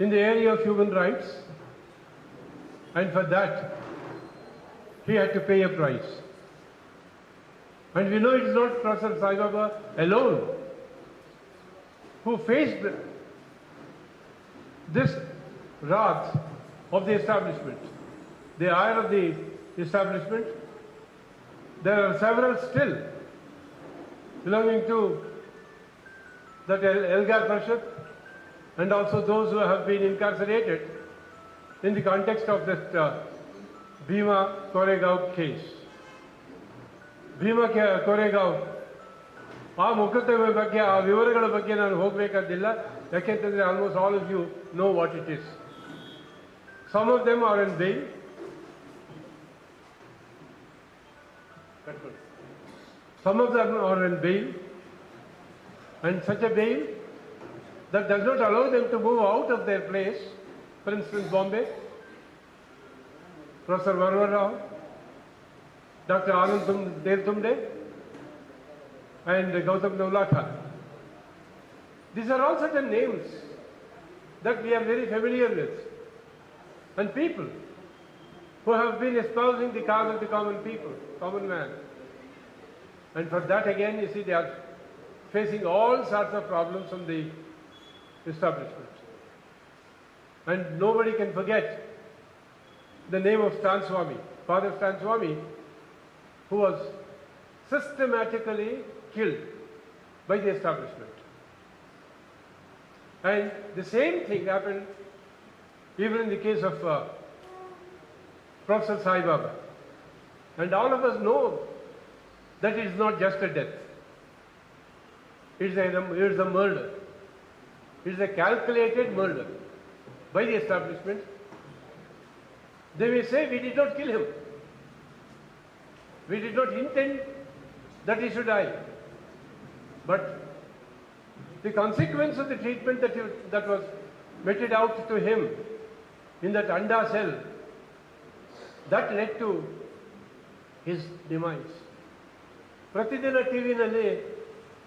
in the area of human rights, and for that he had to pay a price. And we know it is not Professor Sai Baba alone who faced this wrath of the establishment, the ire of the establishment. There are several still belonging to that Elgar Parshad, and also those who have been incarcerated in the context of that Bhima Koregaon case. Bhima Koregaon, ಆ ಮೊಕದ್ದಮೆ ಬಗ್ಗೆ ಆ ವಿವರಗಳ ಬಗ್ಗೆ ನಾನು ಹೋಗಬೇಕಾದಿಲ್ಲ, ಯಾಕೆಂತಂದ್ರೆ almost all of you know what it is. Some of them are in bail. Some of them are in bail, and such a bail that does not allow them to move out of their place. For instance, Bombay, Professor Varwar Rao, Dr. Anand Devtumde, and Gautam Naulakha. These are all certain names that we are very familiar with, and people who have been espousing the cause of the common people, common man. And for that again, you see, they are facing all sorts of problems from the establishment. And nobody can forget the name of Stan Swami, Father Stan Swami, who was systematically killed by the establishment. And the same thing happened even in the case of Professor Sai Baba. And all of us know that it is not just a death. It is a murder. It is a calculated murder by the establishment. They may say, we did not kill him. We did not intend that he should die. But the consequence of the treatment that was meted out to him in that Anda cell, that led to his demise. ಪ್ರತಿದಿನ ಟಿವಿನಲ್ಲಿ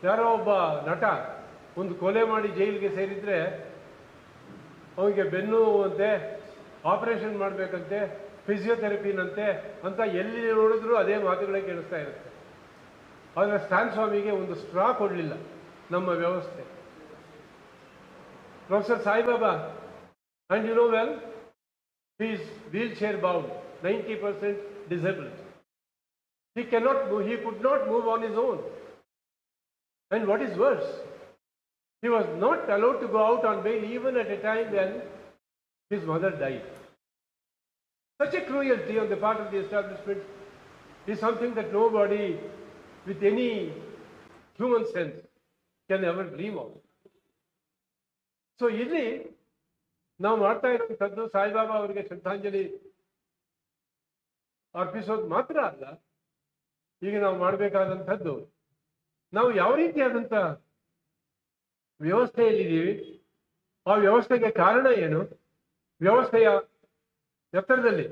ಯಾರೋ ಒಬ್ಬ ನಟ ಒಂದು ಕೊಲೆ ಮಾಡಿ ಜೈಲಿಗೆ ಸೇರಿದ್ರೆ ಅವನಿಗೆ ಬೆನ್ನು ಅಂತೆ, ಆಪರೇಷನ್ ಮಾಡಬೇಕಂತೆ, ಫಿಸಿಯೋಥೆರಪಿನಂತೆ ಅಂತ ಎಲ್ಲಿ ನೋಡಿದ್ರು ಅದೇ ಮಾತುಗಳೇ ಕೇಳಿಸ್ತಾ ಇರುತ್ತೆ. ಆದರೆ ಸ್ಟ್ಯಾನ್ ಸ್ವಾಮಿಗೆ ಒಂದು ಸ್ಟ್ರಾ ಕೊಡಲಿಲ್ಲ ನಮ್ಮ ವ್ಯವಸ್ಥೆ. Professor Saibaba, and you know well, he is wheelchair bound, 90% disabled. He could not move on his own. And what is worse, he was not allowed to go out on bail even at a time when his mother died. Such a cruelty on the part of the establishment is something that nobody with any human sense can ever dream of. So ಇಲ್ಲಿ ನಾವು ಮಾಡ್ತಾ ಇರುವಂಥದ್ದು ಸಾಯಿಬಾಬಾ ಅವರಿಗೆ ಶ್ರದ್ಧಾಂಜಲಿ ಅರ್ಪಿಸೋದು ಮಾತ್ರ ಅಲ್ಲ, ಈಗ ನಾವು ಮಾಡಬೇಕಾದಂಥದ್ದು, ನಾವು ಯಾವ ರೀತಿಯಾದಂಥ ವ್ಯವಸ್ಥೆಯಲ್ಲಿದ್ದೀವಿ, ಆ ವ್ಯವಸ್ಥೆಗೆ ಕಾರಣ ಏನು, ವ್ಯವಸ್ಥೆಯ ಎತ್ತರದಲ್ಲಿ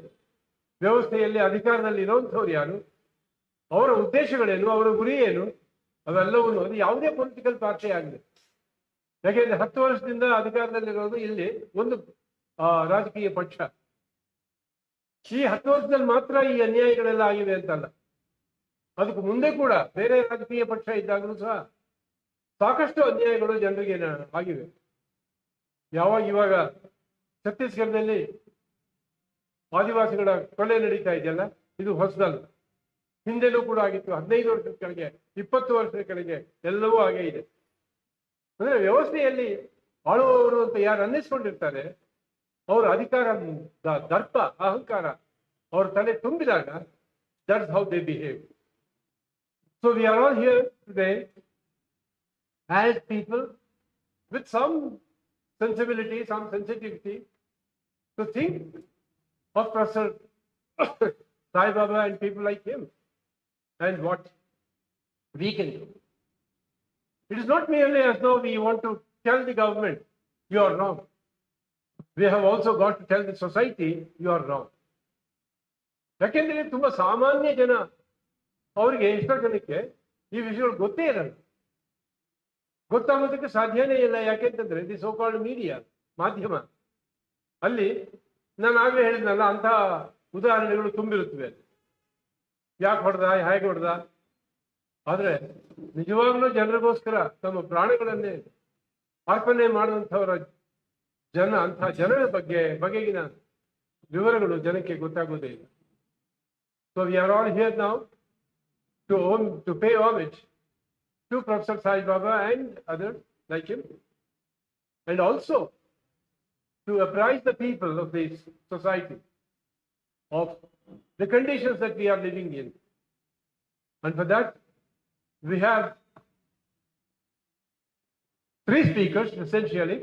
ವ್ಯವಸ್ಥೆಯಲ್ಲಿ ಅಧಿಕಾರದಲ್ಲಿ ಇರುವಂಥವ್ರು ಯಾರು, ಅವರ ಉದ್ದೇಶಗಳೇನು, ಅವರ ಗುರಿ ಏನು, ಅವೆಲ್ಲವನ್ನು ಅದು ಯಾವುದೇ ಪೊಲಿಟಿಕಲ್ ಪಾರ್ಟಿ ಆಗಿದೆ. ಯಾಕೆಂದ್ರೆ 10 ವರ್ಷದಿಂದ ಅಧಿಕಾರದಲ್ಲಿರೋದು ಇಲ್ಲಿ ಒಂದು ರಾಜಕೀಯ ಪಕ್ಷ. ಈ 10 ವರ್ಷದಲ್ಲಿ ಮಾತ್ರ ಈ ಅನ್ಯಾಯಗಳೆಲ್ಲ ಆಗಿವೆ ಅಂತಲ್ಲ, ಅದಕ್ಕೂ ಮುಂದೆ ಕೂಡ ಬೇರೆ ರಾಜಕೀಯ ಪಕ್ಷ ಇದ್ದಾಗಲೂ ಸಹ ಸಾಕಷ್ಟು ಅನ್ಯಾಯಗಳು ಜನರಿಗೆ ಆಗಿವೆ. ಇವಾಗ ಛತ್ತೀಸ್ಗಢದಲ್ಲಿ ಆದಿವಾಸಿಗಳ ಕೊಲೆ ನಡೀತಾ ಇದೆಯಲ್ಲ, ಇದು ಹೊಸದಲ್ಲ, ಹಿಂದೆಲೂ ಕೂಡ ಆಗಿತ್ತು. 15 ವರ್ಷದ ಕೆಳಗೆ, 20 ವರ್ಷದ ಕೆಳಗೆ ಎಲ್ಲವೂ ಹಾಗೆ ಇದೆ. ಅಂದ್ರೆ ವ್ಯವಸ್ಥೆಯಲ್ಲಿ ಆಳುವವರು ಅಂತ ಯಾರು ಅನ್ನಿಸ್ಕೊಂಡಿರ್ತಾರೆ, ಅವರ ಅಧಿಕಾರ ದರ್ಪ ಅಹಂಕಾರ ಅವ್ರ ತಲೆ ತುಂಬಿದಾಗ, that's how they behave. So we are all here today as people with some sensibility, some sensitivity to think of Professor Sai Baba and people like him and what we can do. It is not merely as though we want to tell the government, you are wrong. We have also got to tell the society, you are wrong. ಯಾಕೆಂದ್ರೆ ತುಂಬಾ ಸಾಮಾನ್ಯ ಜನ, ಅವರಿಗೆ ಎಷ್ಟೋ ಜನಕ್ಕೆ ಈ ವಿಷಯಗಳು ಗೊತ್ತೇ ಇರಲ್ಲ, ಗೊತ್ತಾಗೋದಕ್ಕೆ ಸಾಧ್ಯನೇ ಇಲ್ಲ. ಯಾಕೆಂತಂದ್ರೆ ದಿ ಸೋ ಕಾಲ್ಡ್ ಮೀಡಿಯಾ, ಮಾಧ್ಯಮ, ಅಲ್ಲಿ ನಾನು ಆಗಲೇ ಹೇಳಿದ್ನಲ್ಲ, ಅಂಥ ಉದಾಹರಣೆಗಳು ತುಂಬಿರುತ್ತವೆ. ಯಾಕೆ ಹೊಡೆದ, ಹೇಗೆ ಹೊಡೆದ, ಆದರೆ ನಿಜವಾಗ್ಲೂ ಜನರಿಗೋಸ್ಕರ ತಮ್ಮ ಪ್ರಾಣಗಳನ್ನೇ ಅರ್ಪಣೆ ಮಾಡುವಂಥವರ ಅಂಥ ಜನರ ಬಗೆಗಿನ ವಿವರಗಳು ಜನಕ್ಕೆ ಗೊತ್ತಾಗೋದೇ ಇಲ್ಲ. So we are all here now to pay homage to Professor Sai Baba and others like him, and also to apprise the people of this society of the conditions that we are living in. And for that, we have three speakers essentially.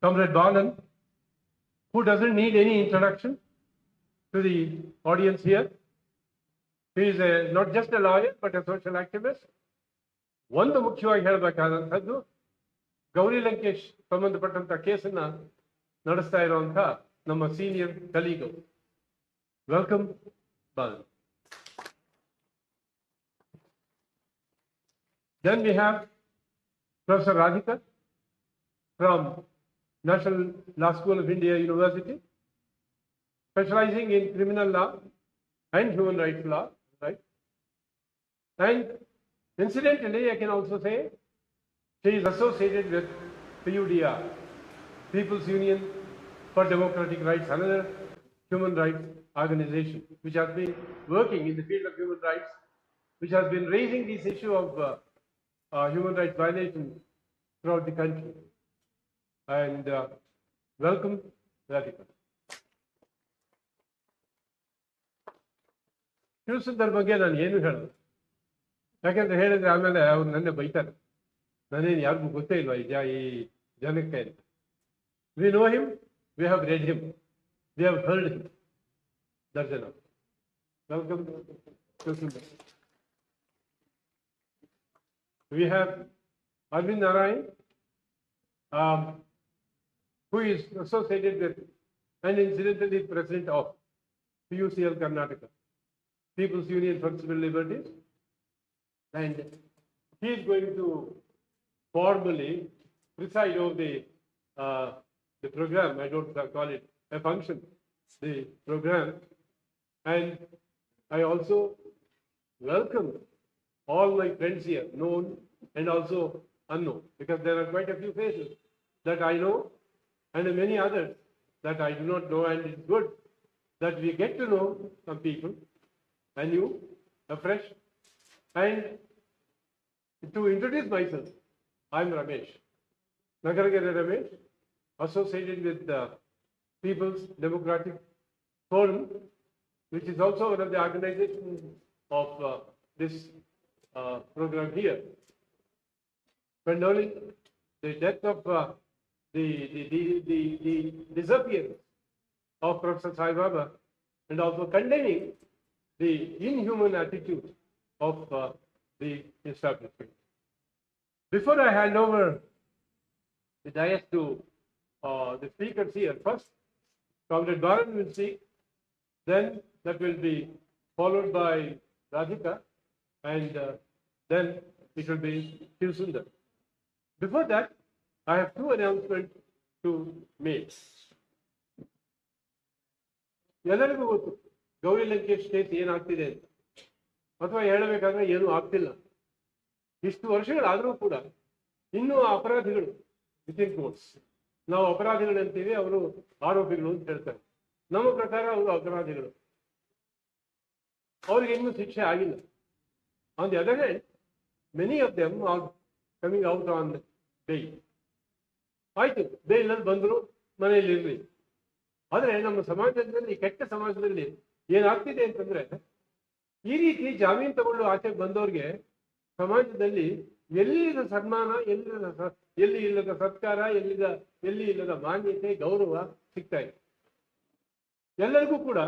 Comrade Balan, who doesn't need any introduction to the audience here. He is not just a lawyer, but a social activist. ಒಂದು ಮುಖ್ಯವಾಗಿ ಹೇಳಬೇಕಾದಂಥದ್ದು, ಗೌರಿ ಲಂಕೇಶ್ ಸಂಬಂಧಪಟ್ಟಂತ ಕೇಸನ್ನ ನಡೆಸ್ತಾ ಇರುವಂತ ನಮ್ಮ senior colleague. Welcome Balan. Then we have Professor Radhika from National Law School of India University, specializing in criminal law and human rights law, right? And incidentally, I can also say she is associated with PUDR, People's Union for Democratic Rights, another human rights organization which has been working in the field of human rights, which has been raising this issue of human rights violations throughout the country. And welcome, Radhika. Shivasundar ಬಗ್ಗೆ ನಾನು ಏನು ಹೇಳೋದು, ಯಾಕೆಂದ್ರೆ ಹೇಳಿದ್ರೆ ಆಮೇಲೆ ಅವ್ರು ನನ್ನೇ ಬೈತಾರೆ, ನಾನೇನು ಯಾರಿಗೂ ಗೊತ್ತೇ ಇಲ್ವಾ ಈ ಜನಕ್ಕೆ ಅಂತ. We know him, we have read him, we have heard him. Darshana, welcome Shivasundar. We have Arvind Narayan, who is associated with and incidentally president of PUCL Karnataka, People's Union for Civil Liberties, and he is going to formally preside over the program. I don't call it a function, the program. And I also welcome all my friends here, known and also unknown, because there are quite a few faces that I know and many others that I do not know, and it's good that we get to know some people anew, afresh. And to introduce myself, I'm Ramesh, Nagaragere Ramesh, associated with the People's Democratic Forum, which is also one of the organizations of this program here. Condoling the death of the disappearance of Professor Sai Baba, and also condemning the inhuman attitude of the establishment. Before I hand over the dais to the speakers here, first Comrade Baran will speak, then that will be followed by Radhika, and then it will be Sundar. Before that, I have two announcements to make. ಎಲ್ಲರಿಗೂ ಗೊತ್ತು Gauri Lankesh case ಏನಾಗ್ತಿದೆ ಅಂತ, ಅಥವಾ ಹೇಳಬೇಕಾದ್ರೆ ಏನೂ ಆಗ್ತಿಲ್ಲ. ಇಷ್ಟು ವರ್ಷಗಳಾದರೂ ಕೂಡ ಇನ್ನೂ ಆ ಅಪರಾಧಿಗಳು ವಿತಿನ್ ಕೋರ್ಟ್ಸ್, ನಾವು ಅಪರಾಧಿಗಳು ಅಂತೀವಿ, ಅವರು ಆರೋಪಿಗಳು ಅಂತ ಹೇಳ್ತಾರೆ. ನಮ್ಮ ಪ್ರಕಾರ ಅವರು ಅಪರಾಧಿಗಳು, ಅವ್ರಿಗೆ ಇನ್ನೂ ಶಿಕ್ಷೆ ಆಗಿಲ್ಲ. On the other hand, many of them are coming out on bail. ಆಯ್ತು, ಬೇಲಲ್ಲಿ ಬಂದರು, ಮನೆಯಲ್ಲಿ ಇರಲಿ. ಆದರೆ ನಮ್ಮ ಸಮಾಜದಲ್ಲಿ, ಕೆಟ್ಟ ಸಮಾಜದಲ್ಲಿ ಏನಾಗ್ತಿದೆ ಅಂತಂದ್ರೆ, ಈ ರೀತಿ ಜಾಮೀನು ತಗೊಂಡು ಆಚೆಗೆ ಬಂದವ್ರಿಗೆ ಸಮಾಜದಲ್ಲಿ ಎಲ್ಲಿಲ್ಲದ ಸನ್ಮಾನ, ಎಲ್ಲಿ ಇಲ್ಲದ ಸತ್ಕಾರ, ಎಲ್ಲಿ ಇಲ್ಲದ ಮಾನ್ಯತೆ, ಗೌರವ ಸಿಗ್ತಾ ಇದೆ. ಎಲ್ಲರಿಗೂ ಕೂಡ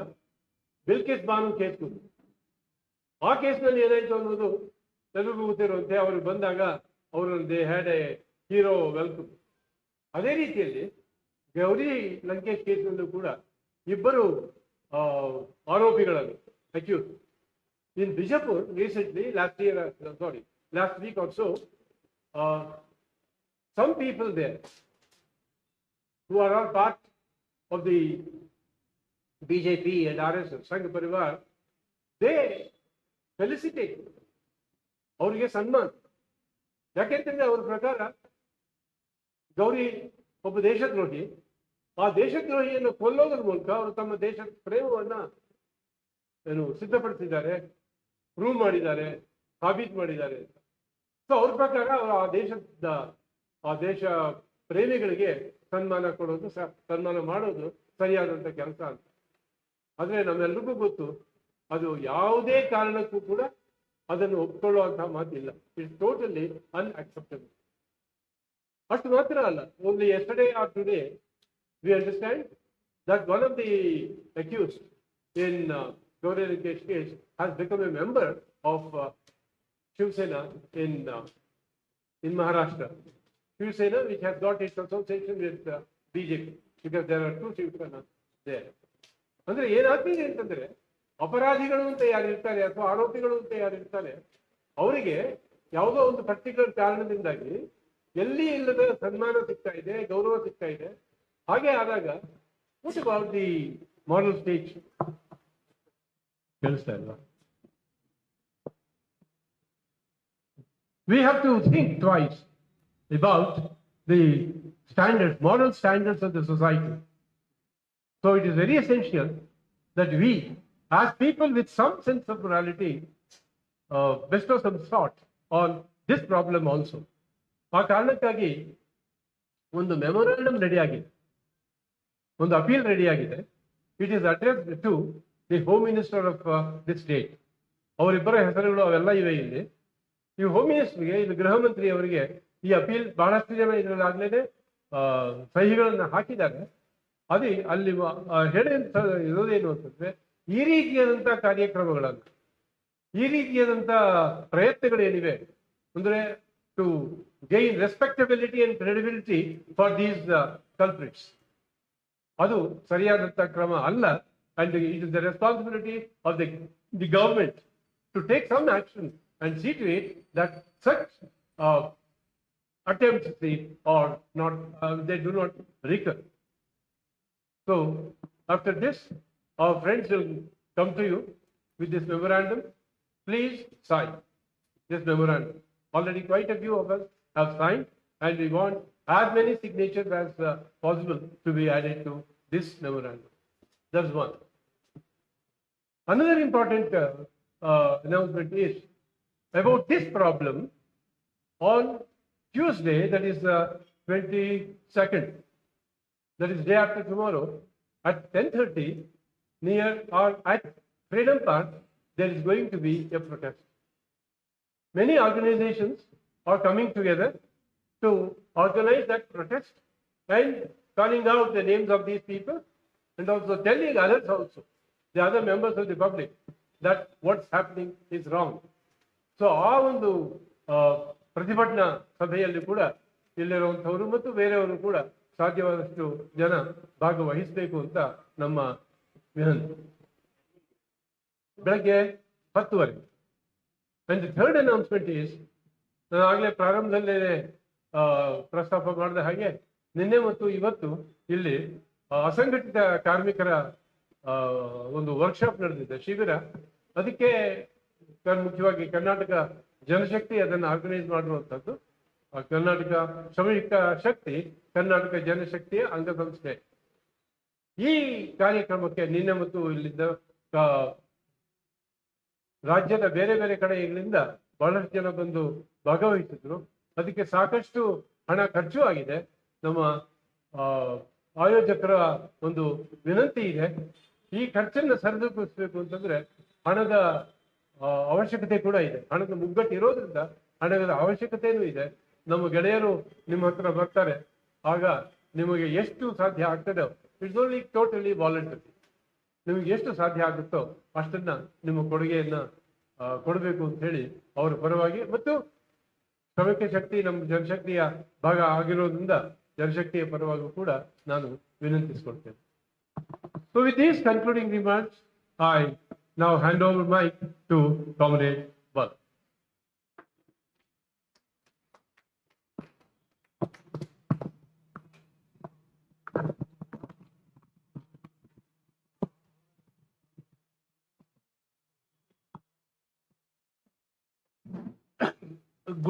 ಬಿಲ್ಕಿಸ್ ಬಾನು ಕೇಸ್ ಕೊಡು. ಆ ಕೇಸ್ನಲ್ಲಿ ಏನಾಯ್ತು ಅನ್ನೋದು ಎಲ್ಲರಿಗೂ ಗೊತ್ತಿರುವಂತೆ. ಅವರು ಬಂದಾಗ ಅವರು they had A hero welcome. ಅದೇ ರೀತಿಯಲ್ಲಿ ಗೌರಿ ಲಂಕೇಶ್ ಕೇಸ್ನಲ್ಲೂ ಕೂಡ ಇಬ್ಬರು ಆರೋಪಿಗಳನ್ನು accuse in Bijapur recently, last week or so, some people there who are all part of the BJP and RSS, Sangh Parivar, they felicitate. ಅವರಿಗೆ ಸನ್ಮಾನ. ಯಾಕೆಂತಂದ್ರೆ ಅವರ ಪ್ರಕಾರ ಗೌರಿ ಒಬ್ಬ ದೇಶದ್ರೋಹಿ. ಆ ದೇಶದ್ರೋಹಿಯನ್ನು ಕೊಲ್ಲೋದ್ರ ಮೂಲಕ ಅವರು ತಮ್ಮ ದೇಶದ ಪ್ರೇಮವನ್ನ ಸಿದ್ಧಪಡಿಸಿದ್ದಾರೆ, ಪ್ರೂವ್ ಮಾಡಿದ್ದಾರೆ, ಸಾಬೀತು ಮಾಡಿದ್ದಾರೆ. ಸೊ ಅವ್ರ ಪ್ರಕಾರ ಅವರು ಆ ದೇಶ ಪ್ರೇಮಿಗಳಿಗೆ ಸನ್ಮಾನ ಕೊಡೋದು, ಸನ್ಮಾನ ಮಾಡೋದು ಸರಿಯಾದಂತ ಕೆಲಸ ಅಂತ. ಆದ್ರೆ ನಮ್ಮೆಲ್ರಿಗೂ ಗೊತ್ತು, ಅದು ಯಾವುದೇ ಕಾರಣಕ್ಕೂ ಕೂಡ ಅದನ್ನು ಒಪ್ಕೊಳ್ಳುವಂತಹ ಮಾತಿಲ್ಲ. It's totally unacceptable. ಅಷ್ಟು ಮಾತ್ರ ಅಲ್ಲ, only yesterday or today we understand that one of the accused in Gauri case has become a member of Shiv Sena in Maharashtra. Shiv Sena, which has got its association with BJP, because there are two Shiv Sena there. ಅಂದ್ರೆ ಏನಾಗ್ತಿದೆ ಅಂತಂದ್ರೆ, ಅಪರಾಧಿಗಳು ಅಂತ ಯಾರಿರ್ತಾರೆ ಅಥವಾ ಆರೋಪಿಗಳು ಅಂತ ಯಾರಿರ್ತಾರೆ, ಅವರಿಗೆ ಯಾವುದೋ ಒಂದು ಪರ್ಟಿಕ್ಯುಲರ್ ಕಾರಣದಿಂದಾಗಿ ಎಲ್ಲಿ ಇಲ್ಲದ ಸನ್ಮಾನ ಸಿಗ್ತಾ ಇದೆ, ಗೌರವ ಸಿಗ್ತಾ ಇದೆ. ಹಾಗೆ ಆದಾಗ what about the moral stage? ಕೇಳಿಸ್ತಾ ಇಲ್ವಾ? We have to think twice about the standards, moral standards of the society. So it is very essential that we, as people with some sense of morality, bestow some thought on this problem also. ಆ ಕಾರಣಕ್ಕಾಗಿ ಒಂದು memorandum ready ಆಗಿದೆ, ಒಂದು appeal ready ಆಗಿದೆ. It is addressed to the home minister of the state. ಅವರಿಬ್ಬರ ಹೆಸರುಗಳು ಅವೆಲ್ಲ ಇವೆ ಇಲ್ಲಿ. ಈ ಹೋಮ್ ಮಿನಿಸ್ಟರ್ಗೆ, ಇಲ್ಲಿ ಗೃಹ ಮಂತ್ರಿ ಅವರಿಗೆ ಈ ಅಪೀಲ್ ಬಹಳಷ್ಟು ಜನ ಇದರಲ್ಲಾಗಲೇ ಸಹಿಗಳನ್ನು ಹಾಕಿದ್ದಾರೆ. ಅದೇ ಅಲ್ಲಿ ಹೇಳುವಂತ ಇರೋದೇನು ಅಂತಂದ್ರೆ, ಈ ರೀತಿಯಾದಂಥ ಕಾರ್ಯಕ್ರಮಗಳನ್ನು, ಈ ರೀತಿಯಾದಂಥ ಪ್ರಯತ್ನಗಳೇನಿವೆ ಅಂದ್ರೆ to gain respectability and credibility for these culprits, ಅದು ಸರಿಯಾದಂಥ ಕ್ರಮ ಅಲ್ಲ. And it is the responsibility of the government to take some action and see to it that such attempts are not, they do not recur. So after this, our friends will come to you with this memorandum. Please sign this memorandum. Already quite a few of us have signed, and we want as many signatures as possible to be added to this memorandum. That's one. Another important announcement is about this problem. On Tuesday, that is 22nd, that is day after tomorrow, at 10:30 near or at Freedom Park, there is going to be a protest. Many organizations are coming together to organize that protest and calling out the names of these people, and also telling others also, the other members of the public, that what's happening is wrong. So ಆ ಒಂದು ಪ್ರತಿಭಟನಾ ಸಭೆಯಲ್ಲಿ ಕೂಡ ಇಲ್ಲಿರುವಂಥವರು ಮತ್ತು ಬೇರೆಯವರು ಕೂಡ ಸಾಧ್ಯವಾದಷ್ಟು ಜನ ಭಾಗವಹಿಸಬೇಕು ಅಂತ ನಮ್ಮ ವಿನಂತಿ. ಬೆಳಗ್ಗೆ 10:00. And the third announcement is, ನಾನು ಆಗಲೇ ಪ್ರಾರಂಭದಲ್ಲೇ ಪ್ರಸ್ತಾಪ ಮಾಡಿದ ಹಾಗೆ, ನಿನ್ನೆ ಮತ್ತು ಇವತ್ತು ಇಲ್ಲಿ ಅಸಂಘಟಿತ ಕಾರ್ಮಿಕರ ಒಂದು ವರ್ಕ್ಶಾಪ್ ನಡೆದಿದೆ, ಶಿಬಿರ. ಅದಕ್ಕೆ ಮುಖ್ಯವಾಗಿ ಕರ್ನಾಟಕ ಜನಶಕ್ತಿ ಅದನ್ನು ಆರ್ಗನೈಸ್ ಮಾಡಿರುವಂಥದ್ದು. ಕರ್ನಾಟಕ ಶ್ರಮಿಕ ಶಕ್ತಿ ಕರ್ನಾಟಕ ಜನಶಕ್ತಿಯ ಅಂಗಸಂಸ್ಥೆ. ಈ ಕಾರ್ಯಕ್ರಮಕ್ಕೆ ನಿನ್ನೆ ಮತ್ತು ಇಲ್ಲಿಂದ ರಾಜ್ಯದ ಬೇರೆ ಬೇರೆ ಕಡೆಗಳಿಂದ ಬಹಳಷ್ಟು ಜನ ಬಂದು ಭಾಗವಹಿಸಿದ್ರು. ಅದಕ್ಕೆ ಸಾಕಷ್ಟು ಹಣ ಖರ್ಚು ಆಗಿದೆ. ನಮ್ಮ ಆಯೋಜಕರ ಒಂದು ವಿನಂತಿ ಇದೆ, ಈ ಖರ್ಚನ್ನು ಸರಿದೂಗಿಸಬೇಕು ಅಂತಂದ್ರೆ ಹಣದ ಅವಶ್ಯಕತೆ ಕೂಡ ಇದೆ. ಹಣದ ಮುಗ್ಗಟ್ಟು ಇರೋದ್ರಿಂದ ಹಣದ ಅವಶ್ಯಕತೆಯೂ ಇದೆ. ನಮ್ಮ ಗೆಳೆಯರು ನಿಮ್ಮ ಹತ್ರ ಬರ್ತಾರೆ, ಆಗ ನಿಮಗೆ ಎಷ್ಟು ಸಾಧ್ಯ ಆಗ್ತದೆ, ಇಟ್ಸ್ ಓನ್ಲಿ ಟೋಟಲಿ ವಾಲಂಟರಿ, ನಿಮಗೆ ಎಷ್ಟು ಸಾಧ್ಯ ಆಗುತ್ತೋ ಅಷ್ಟನ್ನ ನಿಮ್ಮ ಕೊಡುಗೆಯನ್ನ ಕೊಡಬೇಕು ಅಂತ ಹೇಳಿ ಅವರ ಪರವಾಗಿ, ಮತ್ತು ಶ್ರಮಿಕ ಶಕ್ತಿ ನಮ್ಮ ಜನಶಕ್ತಿಯ ಭಾಗ ಆಗಿರೋದ್ರಿಂದ ಜನಶಕ್ತಿಯ ಪರವಾಗಿ ಕೂಡ ನಾನು ವಿನಂತಿಸಿಕೊಳ್ತೇನೆ. So with these concluding remarks, I now hand over mic to Comrade Bal.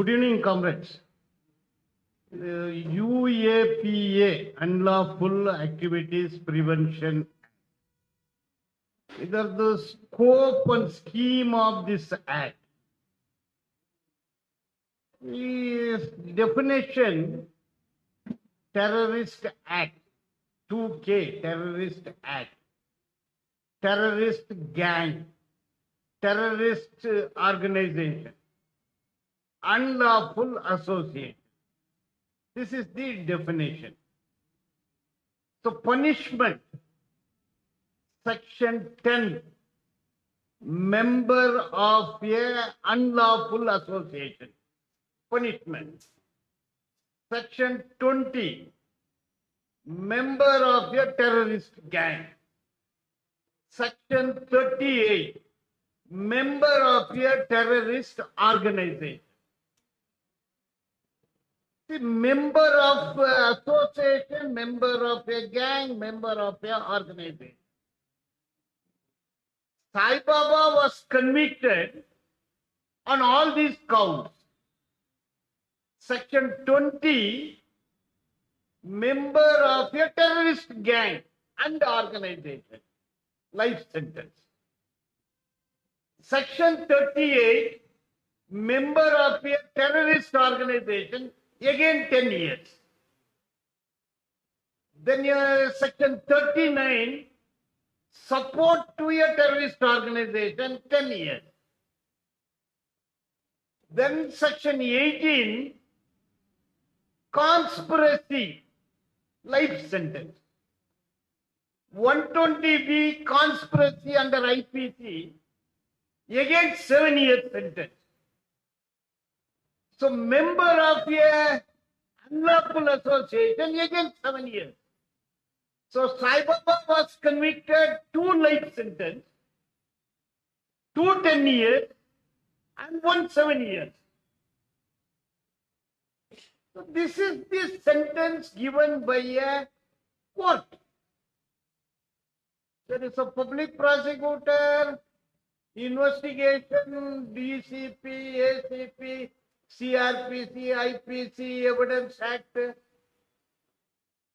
Good evening, comrades. UAPA, Unlawful Activities Prevention. These are the scope and scheme of this act. Is definition: terrorist act, 2K, terrorist act, terrorist gang, terrorist organization, unlawful association. This is the definition. So punishment, section 10, member of a unlawful association, punishment. Section 20, member of a terrorist gang. Section 38, member of a terrorist organization. The member of association, member of a gang, member of a organization. Sai Baba was convicted on all these counts. Section 20, member of a terrorist gang and organization, life sentence. Section 38, member of a terrorist organization, again 10 years. Then section 39, support to a terrorist organization, 10 years. Then section 18, conspiracy, life sentence. 120B, conspiracy under IPC, again 7 years sentence. So member of a unlawful association, again 7 years. So Sai Baba was convicted 2 life sentence, 2 10 years, and 1 7 years. So this is the sentence given by a court. There is a public prosecutor, investigation, DCP, ACP, CRPC, IPC, Evidence Act.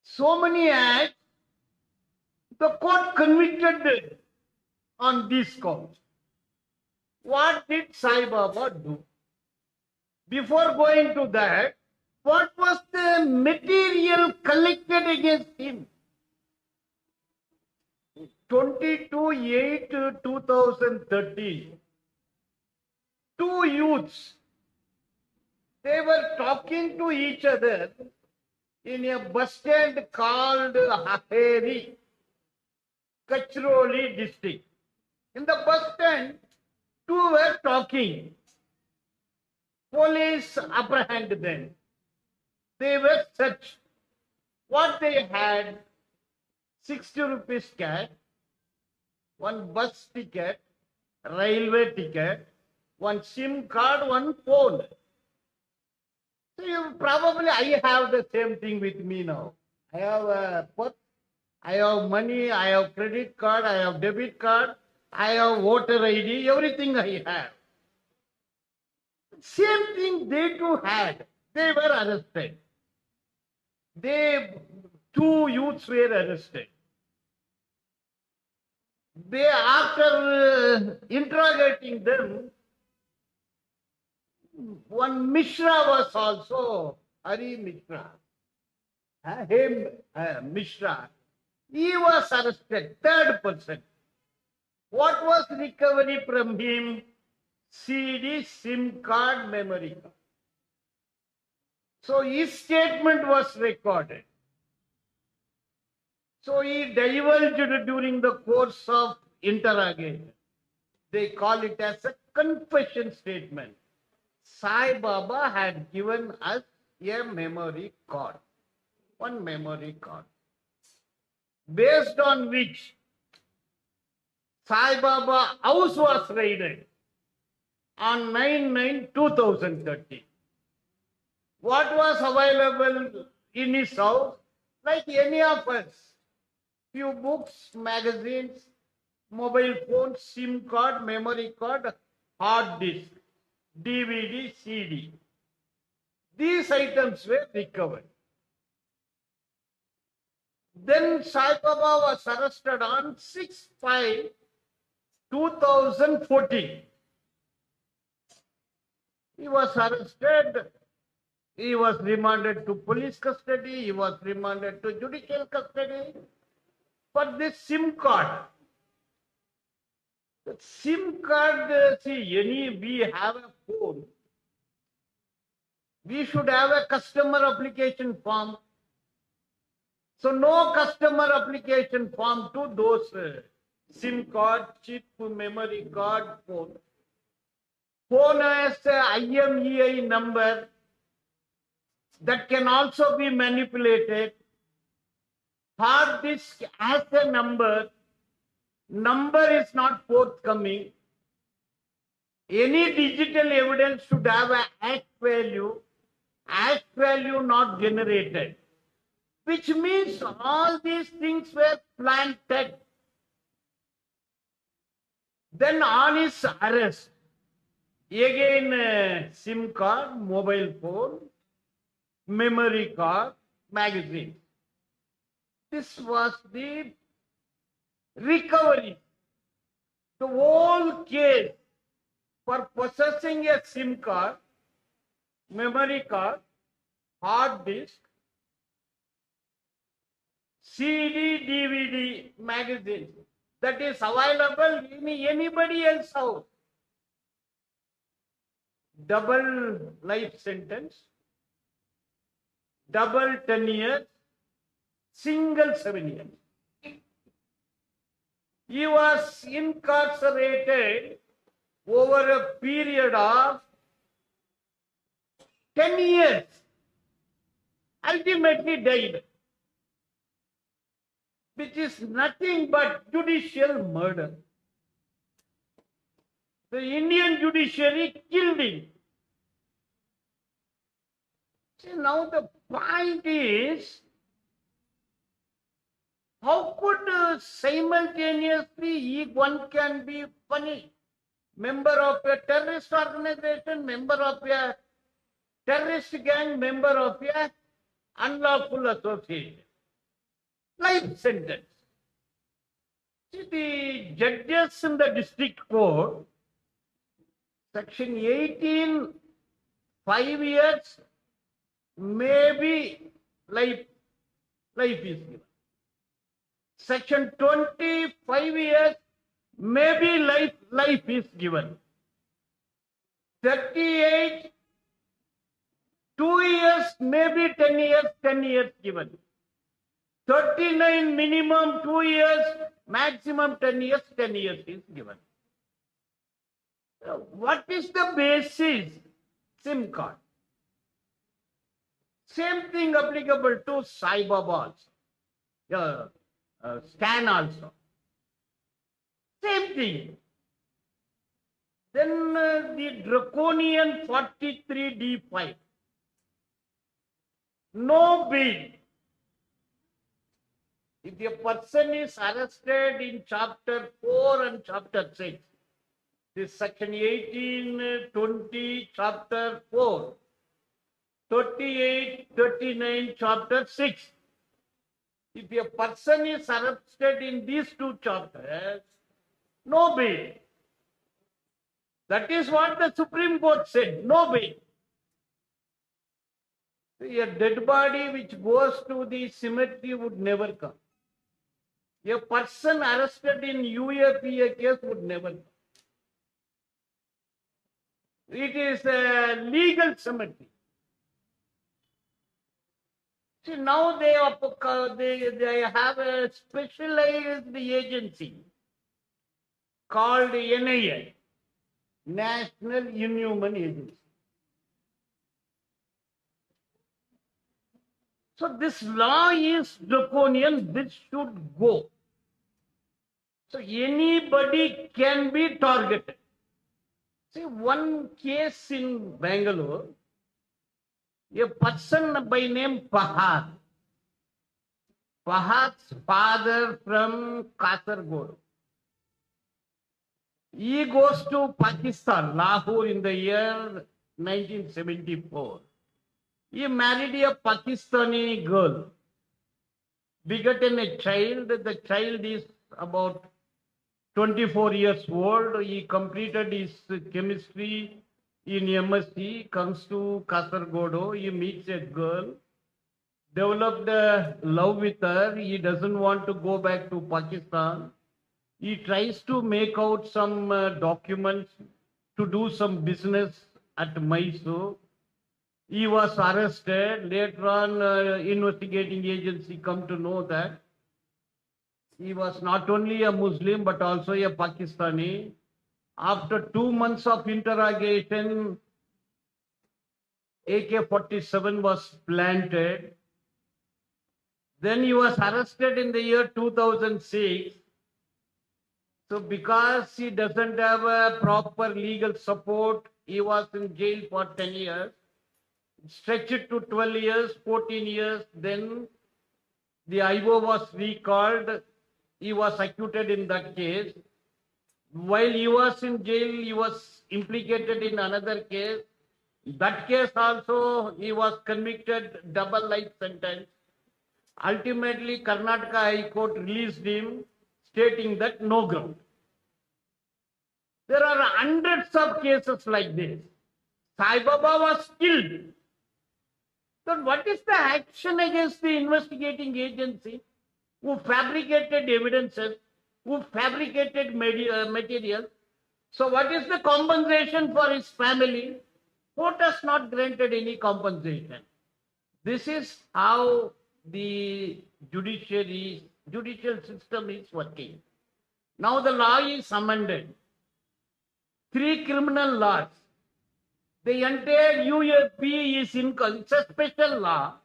So many acts, the court convicted on these counts. What did Sai Baba do? Before going to that, what was the material collected against him? 22/8/2013, 2 youths, they were talking to each other in a bus stand called Haheri, Kachroli district. In the bus stand, 2 were talking. Police apprehended them. They were searched. What they had: 60 rupees cash, 1 bus ticket, railway ticket, 1 SIM card, 1 phone. So I have the same thing with me now. I have a purse, I have money, I have credit card, I have debit card, I have voter ID, everything I have. Same thing they too had. They were arrested. 2 youths were arrested. They, after interrogating them, one Mishra was also, Hari Mishra, Mishra, he was arrested, 3rd person. What was recovery from him? CD, SIM card, memory card. So his statement was recorded. So he divulged during the course of interrogation. They call it as a confession statement. Sai Baba had given us a memory card, 1 memory card, based on which Sai Baba house was raided on 9/9/2013. What was available in his house? Like any of us, few books, magazines, mobile phone, SIM card, memory card, hard disk, DVD, CD. These items were recovered. Then Sai Baba was arrested on 6/5/2014. He was arrested. He was remanded to police custody. He was remanded to judicial custody for this SIM card. The SIM card, we have a phone. We should have a customer application form. So no customer application form to those SIM card, chip, memory card, phone. Phone has a IMEI number that can also be manipulated. Hard disk has a number. Number is not forthcoming. Any digital evidence should have a hash value. Hash value not generated. Which means all these things were planted. Then on his arrest, again SIM card, mobile phone, memory card, magazine. This was the recovery. The whole case for possessing a SIM card, memory card, hard disk, CD, DVD, magazine that is available in anybody else's house. Double life sentence, double 10 years, single 7 years. He was incarcerated over a period of 10 years. Ultimately died, which is nothing but judicial murder. The Indian judiciary killed him. See, now the point is, how could simultaneously one can be funny, member of a terrorist organization, member of a terrorist gang, member of a unlawful association? Life sentence. See, the judges in the district court, section 18, 5 years, maybe life is given. Section 20, 5 years, maybe life is given. 38, 2 years, maybe 10 years given. 39 minimum 2 years, maximum 10 years is given. What is the basis? SIM card. Same thing applicable to Sai Baba also. Scan also. Same thing. Then the draconian 43D5. No bail. If a person is arrested in chapter 4 and chapter 6, this section 18, 20, chapter 4, 38, 39, chapter 6. If a person is arrested in these two chapters, no bail. That is what the Supreme Court said, no bail. A dead body which goes to the cemetery would never come. A person arrested in UAPA case would never come. It is a legal cemetery. See, now they have a specialized agency called NIA, National Inhuman Agency. So this law is draconian, this should go. So anybody can be targeted. See, one case in Bangalore, a person by name Fahad. Fahad's father from Kasargod. He goes to Pakistan, Lahore in the year 1974. He married a Pakistani girl, begotten a child. The child is about 24 years old. He completed his chemistry in MSc, comes to Kasargodo. He meets a girl, developed a love with her. He doesn't want to go back to Pakistan. He tries to make out some documents to do some business at Mysore. He was arrested. Later on, investigating agency come to know that he was not only a Muslim but also a Pakistani. After 2 months of interrogation, AK-47 was planted. Then he was arrested in the year 2006. So because he doesn't have a proper legal support, he was in jail for 10 years. Stretched to 12 years, 14 years. Then the IO was recalled. He was acquitted in that case. While he was in jail, he was implicated in another case. That case also, he was convicted, double life sentence. Ultimately, Karnataka High Court released him, stating that no ground. There are hundreds of cases like this. Sai Baba was killed. So what is the action against the investigating agency who fabricated evidences, who fabricated material? So what is the compensation for his family? Court has not granted any compensation. This is how the judicial system is working. Now the law is amended. 3 criminal laws. The entire UAP is it's a special law.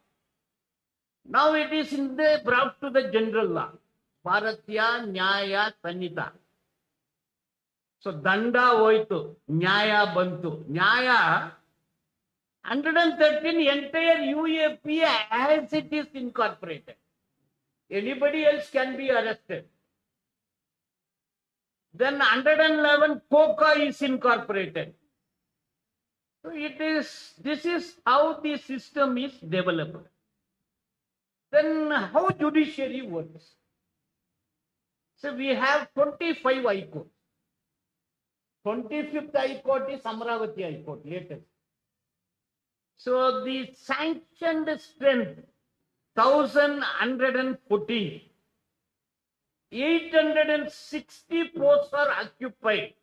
Now it is brought to the general law. Bharatya Nyaya Sanhita. So Danda Hoitu, Nyaya Bantu. Nyaya 113 entire UAP as it is incorporated. Anybody else can be arrested. Then 111 COCA is incorporated. So this is how the system is developed. Then how judiciary works? So we have 25 High Courts. 25th High Court is Amravati High Court, latest. So the sanctioned strength, 1,114. 860 posts are occupied.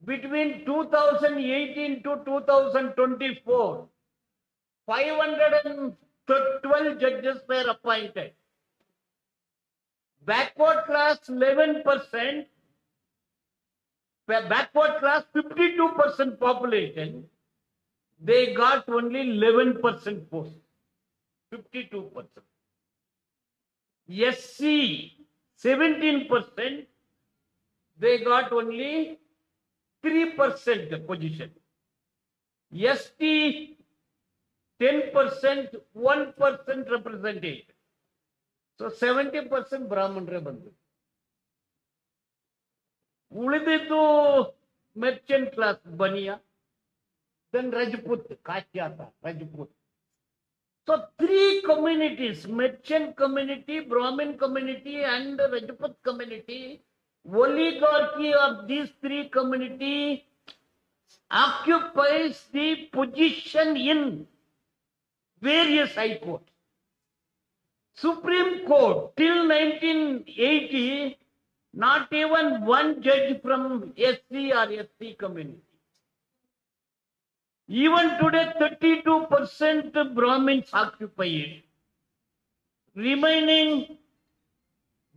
Between 2018 to 2024, 512 judges were appointed. Backward class 11%, backward class 52% population, they got only 11% posts, 52%. SC 17%, they got only 3% position. ST 10%, 1% representation. So 70% Brahman ಬಂದು ಉಳಿದಿದ್ದು merchant class Baniya, then Rajput, Kashyata, Rajput. So 3 communities, merchant community, Brahmin community and Rajput community, oligarchy of these 3 communities occupies the position in various high courts. Supreme Court till 1980, not even one judge from SC or SC community. Even today, 32% Brahmins occupy it. Remaining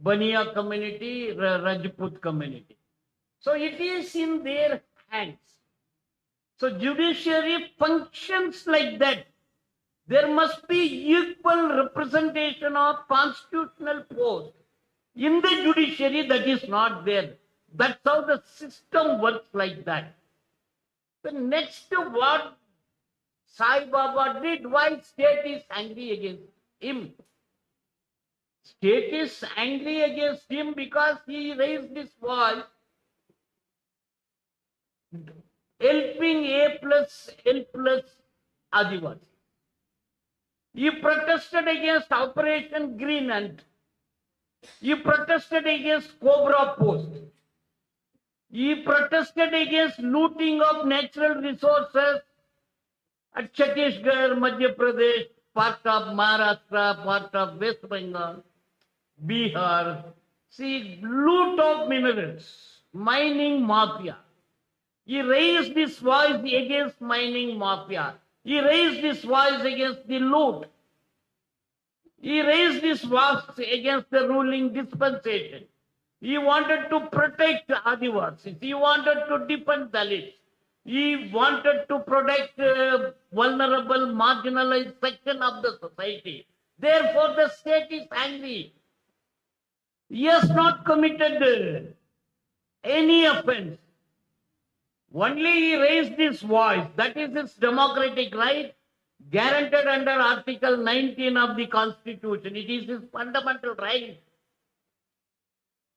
Baniya community, Rajput community. So it is in their hands. So judiciary functions like that. There must be equal representation of constitutional posts in the judiciary. That is not there. That's how the system works like that. The next what Sai Baba did, why state is angry against him? State is angry against him because he raised this voice, helping A plus L plus Adivasi. He protested against Operation Green Ant. He protested against Cobra Post. He protested against looting of natural resources at Chhattisgarh, Madhya Pradesh, part of Maharashtra, part of West Bengal, Bihar. See, loot of minerals, mining mafia. He raised his voice against mining mafia. He raised his voice against the loot. He raised his voice against the ruling dispensation. He wanted to protect Adivasis. He wanted to defend Dalits. He wanted to protect vulnerable, marginalized section of the society. Therefore, the state is angry. He has not committed any offense. Only he raised his voice. That is his democratic right, guaranteed under Article 19 of the Constitution. It is his fundamental right.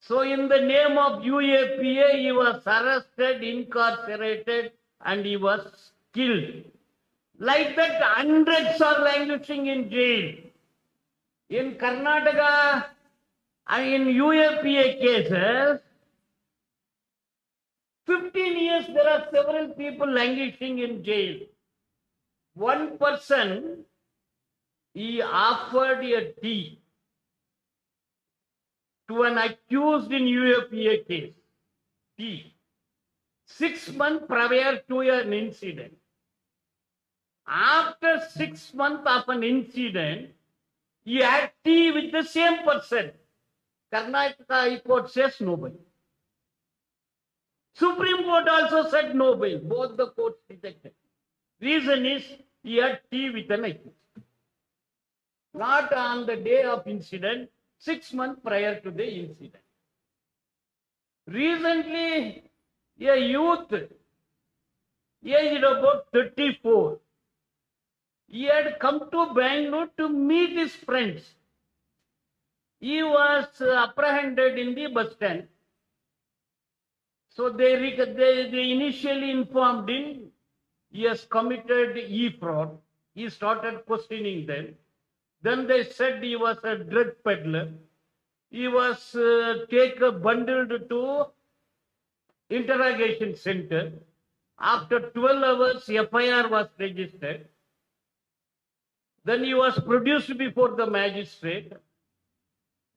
So in the name of UAPA, he was arrested, incarcerated, and he was killed. Like that, hundreds are languishing in jail. In Karnataka, and in UAPA cases, 15 years there are several people languishing in jail. One person, he offered a tea to an accused in UAPA case. Tea. 6 months prior to an incident. After 6 months of an incident, he had tea with the same person. Karnataka High Court says no bail. Supreme Court also said no bail. Both the courts rejected. Reason is he had tea with an accused. Not on the day of incident, 6 months prior to the incident. Recently, a youth, aged about 34, he had come to Bangalore to meet his friends. He was apprehended in the bus stand. So they initially informed him he has committed e-fraud. He started questioning them. Then they said he was a drug peddler. He was bundled to interrogation center. After 12 hours, FIR was registered. Then he was produced before the magistrate.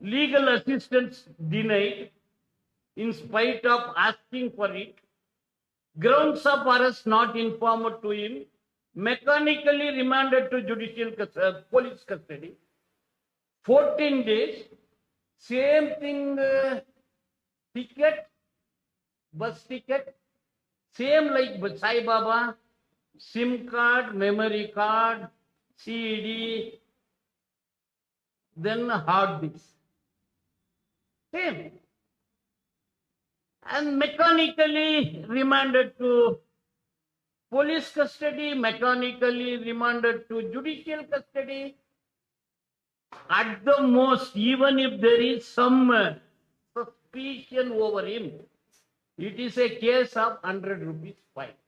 Legal assistance denied in spite of asking for it. Grounds of arrest not informed to him. Mechanically remanded to police custody. 14 days. Same thing, ticket, bus ticket. Same like Sai Baba. SIM card, memory card, CD, then hard disk. Same. And mechanically remanded to police custody, mechanically remanded to judicial custody. At the most, even if there is some suspicion over him, it is a case of 100 rupees fine.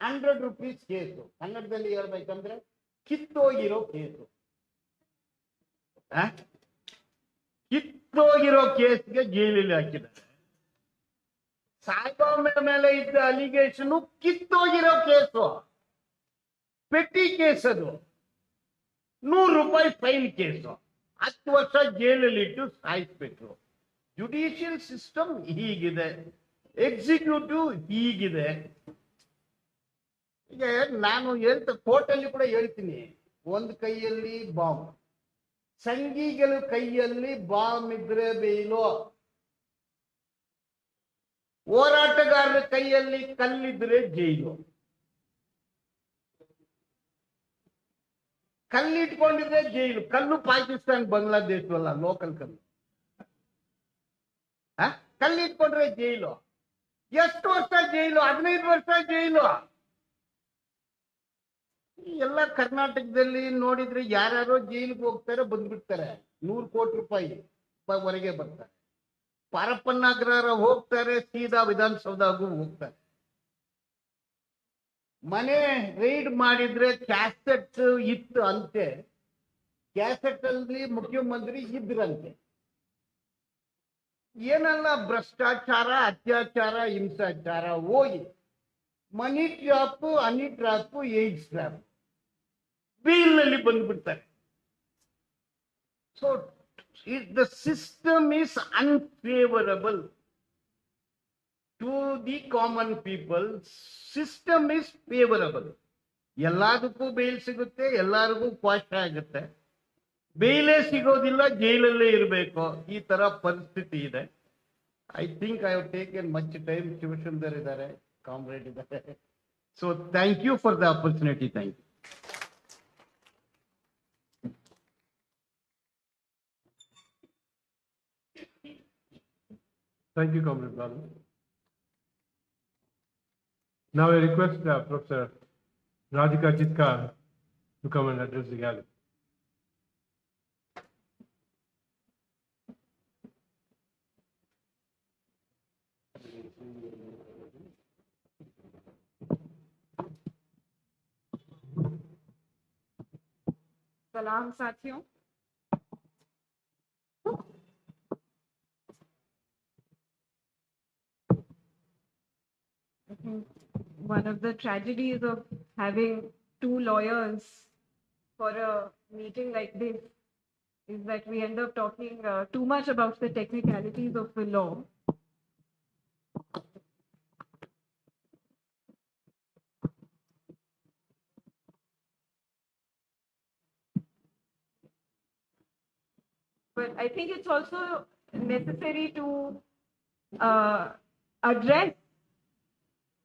100 rupees case. ಕನ್ನಡದಲ್ಲಿ ಹೇಳ್ಬೇಕಂದ್ರೆ ಕಿತ್ತೋಗಿರೋ case. ಕಿತ್ತೋಗಿರೋ ಕೇಸ್ಗೆ ಜೈಲಲ್ಲಿ ಹಾಕಿದ್ದಾರೆ. ಸಾಯಿಬಾಬಾ ಮೇಲೆ ಇದ್ದ allegation ಕಿತ್ತೋಗಿರೋ case, ಪೆಟ್ಟಿ case ಅದು. 100 ರೂಪಾಯಿ fine case, 10 ವರ್ಷ ಜೈಲಲ್ಲಿ ಇಟ್ಟು ಸಾಯಿಸ್ಬೇಕು. ಜುಡಿಷಿಯಲ್ ಸಿಸ್ಟಮ್ ಹೀಗಿದೆ, ಎಕ್ಸಿಕ್ಯೂಟಿವ್ ಹೀಗಿದೆ. ಈಗ ನಾನು ಕೋರ್ಟಲ್ಲಿ ಕೂಡ ಹೇಳ್ತೀನಿ, ಒಂದು ಕೈಯಲ್ಲಿ ಬಾಂಬ್, ಸಂಘಿಗಳ ಕೈಯಲ್ಲಿ ಬಾಂಬ್ ಇದ್ರೆ ಬೇಯಿಲೋ, ಹೋರಾಟಗಾರರ ಕೈಯಲ್ಲಿ ಕಲ್ಲಿದ್ರೆ ಜೈಲು. ಕಲ್ಲಿಟ್ಕೊಂಡಿದ್ರೆ ಜೈಲು. ಕಲ್ಲು ಪಾಕಿಸ್ತಾನ ಬಾಂಗ್ಲಾದೇಶ ಅಲ್ಲ, ಲೋಕಲ್ ಕಲ್ಲು. ಕಲ್ಲಿಟ್ಕೊಂಡ್ರೆ ಜೈಲು. ಎಷ್ಟು ವರ್ಷ ಜೈಲು? 15 ವರ್ಷ ಜೈಲು. ಎಲ್ಲ ಕರ್ನಾಟಕದಲ್ಲಿ ನೋಡಿದ್ರೆ ಯಾರ್ಯಾರೋ ಜೈಲಿಗೆ ಹೋಗ್ತಾರೆ, ಬಂದ್ಬಿಡ್ತಾರೆ. 100 ಕೋಟಿ ರೂಪಾಯಿ ಹೊರಗೆ ಬರ್ತಾರೆ. ಪರಪ್ಪನಾಗ್ರಹ ಹೋಗ್ತಾರೆ, ಸೀದಾ ವಿಧಾನಸೌಧಗೂ ಹೋಗ್ತಾರೆ. ಮನೆ ರೈಡ್ ಮಾಡಿದ್ರೆ ಕ್ಯಾಸೆಟ್ ಇತ್ತು ಅಂತೆ, ಕ್ಯಾಸೆಟ್ ಅಲ್ಲಿ ಮುಖ್ಯಮಂತ್ರಿ ಇದ್ರಂತೆ. ಏನೆಲ್ಲ ಭ್ರಷ್ಟಾಚಾರ, ಅತ್ಯಾಚಾರ, ಹಿಂಸಾಚಾರ ಹೋಗಿ money trap, honey trap, AIDS trap ಬೀಲ್ನಲ್ಲಿ ಬಂದ್ಬಿಡ್ತಾರೆ. So the system is unfavourable to the common people. System is favourable. ಎಲ್ಲದಕ್ಕೂ ಬೇಲ್ ಸಿಗುತ್ತೆ, ಎಲ್ಲರಿಗೂ ಕ್ವಾಶ ಆಗುತ್ತೆ. ಬೇಲೇ ಸಿಗೋದಿಲ್ಲ, ಜೈಲಲ್ಲೇ ಇರಬೇಕು, ಈ ತರ ಪರಿಸ್ಥಿತಿ ಇದೆ. I think I have taken much time. Shivasundar ಇದ್ದಾರೆ, ಕಾಮ್ರೇಡ್ ಇದ್ದಾರೆ. So thank you for the opportunity. Thank you. Thank you, Comrade Balu. Now I request Professor Radhika Chitka to come and address the gallery. सलाम साथियों। I think one of the tragedies of having two lawyers for a meeting like this is that we end up talking too much about the technicalities of the law. But I think it's also necessary to address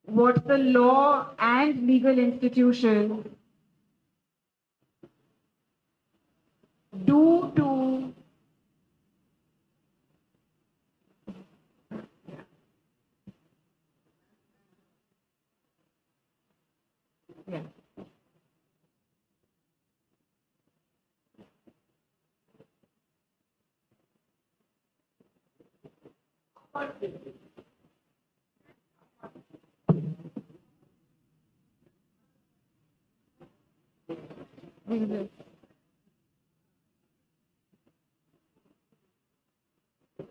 what the law and legal institutions do to yeah.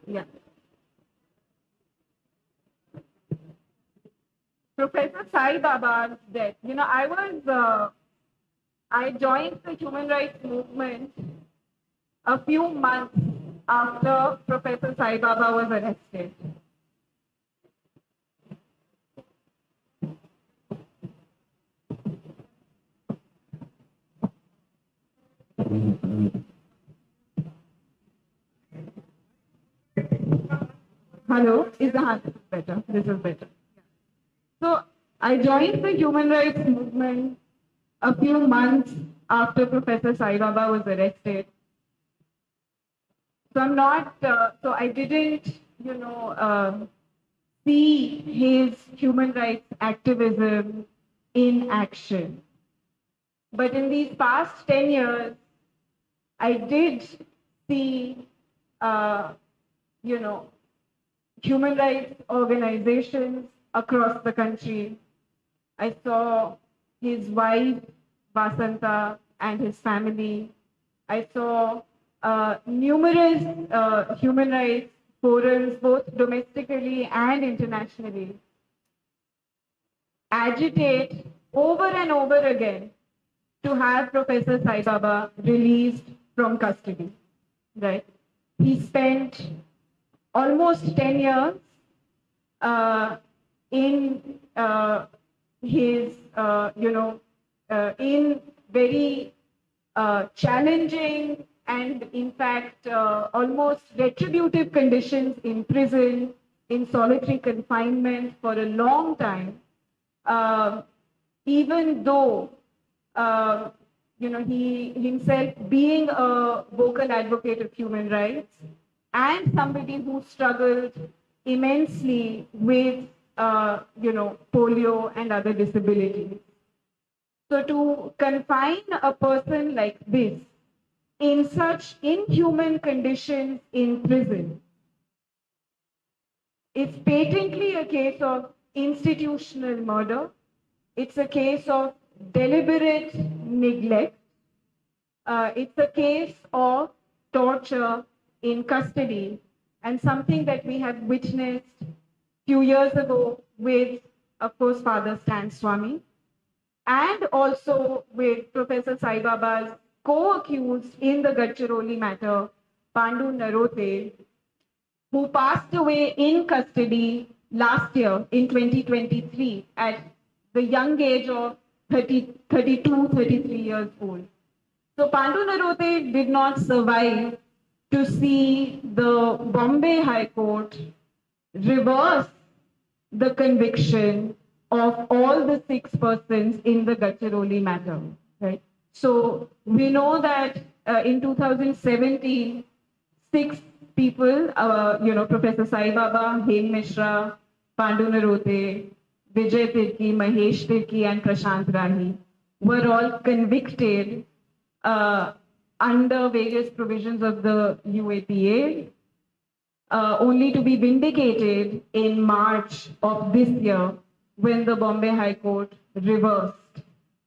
Yeah. Professor Sai Baba's death. You know, I joined the human rights movement a few months after Professor Sai Baba was arrested. Hello, is the hand better? This is better. So I joined the human rights movement a few months after Professor Sai Baba was arrested. So I'm not, so I didn't, see his human rights activism in action. But in these past 10 years, I did see, human rights organizations across the country. I saw his wife, Vasanta, and his family. I saw numerous human rights forums, both domestically and internationally, agitate over and over again to have Professor Sai Baba released from custody, right? He spent almost 10 years in his, in very challenging and in fact almost retributive conditions in prison, in solitary confinement for a long time, even though he himself being a vocal advocate of human rights and somebody who struggled immensely with polio and other disabilities. So to confine a person like this in such inhuman conditions in prison, it's patently a case of institutional murder, It's a case of deliberate neglect. It's a case of torture in custody, and something that we have witnessed few years ago with, of course, Father Stan Swami, and also with Professor Sai Baba's co-accused in the Gadchiroli matter, Pandu Narote, who passed away in custody last year in 2023 at the young age of 32, 33 years old. So Pandu Narote did not survive to see the Bombay High Court reverse the conviction of all the 6 persons in the Gadchiroli matter. Right? So we know that in 2017, 6 people, Professor Sai Baba, Hem Mishra, Pandu Narote, Vijay Tirki, Mahesh Tirki, and Prashant Rahi were all convicted under various provisions of the UAPA, only to be vindicated in March of this year when the Bombay High Court reversed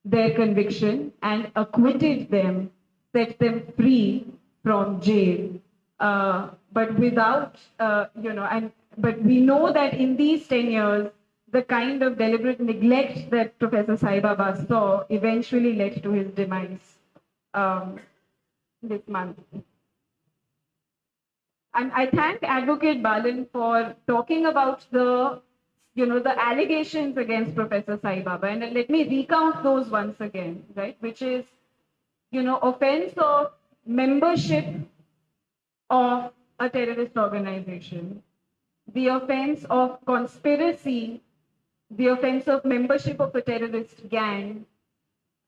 their conviction and acquitted them, set them free from jail. But without, but we know that in these 10 years, the kind of deliberate neglect that Professor Sai Baba saw eventually led to his demise this month. And I thank Advocate Balan for talking about the allegations against Professor Sai Baba. And let me recount those once again, right? Which is, offense of membership of a terrorist organization, the offense of conspiracy, the offense of membership of a terrorist gang,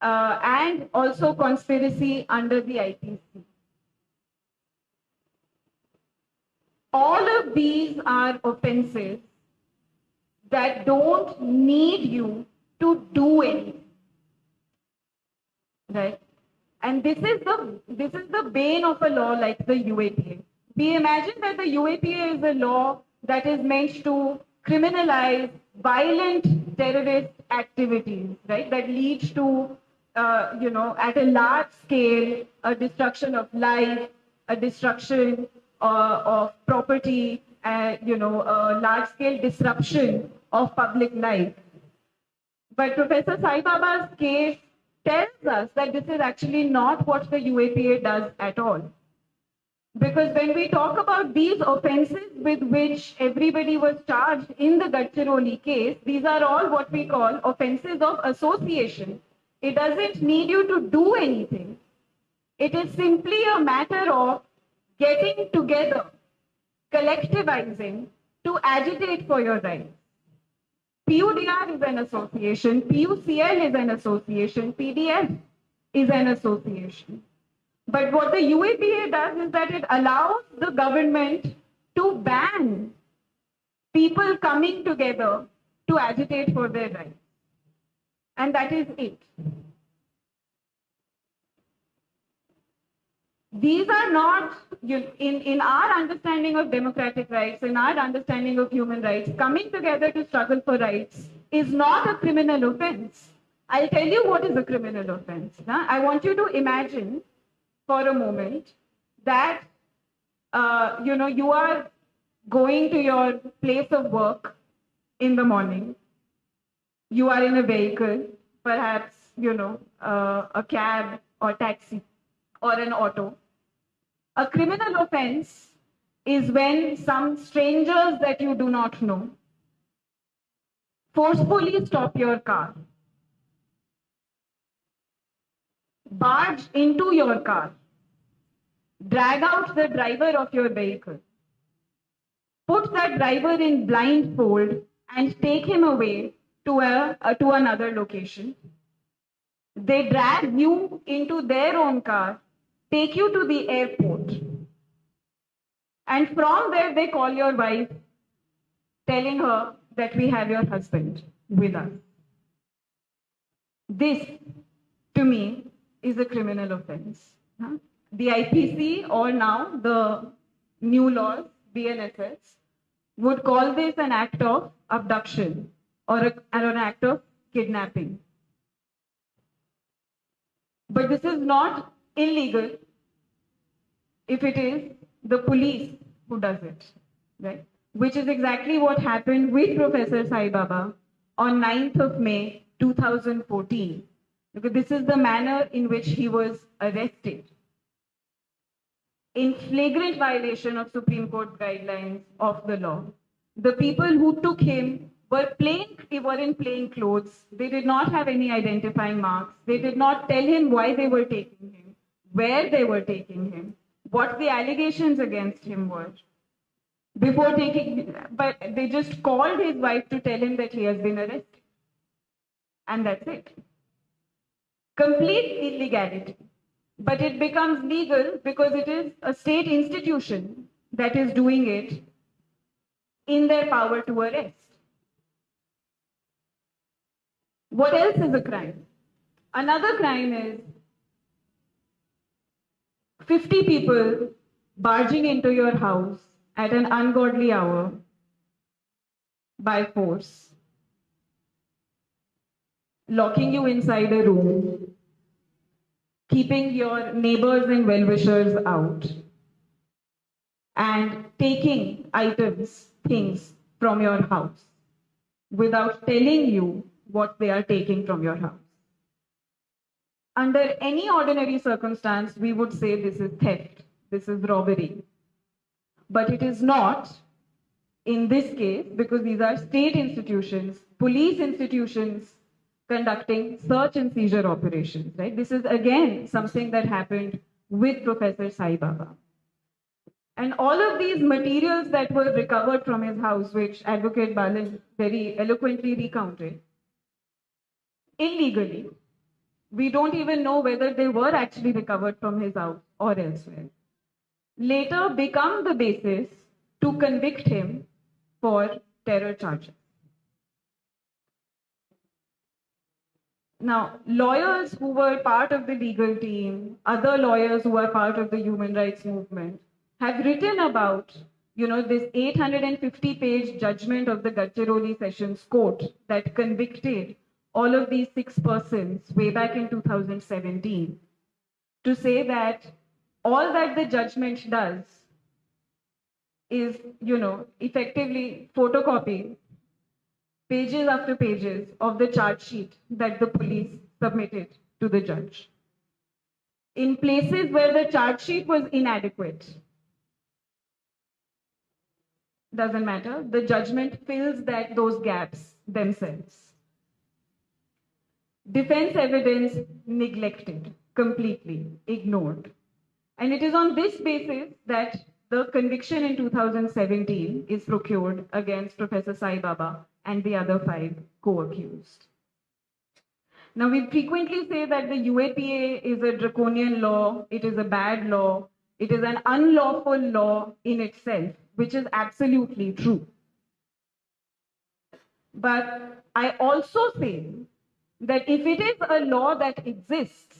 and also conspiracy under the IPC. All of these are offenses that don't need you to do anything, right? And this is the bane of a law like the UAPA. We imagine that the UAPA is a law that is meant to criminalize violent terrorist activities, right? That leads to, at a large scale, a destruction of life, a destruction of property, a large-scale disruption of public life. But Professor Sai Baba's case tells us that this is actually not what the UAPA does at all. Because when we talk about these offenses with which everybody was charged in the Gadchiroli case, these are all what we call offenses of association. It doesn't need you to do anything. It is simply a matter of getting together, collectivizing to agitate for your rights. PUDR is an association, PUCL is an association, PDF is an association. But what the UAPA does is that it allows the government to ban people coming together to agitate for their rights. And that is it. These are not, in our understanding of democratic rights, in our understanding of human rights, coming together to struggle for rights is not a criminal offense. I'll tell you what is a criminal offense. I want you to imagine for a moment that, you are going to your place of work in the morning. You are in a vehicle, perhaps, a cab or taxi or an auto. A criminal offense is when some strangers that you do not know forcefully stop your car, barge into your car, drag out the driver of your vehicle, put that driver in blindfold and take him away to another location. They drag you into their own car, take you to the airport, and from there they call your wife, telling her that we have your husband with us. This, to me, is a criminal offense. The IPC, or now the new laws, BNSS, would call this an act of abduction or an act of kidnapping. But this is not illegal if it is the police who does it, right? Which is exactly what happened with Professor Sai Baba on 9th of May 2014. Because this is the manner in which he was arrested in flagrant violation of Supreme Court guidelines of the law. The people who took him were in plain clothes. They did not have any identifying marks. They did not tell him why they were taking him, where they were taking him, what the allegations against him were. But they just called his wife to tell him that he has been arrested. And that's it. Complete illegality. But it becomes legal because it is a state institution that is doing it in their power to arrest. What else is a crime? Another crime is 50 people barging into your house at an ungodly hour by force, locking you inside a room, keeping your neighbors and well-wishers out, and taking items, things from your house without telling you what they are taking from your house. Under any ordinary circumstance, we would say this is theft, this is robbery. But it is not in this case because these are state institutions, police institutions conducting search and seizure operations, right? This is again something that happened with Professor Sai Baba. And all of these materials that were recovered from his house, which Advocate Balan very eloquently recounted, illegally, we don't even know whether they were actually recovered from his house or elsewhere, later become the basis to convict him for terror charges. Now, lawyers who were part of the legal team, other lawyers who are part of the human rights movement, have written about, this 850-page judgment of the Gadchiroli Sessions Court that convicted all of these 6 persons way back in 2017, to say that all that the judgment does is, effectively photocopy pages after pages of the charge sheet that the police submitted to the judge. In places where the charge sheet was inadequate, doesn't matter, the judgment fills those gaps themselves. Defense evidence neglected, completely ignored. And it is on this basis that the conviction in 2017 is procured against Professor Sai Baba and the other 5 co-accused. Now, we frequently say that the UAPA is a draconian law, it is a bad law, it is an unlawful law in itself, which is absolutely true. But I also say that if it is a law that exists,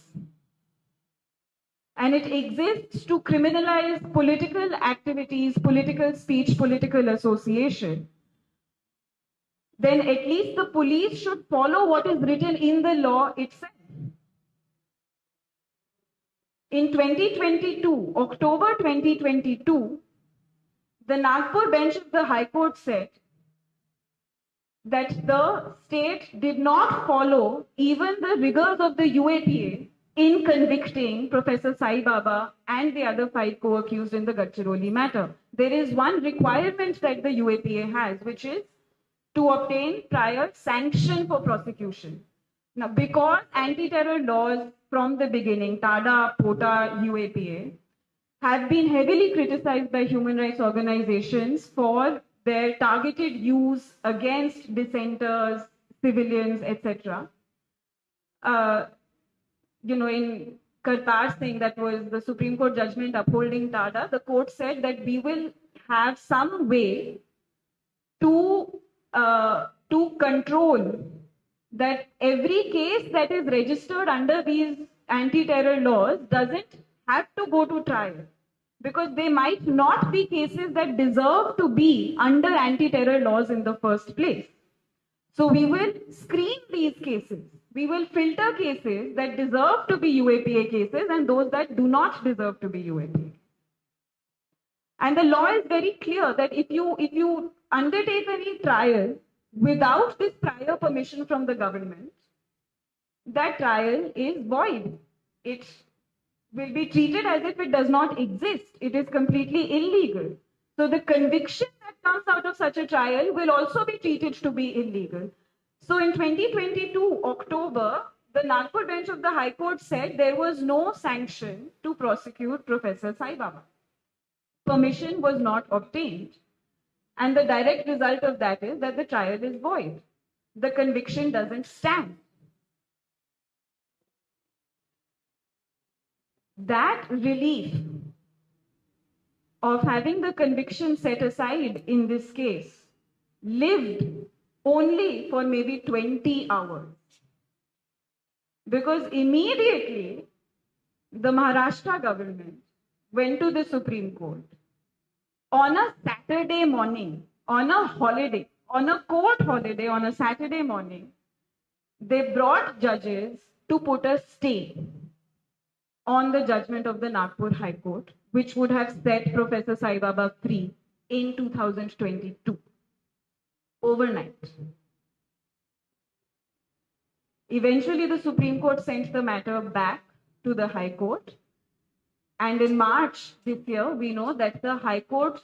and it exists to criminalize political activities, political speech, political association, then at least the police should follow what is written in the law itself. In 2022, October 2022, the Nagpur bench of the High Court said that the state did not follow even the rigors of the UAPA in convicting Professor Sai Baba and the other 5 co-accused in the Gadchiroli matter. There is one requirement that the UAPA has, which is to obtain prior sanction for prosecution. Now, because anti-terror laws from the beginning, TADA, POTA, UAPA, have been heavily criticized by human rights organizations for their targeted use against dissenters, civilians, etc. In Kartar Singh, that was the Supreme Court judgment upholding TADA, the court said that we will have some way to control that every case that is registered under these anti-terror laws doesn't have to go to trial, because they might not be cases that deserve to be under anti-terror laws in the first place. So we will screen these cases. We will filter cases that deserve to be UAPA cases and those that do not deserve to be UAPA. And the law is very clear that if you undertake any trial without this prior permission from the government, that trial is void. It will be treated as if it does not exist. It is completely illegal. So the conviction that comes out of such a trial will also be treated to be illegal. So in 2022, October, the Nagpur bench of the High Court said there was no sanction to prosecute Professor Sai Baba. Permission was not obtained. And the direct result of that is that the trial is void. The conviction doesn't stand. That relief of having the conviction set aside in this case lived only for maybe 20 hours. Because immediately the Maharashtra government went to the Supreme Court on a Saturday morning, on a holiday, on a court holiday, on a Saturday morning. They brought judges to put a stay on the judgment of the Nagpur High Court, which would have set Professor Sai Baba free in 2022, overnight. Eventually, the Supreme Court sent the matter back to the High Court. And in March this year, we know that the High Court,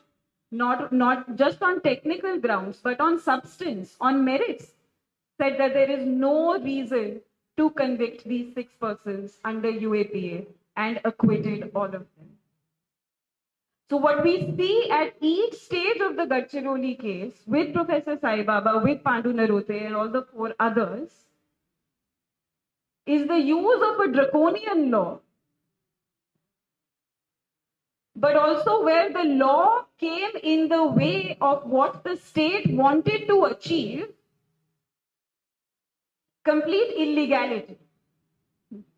not just on technical grounds, but on substance, on merits, said that there is no reason to convict these 6 persons under UAPA and acquitted all of them. So what we see at each stage of the Gadchiroli case with Professor Sai Baba, with Pandu Narote and all the 4 others is the use of a draconian law, but also where the law came in the way of what the state wanted to achieve, complete illegality,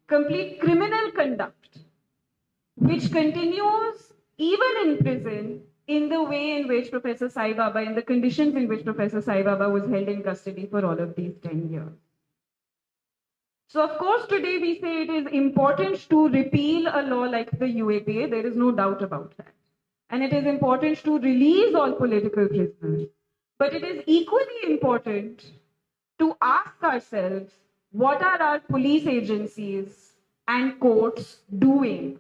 complete criminal conduct, which continues even in prison in the way in which Professor Sai Baba, in the conditions in which Professor Sai Baba was held in custody for all of these 10 years. So of course, today we say it is important to repeal a law like the UAPA. There is no doubt about that. And it is important to release all political prisoners. But it is equally important to ask ourselves, what are our police agencies and courts doing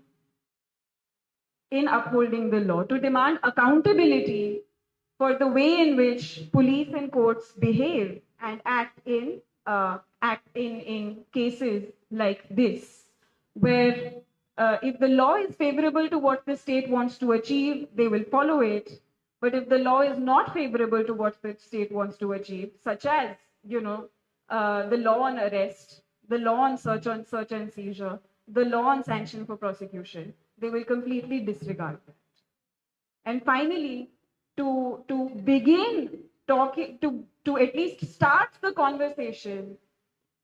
in upholding the law, to demand accountability for the way in which police and courts behave and act in cases like this, where if the law is favorable to what the state wants to achieve, they will follow it. But if the law is not favorable to what the state wants to achieve, such as, the law on arrest, the law on search and seizure, the law on sanction for prosecution, they will completely disregard that. And finally, to begin talking, to at least start the conversation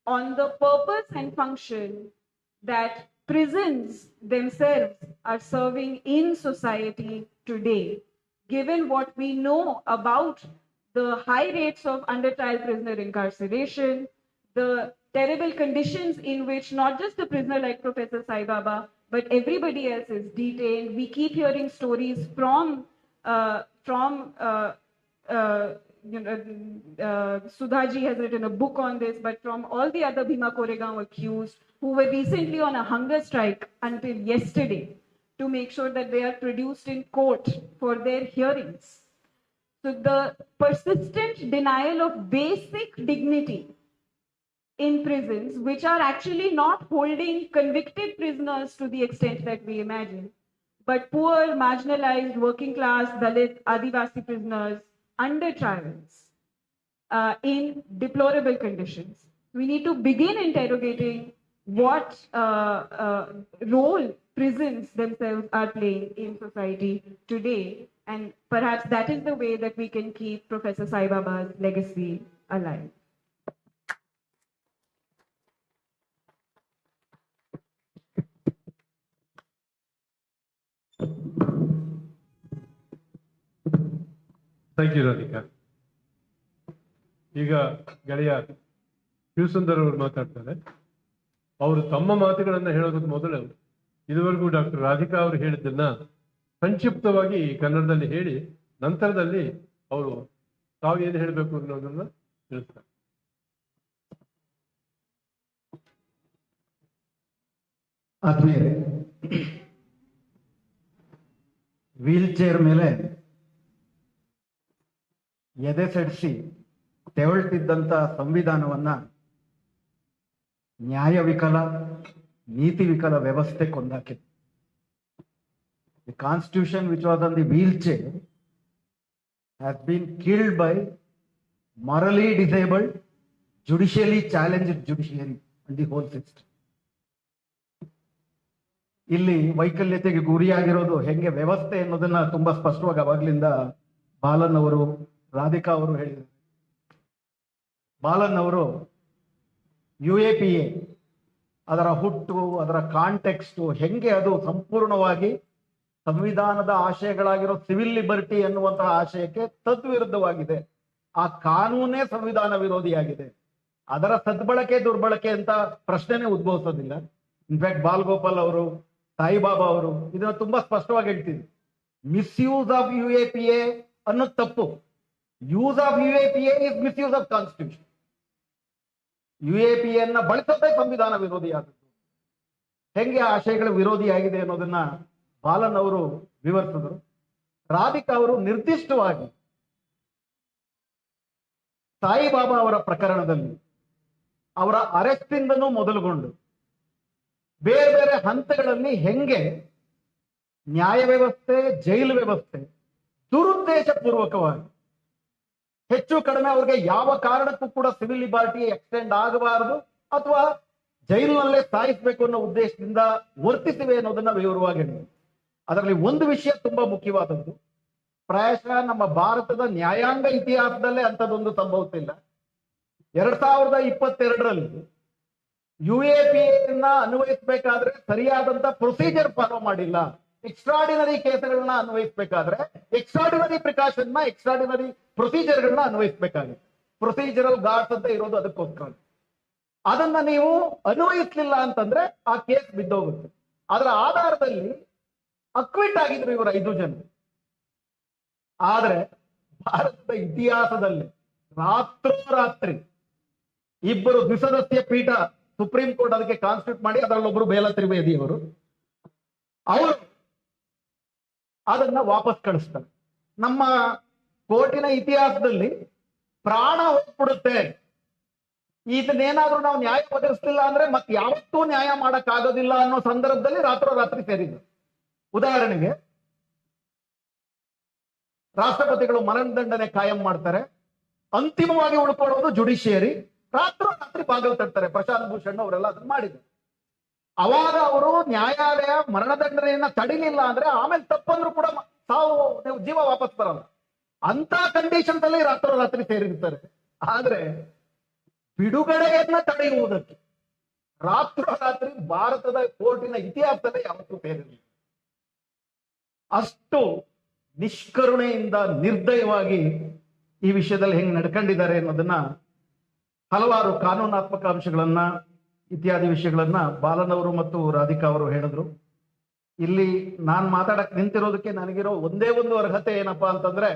on the purpose and function that prisons themselves are serving in society today, given what we know about the high rates of under trial prisoner incarceration, the terrible conditions in which not just a prisoner like Professor Sai Baba, but everybody else is detained. We keep hearing stories from Sudhaji has written a book on this, but from all the other Bhima Koregaon accused who were recently on a hunger strike until yesterday to make sure that they are produced in court for their hearings. So the persistent denial of basic dignity in prisons, which are actually not holding convicted prisoners to the extent that we imagine, but poor, marginalized, working class, Dalit, Adivasi prisoners under trials in deplorable conditions. We need to begin interrogating what role prisons themselves are playing in society today. And perhaps that is the way that we can keep Professor Sai Baba's legacy alive. Thank you, Radhika. ಈಗ ಗೆಳೆಯ ಶಿವಸುಂದರ್ ಅವರು ಮಾತಾಡ್ತಾರೆ. ಅವರು ತಮ್ಮ ಮಾತುಗಳನ್ನ ಹೇಳೋದಕ್ಕೆ ಮೊದಲು ಇದುವರೆಗೂ ಡಾಕ್ಟರ್ ರಾಧಿಕಾ ಅವರು ಹೇಳಿದ್ದನ್ನ ಸಂಕ್ಷಿಪ್ತವಾಗಿ ಕನ್ನಡದಲ್ಲಿ ಹೇಳಿ ನಂತರದಲ್ಲಿ ಅವರು ತಾವು ಏನು ಹೇಳಬೇಕು ಅನ್ನೋದನ್ನ ತಿಳಿಸ್ತಾರೆ. ಆತ್ಮೀಯರೇ, ವೀಲ್ ಚೇರ್ ಮೇಲೆ ಎದೆ ಸಡಿಸಿ ತೆವಳ್ತಿದ್ದಂತ ಸಂವಿಧಾನವನ್ನ ನ್ಯಾಯ ವಿಕಲ, ನೀತಿ ವಿಕಲ ವ್ಯವಸ್ಥೆ ಕೊಂದಾಕಿದೆ. The constitution which was on the wheelchair has been killed by morally disabled, judicially challenged judiciary and the whole system. ಇಲ್ಲಿ ವೈಕಲ್ಯತೆಗೆ ಗುರಿಯಾಗಿರೋದು ಹೆಂಗೆ ವ್ಯವಸ್ಥೆ ಅನ್ನೋದನ್ನ ತುಂಬಾ ಸ್ಪಷ್ಟವಾಗಿ ಅವಾಗ್ಲಿಂದ ಬಾಲನ್ ಅವರು, ರಾಧಿಕಾ ಅವರು ಹೇಳಿದರು. ಬಾಲನ್ ಅವರು UAPA ಅದರ ಹುಟ್ಟು, ಅದರ ಕಾಂಟೆಕ್ಸ್ಟ್, ಹೆಂಗೆ ಅದು ಸಂಪೂರ್ಣವಾಗಿ ಸಂವಿಧಾನದ ಆಶಯಗಳಾಗಿರೋ ಸಿವಿಲ್ ಲಿಬರ್ಟಿ ಎನ್ನುವಂತಹ ಆಶಯಕ್ಕೆ ತದ್ವಿರುದ್ಧವಾಗಿದೆ. ಆ ಕಾನೂನೇ ಸಂವಿಧಾನ ವಿರೋಧಿಯಾಗಿದೆ. ಅದರ ಸದ್ಬಳಕೆ ದುರ್ಬಳಕೆ ಅಂತ ಪ್ರಶ್ನೆನೇ ಉದ್ಭವಿಸೋದಿಲ್ಲ. ಇನ್ಫ್ಯಾಕ್ಟ್ ಬಾಲ್ಗೋಪಾಲ್ ಅವರು, ಸಾಯಿಬಾಬಾ ಅವರು ಇದನ್ನ ತುಂಬಾ ಸ್ಪಷ್ಟವಾಗಿ ಹೇಳ್ತಿದ್ರು. ಮಿಸ್ಯೂಸ್ ಆಫ್ UAPA ಅನ್ನೋದು ತಪ್ಪು. Use of UAPA is misuse of constitution. UAPA ಅನ್ನ ಬಳಸೋದೇ ಸಂವಿಧಾನ ವಿರೋಧಿಯಾದದ್ದು. ಹೆಂಗೆ ಆಶಯಗಳ ವಿರೋಧಿಯಾಗಿದೆ ಅನ್ನೋದನ್ನ ಬಾಲನ್ ಅವರು ವಿವರಿಸಿದ್ರು. ರಾಧಿಕಾ ಅವರು ನಿರ್ದಿಷ್ಟವಾಗಿ ಸಾಯಿಬಾಬಾ ಅವರ ಪ್ರಕರಣದಲ್ಲಿ ಅವರ ಅರೆಸ್ಟಿಂದನೂ ಮೊದಲುಗೊಂಡು ಬೇರೆ ಬೇರೆ ಹಂತಗಳಲ್ಲಿ ಹೆಂಗೆ ನ್ಯಾಯ ವ್ಯವಸ್ಥೆ, ಜೈಲು ವ್ಯವಸ್ಥೆ ದುರುದ್ದೇಶ ಪೂರ್ವಕವಾಗಿ ಹೆಚ್ಚು ಕಡಿಮೆ ಅವ್ರಿಗೆ ಯಾವ ಕಾರಣಕ್ಕೂ ಕೂಡ ಸಿವಿಲ್ ಲಿಬರ್ಟಿ ಎಕ್ಸ್ಟೆಂಡ್ ಆಗಬಾರದು ಅಥವಾ ಜೈಲಿನಲ್ಲೇ ಸಾಯಿಸಬೇಕು ಅನ್ನೋ ಉದ್ದೇಶದಿಂದ ವರ್ತಿಸಿವೆ ಅನ್ನೋದನ್ನ ವಿವರವಾಗಿ ಹೇಳಿದೆ. ಅದರಲ್ಲಿ ಒಂದು ವಿಷಯ ತುಂಬಾ ಮುಖ್ಯವಾದದ್ದು, ಪ್ರಾಯಶಃ ನಮ್ಮ ಭಾರತದ ನ್ಯಾಯಾಂಗ ಇತಿಹಾಸದಲ್ಲೇ ಅಂಥದ್ದೊಂದು ಸಂಭವಿಸಿಲ್ಲ. 2022ರಲ್ಲಿ UAPA ಅನ್ವಯಿಸಬೇಕಾದ್ರೆ ಸರಿಯಾದಂತ ಪ್ರೊಸೀಜರ್ ಫಾಲೋ ಮಾಡಿಲ್ಲ. ಎಕ್ಸ್ಟ್ರಾರ್ಡಿನರಿ ಕೇಸ್ಗಳನ್ನ ಅನ್ವಯಿಸಬೇಕಾದ್ರೆ ಎಕ್ಸ್ಟ್ರಾರ್ಡಿನರಿ ಪ್ರಿಕಾಷನ್ ಎಕ್ಸ್ಟ್ರಾರ್ಡಿನರಿ ಪ್ರೊಸೀಜರ್ಗಳನ್ನ ಅನ್ವಯಿಸಬೇಕಾಗಿದೆ. ಪ್ರೊಸೀಜರಲ್ ಗಾರ್ಡ್ಸ್ ಅಂತ ಇರೋದು ಅದಕ್ಕೋಸ್ಕರ. ಅದನ್ನ ನೀವು ಅನ್ವಯಿಸ್ಲಿಲ್ಲ ಅಂತಂದ್ರೆ ಆ ಕೇಸ್ ಬಿದ್ದೋಗುತ್ತೆ. ಅದರ ಆಧಾರದಲ್ಲಿ ಅಕ್ವಿಟ್ ಆಗಿದ್ರು ಇವರು 5 ಜನ. ಆದ್ರೆ ಭಾರತದ ಇತಿಹಾಸದಲ್ಲಿ ರಾತ್ರೋರಾತ್ರಿ ಇಬ್ಬರು ದ್ವಿಸದಸ್ಯ ಪೀಠ, ಸುಪ್ರೀಂ ಕೋರ್ಟ್ ಅದಕ್ಕೆ ಕಾನ್ಸ್ಟಿಟ್ಯೂಟ್ ಮಾಡಿ ಅದರಲ್ಲೊಬ್ಬರು ಬೇಲ ತ್ರಿವೇದಿ ಅವರು ಅದನ್ನ ವಾಪಸ್ ಕಳಿಸ್ತಾರೆ. ನಮ್ಮ ಕೋರ್ಟಿನ ಇತಿಹಾಸದಲ್ಲಿ ಪ್ರಾಣ ಹೋಗ್ಬಿಡುತ್ತೆ, ಇದನ್ನೇನಾದ್ರೂ ನಾವು ನ್ಯಾಯ ಒದಗಿಸ್ಲಿಲ್ಲ ಅಂದ್ರೆ ಮತ್ತೆ ಯಾವತ್ತೂ ನ್ಯಾಯ ಮಾಡಕ್ ಆಗೋದಿಲ್ಲ ಅನ್ನೋ ಸಂದರ್ಭದಲ್ಲಿ ರಾತ್ರೋರಾತ್ರಿ ಸೇರಿದ್ರು. ಉದಾಹರಣೆಗೆ ರಾಷ್ಟ್ರಪತಿಗಳು ಮರಣದಂಡನೆ ಕಾಯಂ ಮಾಡ್ತಾರೆ, ಅಂತಿಮವಾಗಿ ಉಳ್ಕೊಳ್ಳೋದು ಜುಡಿಷಿಯರಿ, ರಾತ್ರೋರಾತ್ರಿ ಬಾಗಿಲು ತರ್ತಾರೆ. ಪ್ರಶಾಂತ್ ಭೂಷಣ್ ಅವರೆಲ್ಲ ಅದನ್ನ ಮಾಡಿದ್ರು. ಅವಾಗ ಅವರು ನ್ಯಾಯಾಲಯ ಮರಣದಂಡನೆಯನ್ನ ತಡಿಲಿಲ್ಲ ಅಂದ್ರೆ ಆಮೇಲೆ ತಪ್ಪಂದ್ರೂ ಕೂಡ ಸಾವು, ನೀವು ಜೀವ ವಾಪಸ್ ಬರಲ್ಲ. ಅಂತ ಕಂಡೀಷನ್ಸ್ ಅಲ್ಲಿ ರಾತ್ರೋರಾತ್ರಿ ಸೇರಿರ್ತಾರೆ. ಆದ್ರೆ ಬಿಡುಗಡೆಯನ್ನ ತಡೆಯುವುದಕ್ಕೆ ರಾತ್ರೋರಾತ್ರಿ ಭಾರತದ ಕೋರ್ಟಿನ ಇತಿಹಾಸದಲ್ಲಿ ಯಾವತ್ತೂ ಸೇರಿರಲಿಲ್ಲ. ಅಷ್ಟು ನಿಷ್ಕರುಣೆಯಿಂದ ನಿರ್ದಯವಾಗಿ ಈ ವಿಷಯದಲ್ಲಿ ಹೆಂಗ್ ನಡ್ಕೊಂಡಿದ್ದಾರೆ ಅನ್ನೋದನ್ನ ಹಲವಾರು ಕಾನೂನಾತ್ಮಕ ಅಂಶಗಳನ್ನ ಇತ್ಯಾದಿ ವಿಷಯಗಳನ್ನ ಬಾಲನ್ ಅವರು ಮತ್ತು ರಾಧಿಕಾ ಅವರು ಹೇಳಿದ್ರು. ಇಲ್ಲಿ ನಾನ್ ಮಾತಾಡಕ್ ನಿಂತಿರೋದಕ್ಕೆ ನನಗಿರೋ ಒಂದೇ ಒಂದು ಅರ್ಹತೆ ಏನಪ್ಪಾ ಅಂತಂದ್ರೆ,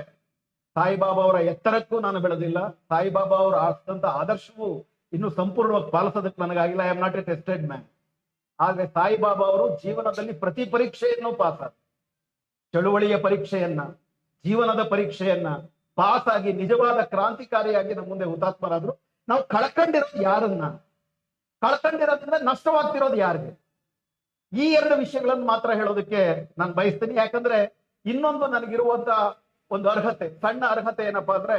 ಸಾಯಿಬಾಬಾ ಅವರ ಎತ್ತರಕ್ಕೂ ನಾನು ಬೆಳೆದಿಲ್ಲ, ಸಾಯಿಬಾಬಾ ಅವರು ಆದಂತ ಆದರ್ಶವು ಇನ್ನು ಸಂಪೂರ್ಣವಾಗಿ ಪಾಲಿಸೋದಕ್ಕೆ ನನಗಾಗಿಲ್ಲ. I am not a tested man. ಆದ್ರೆ ಸಾಯಿಬಾಬಾ ಅವರು ಜೀವನದಲ್ಲಿ ಪ್ರತಿ ಪರೀಕ್ಷೆಯನ್ನು ಪಾಸ್, ಚಳುವಳಿಯ ಪರೀಕ್ಷೆಯನ್ನ, ಜೀವನದ ಪರೀಕ್ಷೆಯನ್ನ ಪಾಸ್ ಆಗಿ ನಿಜವಾದ ಕ್ರಾಂತಿಕಾರಿಯಾಗಿ ನಮ್ಮ ಮುಂದೆ ಹುತಾತ್ಮರಾದ್ರು. ನಾವು ಕಳ್ಕೊಂಡಿರೋದು ಯಾರನ್ನ, ಕಳ್ಕೊಂಡಿರೋದ್ರಿಂದ ನಷ್ಟವಾಗ್ತಿರೋದು ಯಾರಿಗೆ? ಈ 2 ವಿಷಯಗಳನ್ನು ಮಾತ್ರ ಹೇಳೋದಕ್ಕೆ ನಾನು ಬಯಸ್ತೀನಿ. ಯಾಕಂದ್ರೆ ಇನ್ನೊಂದು ನನಗಿರುವಂತ ಒಂದು ಅರ್ಹತೆ, ಸಣ್ಣ ಅರ್ಹತೆ ಏನಪ್ಪಾ ಅಂದ್ರೆ,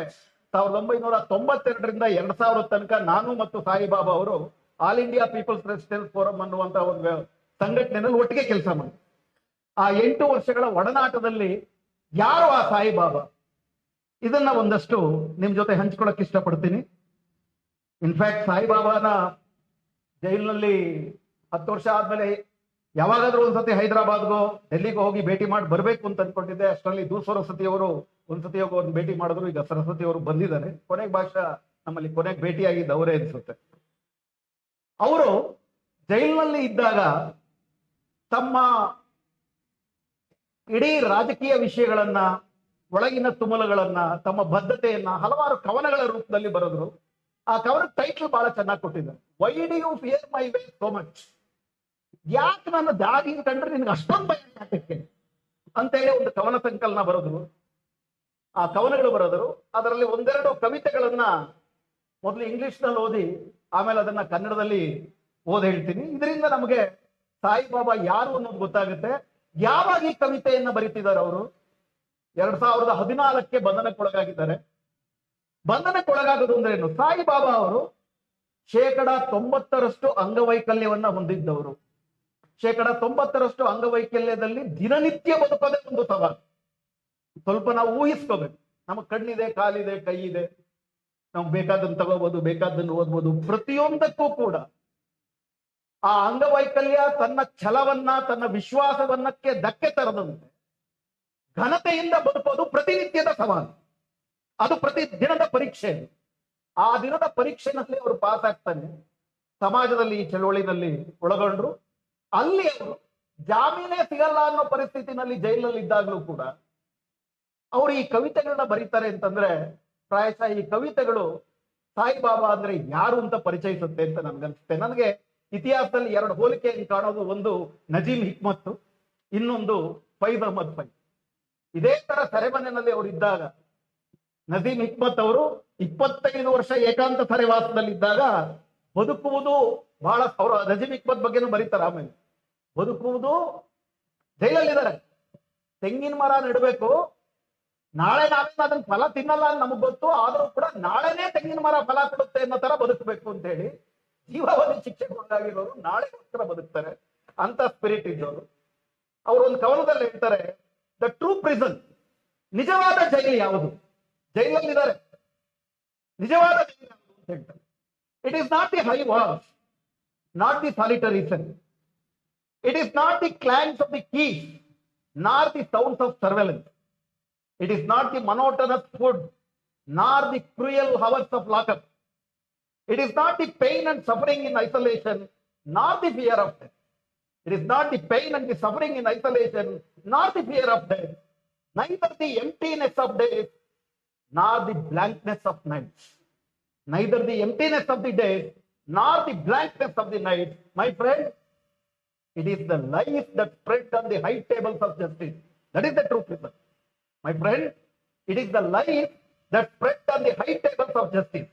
1992ರಿಂದ 2000 ತನಕ ನಾನು ಮತ್ತು ಸಾಯಿಬಾಬಾ ಅವರು all India people's resistance forum ಅನ್ನುವಂತ ಒಂದು ಸಂಘಟನೆಯಲ್ಲಿ ಒಟ್ಟಿಗೆ ಕೆಲಸ ಮಾಡಿ ಆ 8 ವರ್ಷಗಳ ಒಡನಾಟದಲ್ಲಿ ಯಾರು ಆ ಸಾಯಿಬಾಬಾ, ಇದನ್ನ ಒಂದಷ್ಟು ನಿಮ್ ಜೊತೆ ಹಂಚ್ಕೊಳಕ್ ಇಷ್ಟಪಡ್ತೀನಿ. ಇನ್ಫ್ಯಾಕ್ಟ್ ಸಾಯಿಬಾಬಾನ ಜೈಲಿನಲ್ಲಿ 10 ವರ್ಷ ಆದ್ಮೇಲೆ ಯಾವಾಗಾದ್ರೂ ಒಂದ್ಸತಿ ಹೈದರಾಬಾದ್ಗೋ ಡೆಲ್ಲಿಗೋ ಹೋಗಿ ಭೇಟಿ ಮಾಡಿ ಬರ್ಬೇಕು ಅಂತ ಅನ್ಕೊಂಡಿದ್ದೆ. ಅಷ್ಟರಲ್ಲಿ ದೂರ್ ಸರಸ್ವತಿ ಅವರು ಒಂದ್ಸತಿ ಹೋಗಿ ಅವ್ರನ್ನ ಭೇಟಿ ಮಾಡಿದ್ರು. ಈಗ ಸರಸ್ವತಿ ಅವರು ಬಂದಿದ್ದಾರೆ. ಕೊನೆಗೆ ಭಾಷಾ ನಮ್ಮಲ್ಲಿ ಕೊನೆಗೆ ಭೇಟಿಯಾಗಿದ್ದು ಅವರೇ ಅನ್ಸುತ್ತೆ. ಅವರು ಜೈಲಿನಲ್ಲಿ ಇದ್ದಾಗ ತಮ್ಮ ಇಡೀ ರಾಜಕೀಯ ವಿಷಯಗಳನ್ನ, ಒಳಗಿನ ತುಮಲುಗಳನ್ನ, ತಮ್ಮ ಬದ್ಧತೆಯನ್ನ ಹಲವಾರು ಕವನಗಳ ರೂಪದಲ್ಲಿ ಬರೆದ್ರು. ಆ ಕವನ ಟೈಟಲ್ ಬಹಳ ಚೆನ್ನಾಗಿ ಕೊಟ್ಟಿದ್ದಾರೆ, why do you fear my way so much? ಯಾಕೆ ನನ್ನ ದಾರಿ ಕಂಡ್ರೆ ನಿನ್ಗೆ ಅಷ್ಟೊಂದು ಭಯ ಯಾಕೆ ಅಂತೇಳಿ ಒಂದು ಕವನ ಸಂಕಲನ ಬರೆದ್ರು. ಆ ಕವನಗಳು ಬರೆದರು. ಅದರಲ್ಲಿ ಒಂದೆರಡು ಕವಿತೆಗಳನ್ನ ಮೊದಲು ಇಂಗ್ಲಿಷ್ ನಲ್ಲಿ ಓದಿ ಆಮೇಲೆ ಅದನ್ನ ಕನ್ನಡದಲ್ಲಿ ಓದಿ ಹೇಳ್ತೀನಿ. ಇದರಿಂದ ನಮಗೆ ಸಾಯಿಬಾಬಾ ಯಾರು ಅನ್ನೋದು ಗೊತ್ತಾಗುತ್ತೆ. ಯಾವಾಗ ಈ ಕವಿತೆಯನ್ನ ಬರೀತಿದ್ದಾರೆ ಅವರು? 2014ಕ್ಕೆ ಬಂಧನಕ್ಕೊಳಗಾಗಿದ್ದಾರೆ. ಬಂಧನಕ್ಕೊಳಗಾಗೋದು ಅಂದ್ರೆ ಏನು? ಸಾಯಿಬಾಬಾ ಅವರು 90% ಅಂಗವೈಕಲ್ಯವನ್ನ ಹೊಂದಿದ್ದವರು. 90% ಅಂಗವೈಕಲ್ಯದಲ್ಲಿ ದಿನನಿತ್ಯ ಬದುಕೋದೇ ಒಂದು ಸವಾಲು. ಸ್ವಲ್ಪ ನಾವು ಊಹಿಸ್ಕೋಬೇಕು. ನಮಗೆ ಕಣ್ಣಿದೆ, ಕಾಲಿದೆ, ಕೈ ಇದೆ, ನಾವು ಬೇಕಾದನ್ನು ತಗೋಬಹುದು, ಬೇಕಾದನ್ನು ಓದ್ಬೋದು. ಪ್ರತಿಯೊಂದಕ್ಕೂ ಕೂಡ ಆ ಅಂಗವೈಕಲ್ಯ ತನ್ನ ಛಲವನ್ನ, ತನ್ನ ವಿಶ್ವಾಸವನ್ನಕ್ಕೆ ಧಕ್ಕೆ ತರದಂತೆ ಘನತೆಯಿಂದ ಬದುಕೋದು ಪ್ರತಿನಿತ್ಯದ ಸವಾಲು. ಅದು ಪ್ರತಿ ದಿನದ ಪರೀಕ್ಷೆ. ಆ ದಿನದ ಪರೀಕ್ಷೆನಲ್ಲಿ ಅವರು ಪಾಸ್ ಆಗ್ತಾನೆ. ಸಮಾಜದಲ್ಲಿ ಈ ಚಳವಳಿನಲ್ಲಿ ಒಳಗೊಂಡ್ರು. ಅಲ್ಲಿ ಅವರು ಜಾಮೀನೇ ಸಿಗಲ್ಲ ಅನ್ನೋ ಪರಿಸ್ಥಿತಿನಲ್ಲಿ ಜೈಲಿನಲ್ಲಿ ಇದ್ದಾಗಲೂ ಕೂಡ ಅವರು ಈ ಕವಿತೆಗಳನ್ನ ಬರೀತಾರೆ ಅಂತಂದ್ರೆ ಪ್ರಾಯಶಃ ಈ ಕವಿತೆಗಳು ಸಾಯಿಬಾಬಾ ಅಂದ್ರೆ ಯಾರು ಅಂತ ಪರಿಚಯಿಸುತ್ತೆ ಅಂತ ನನ್ಗನ್ಸುತ್ತೆ. ನನಗೆ ಇತಿಹಾಸದಲ್ಲಿ 2 ಹೋಲಿಕೆಯನ್ನು ಕಾಣೋದು, ಒಂದು ನಜೀಮ್ ಹಿಕ್ಮತ್, ಇನ್ನೊಂದು ಫೈಜ್ ಅಹಮದ್ ಫೈಜ್. ಇದೇ ತರ ಸೆರೆಮನೆಯಲ್ಲಿ ಅವರು ಇದ್ದಾಗ ನಜೀಮ್ ಹಿಕ್ಮತ್ ಅವರು 25 ವರ್ಷ ಏಕಾಂತ ಸೆರೆವಾಸದಲ್ಲಿದ್ದಾಗ ಬದುಕುವುದು ಬಹಳ, ಅವರು ನಜೀಮ್ ಹಿಕ್ಮತ್ ಬಗ್ಗೆನೂ ಬರೀತಾರೆ. ಆಮೇಲೆ ಬದುಕುವುದು, ಜೈಲಲ್ಲಿದ್ದಾರೆ, ತೆಂಗಿನ ಮರ ನೆಡಬೇಕು, ನಾಳೆ ನಾವೇನು ಅದನ್ನ ಫಲ ತಿನ್ನಲ್ಲ ಅಂತ ನಮಗ್ ಗೊತ್ತು, ಆದ್ರೂ ಕೂಡ ನಾಳೆನೇ ತೆಂಗಿನ ಮರ ಫಲ ಕೊಡುತ್ತೆ ಅನ್ನೋ ತರ ಬದುಕಬೇಕು ಅಂತ ಹೇಳಿ ಜೀವಾವಧಿ ಶಿಕ್ಷೆಗೊಂಡಾಗಿರೋರು ನಾಳೆಗೋಸ್ಕರ ಬದುಕ್ತಾರೆ ಅಂತ ಸ್ಪಿರಿಟ್ ಇದ್ದವರು. ಅವರು ಒಂದು ಕವನದಲ್ಲಿ ಹೇಳ್ತಾರೆ, ದ ಟ್ರೂ ಪ್ರಿಸನ್, ನಿಜವಾದ ಜೈಲು ಯಾವುದು? ಜೈಲಲ್ಲಿದ್ದಾರೆ, ನಿಜವಾದ ಜೈಲು ಯಾವುದು ಅಂತ ಹೇಳ್ತಾರೆ. It is not the high walls, not the solitary cell, it is not the clangs of the keys, nor the sounds of surveillance, it is not the monotonous food, nor the cruel hours of lockup. It is not the pain and suffering in isolation, nor the fear of death. It is not the pain and the suffering in isolation, nor the fear of death. Neither the emptiness of days, nor the blankness of nights. Neither the emptiness of the days, nor the blankness of the night. My friend, it is the life that spread on the high tables of justice. That is the true prison. My friend, it is the life that spread on the high tables of justice.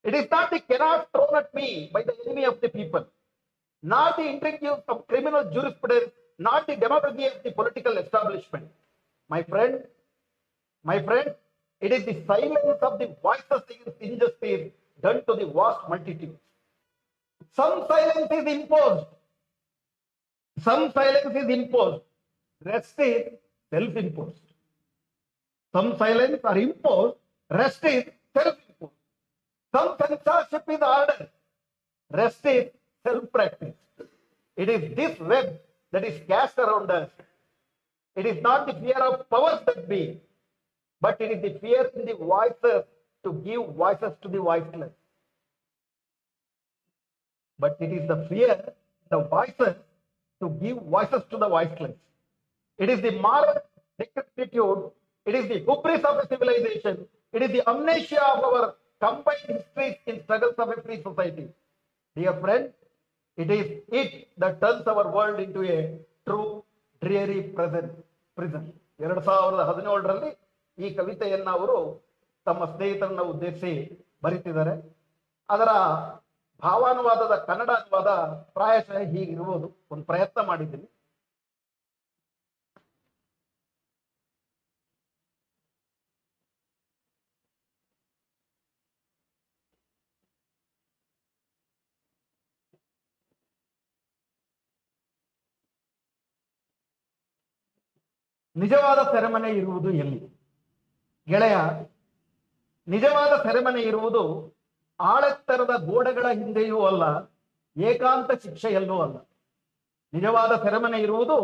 It is not the cannot thrown at me by the enemy of the people, not the intrigues of criminal jurisprudence, not the demagogy of the political establishment. My friend, it is the silence of the voices against injustice done to the vast multitude. Some silence is imposed. Some silence is imposed. Rest is self-imposed. Some silence are imposed, rest is self-imposed. Some censorship is ordered, rest is self-practiced. It is this web that is cast around us. It is not the fear of powers that be, but it is the fear in the voices to give voices to the voiceless. But it is the fear, the voices to give voices to the voiceless. It is the moral decrepitude. It is the hubris of a civilization. It is the amnesia of our combined histories in struggles of a free society. Dear friend, it is it that turns our world into a true dreary prison. 2017ರಲ್ಲಿ ಈ ಕವಿತೆಯನ್ನ ಅವರು ತಮ್ಮ ಸ್ನೇಹಿತರನ್ನ ಉದ್ದೇಶಿಸಿ ಬರೀತಿದ್ದಾರೆ. ಅದರ ಭಾವಾನುವಾದದ ಕನ್ನಡ ಅನುವಾದ ಪ್ರಾಯಶಃ ಹೀಗಿರ್ಬೋದು. ಒಂದು ಪ್ರಯತ್ನ ಮಾಡಿದ್ದೀನಿ. ನಿಜವಾದ ಸೆರೆಮನೆ ಇರುವುದು ಎಲ್ಲಿ? ಗೆಳೆಯ, ನಿಜವಾದ ಸೆರೆಮನೆ ಇರುವುದು ಆಳೆತ್ತರದ ಗೋಡೆಗಳ ಹಿಂದೆಯೂ ಅಲ್ಲ, ಏಕಾಂತ ಶಿಕ್ಷೆಯಲ್ಲೂ ಅಲ್ಲ. ನಿಜವಾದ ಸೆರೆಮನೆ ಇರುವುದು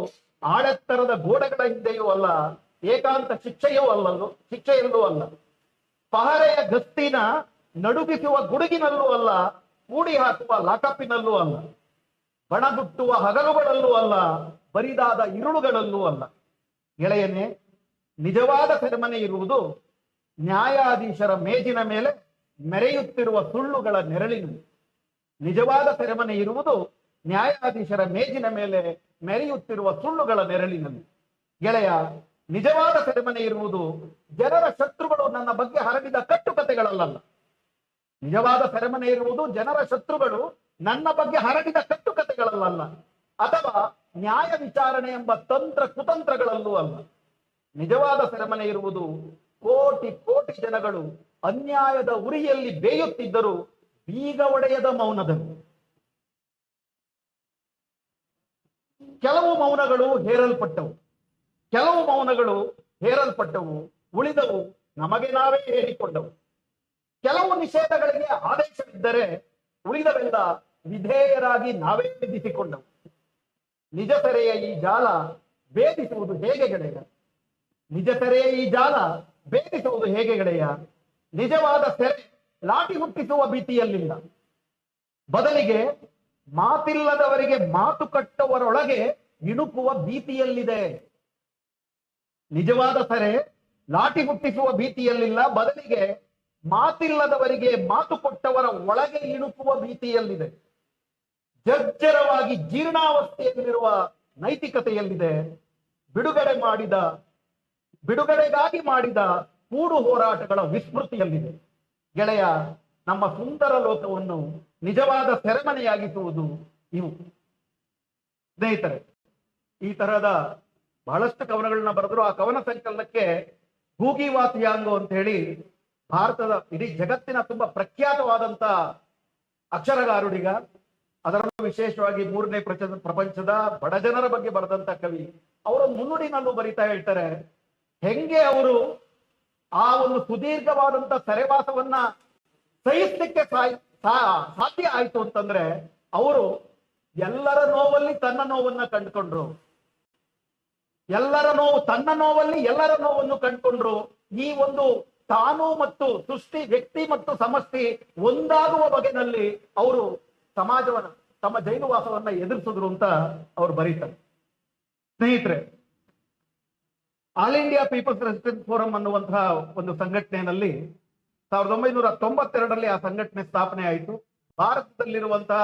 ಆಳೆತ್ತರದ ಗೋಡೆಗಳ ಹಿಂದೆಯೂ ಅಲ್ಲ, ಏಕಾಂತ ಶಿಕ್ಷೆಯಲ್ಲೂ ಅಲ್ಲ. ಪಹರೆಯ ಗಸ್ತಿನ ನಡುಗಿಸುವ ಗುಡುಗಿನಲ್ಲೂ ಅಲ್ಲ, ಕೂಡಿ ಹಾಕುವ ಲಾಕಪ್ಪಿನಲ್ಲೂ ಅಲ್ಲ, ಬಣಗುಟ್ಟುವ ಹಗಲುಗಳಲ್ಲೂ ಅಲ್ಲ, ಬರಿದಾದ ಇರುಳುಗಳಲ್ಲೂ ಅಲ್ಲ. ಗೆಳೆಯನೇ, ನಿಜವಾದ ಸೆರೆಮನೆ ಇರುವುದು ನ್ಯಾಯಾಧೀಶರ ಮೇಜಿನ ಮೇಲೆ ಮೆರೆಯುತ್ತಿರುವ ಸುಳ್ಳುಗಳ ನೆರಳಿನಲ್ಲಿ. ನಿಜವಾದ ಸೆರೆಮನೆ ಇರುವುದು ನ್ಯಾಯಾಧೀಶರ ಮೇಜಿನ ಮೇಲೆ ಮೆರೆಯುತ್ತಿರುವ ಸುಳ್ಳುಗಳ ನೆರಳಿನಲ್ಲಿ. ಗೆಳೆಯ, ನಿಜವಾದ ಸೆರೆಮನೆ ಇರುವುದು ಜನರ ಶತ್ರುಗಳು ನನ್ನ ಬಗ್ಗೆ ಹರಡಿದ ಕಟ್ಟುಕತೆಗಳಲ್ಲ. ನಿಜವಾದ ಸೆರೆಮನೆ ಇರುವುದು ಜನರ ಶತ್ರುಗಳು ನನ್ನ ಬಗ್ಗೆ ಹರಡಿದ ಕಟ್ಟುಕತೆಗಳಲ್ಲ, ಅಥವಾ ನ್ಯಾಯ ವಿಚಾರಣೆ ಎಂಬ ತಂತ್ರ ಕುತಂತ್ರಗಳಲ್ಲೂ ಅಲ್ಲ. ನಿಜವಾದ ಸೆರೆಮನೆ ಇರುವುದು ಕೋಟಿ ಕೋಟಿ ಜನಗಳು ಅನ್ಯಾಯದ ಉರಿಯಲ್ಲಿ ಬೇಯುತ್ತಿದ್ದರೂ ಬೀಗ ಒಡೆಯದ ಮೌನದಲ್ಲಿ. ಕೆಲವು ಮೌನಗಳು ಹೇರಲ್ಪಟ್ಟವು, ಕೆಲವು ಮೌನಗಳು ಹೇರಲ್ಪಟ್ಟವು, ಉಳಿದವು ನಮಗೆ ನಾವೇ ಹೇಳಿಕೊಂಡವು. ಕೆಲವು ನಿಷೇಧಗಳಿಗೆ ಆದೇಶವಿದ್ದರೆ ಉಳಿದವೆಲ್ಲ ವಿಧೇಯರಾಗಿ ನಾವೇ ವಿಧಿಸಿಕೊಂಡವು. ನಿಜ ಸೆರೆಯ ಈ ಜಾಲ ಭೇದಿಸುವುದು ಹೇಗೆ ಗೆಳೆಯ? ನಿಜ ಸೆರೆಯ ಈ ಜಾಲ ಭೇದಿಸುವುದು ಹೇಗೆ ಗೆಳೆಯ? ನಿಜವಾದ ಸೆರೆ ಲಾಠಿ ಹುಟ್ಟಿಸುವ ಭೀತಿಯಲ್ಲಿಲ್ಲ, ಬದಲಿಗೆ ಮಾತಿಲ್ಲದವರಿಗೆ ಮಾತು ಕಟ್ಟುವರೊಳಗೆ ಇಣುಕುವ ಭೀತಿಯಲ್ಲಿದೆ. ನಿಜವಾದ ಸೆರೆ ಲಾಠಿ ಹುಟ್ಟಿಸುವ ಭೀತಿಯಲ್ಲಿಲ್ಲ, ಬದಲಿಗೆ ಮಾತಿಲ್ಲದವರಿಗೆ ಮಾತು ಕೊಟ್ಟವರ ಒಳಗೆ ಇಣುಕುವ ಭೀತಿಯಲ್ಲಿದೆ. ಜರ್ಜರವಾಗಿ ಜೀರ್ಣಾವಸ್ಥೆಯಲ್ಲಿರುವ ನೈತಿಕತೆಯಲ್ಲಿದೆ. ಬಿಡುಗಡೆಗಾಗಿ ಮಾಡಿದ ಕೂಡು ಹೋರಾಟಗಳ ವಿಸ್ಮೃತಿಯಲ್ಲಿದೆ. ಗೆಳೆಯ, ನಮ್ಮ ಸುಂದರ ಲೋಕವನ್ನು ನಿಜವಾದ ಸೆರೆಮನೆಯಾಗಿಸುವುದು ಇವು. ಸ್ನೇಹಿತರೆ, ಈ ತರಹದ ಬಹಳಷ್ಟು ಕವನಗಳನ್ನ ಬರೆದ್ರು. ಆ ಕವನ ಸಂಕಲನಕ್ಕೆ ಗೂಗಿ ವಾತಿಯಾಂಗೋ ಅಂತ ಹೇಳಿ ಭಾರತದ ಇಡೀ ಜಗತ್ತಿನ ತುಂಬಾ ಪ್ರಖ್ಯಾತವಾದಂತ ಅಕ್ಷರಗಾರುಡಿಗ, ಅದರಲ್ಲೂ ವಿಶೇಷವಾಗಿ ಮೂರನೇ ಪ್ರಪಂಚದ ಬಡಜನರ ಬಗ್ಗೆ ಬರೆದಂತ ಕವಿ. ಅವರ ಮುನ್ನುಡಿನಲ್ಲೂ ಬರಿತಾ ಹೇಳ್ತಾರೆ, ಹೆಂಗೆ ಅವರು ಆ ಒಂದು ಸುದೀರ್ಘವಾದಂತ ಸೆರೆವಾಸವನ್ನ ಸಹಿಸಲಿಕ್ಕೆ ಸಾಧ್ಯ ಆಯ್ತು ಅಂತಂದ್ರೆ, ಅವರು ಎಲ್ಲರ ನೋವಲ್ಲಿ ತನ್ನ ನೋವನ್ನ ಕಂಡುಕೊಂಡ್ರು, ಎಲ್ಲರ ನೋವು ತನ್ನ ನೋವಲ್ಲಿ ಎಲ್ಲರ ನೋವನ್ನು ಕಂಡುಕೊಂಡ್ರು. ಈ ಒಂದು ತಾನು ಮತ್ತು ಸೃಷ್ಟಿ, ವ್ಯಕ್ತಿ ಮತ್ತು ಸಮಷ್ಟಿ ಒಂದಾಗುವ ಬಗೆನಲ್ಲಿ ಅವರು ಸಮಾಜವನ್ನ, ತಮ್ಮ ಜೈಲುವಾಸವನ್ನ ಎದುರಿಸಿದ್ರು ಅಂತ ಅವ್ರು ಬರೀತಾರೆ. ಸ್ನೇಹಿತರೆ, all India people's resistance forum ಅನ್ನುವಂತಹ ಒಂದು ಸಂಘಟನೆಯಲ್ಲಿ 1992ರಲ್ಲಿ ಆ ಸಂಘಟನೆ ಸ್ಥಾಪನೆ ಆಯಿತು. ಭಾರತದಲ್ಲಿರುವಂತಹ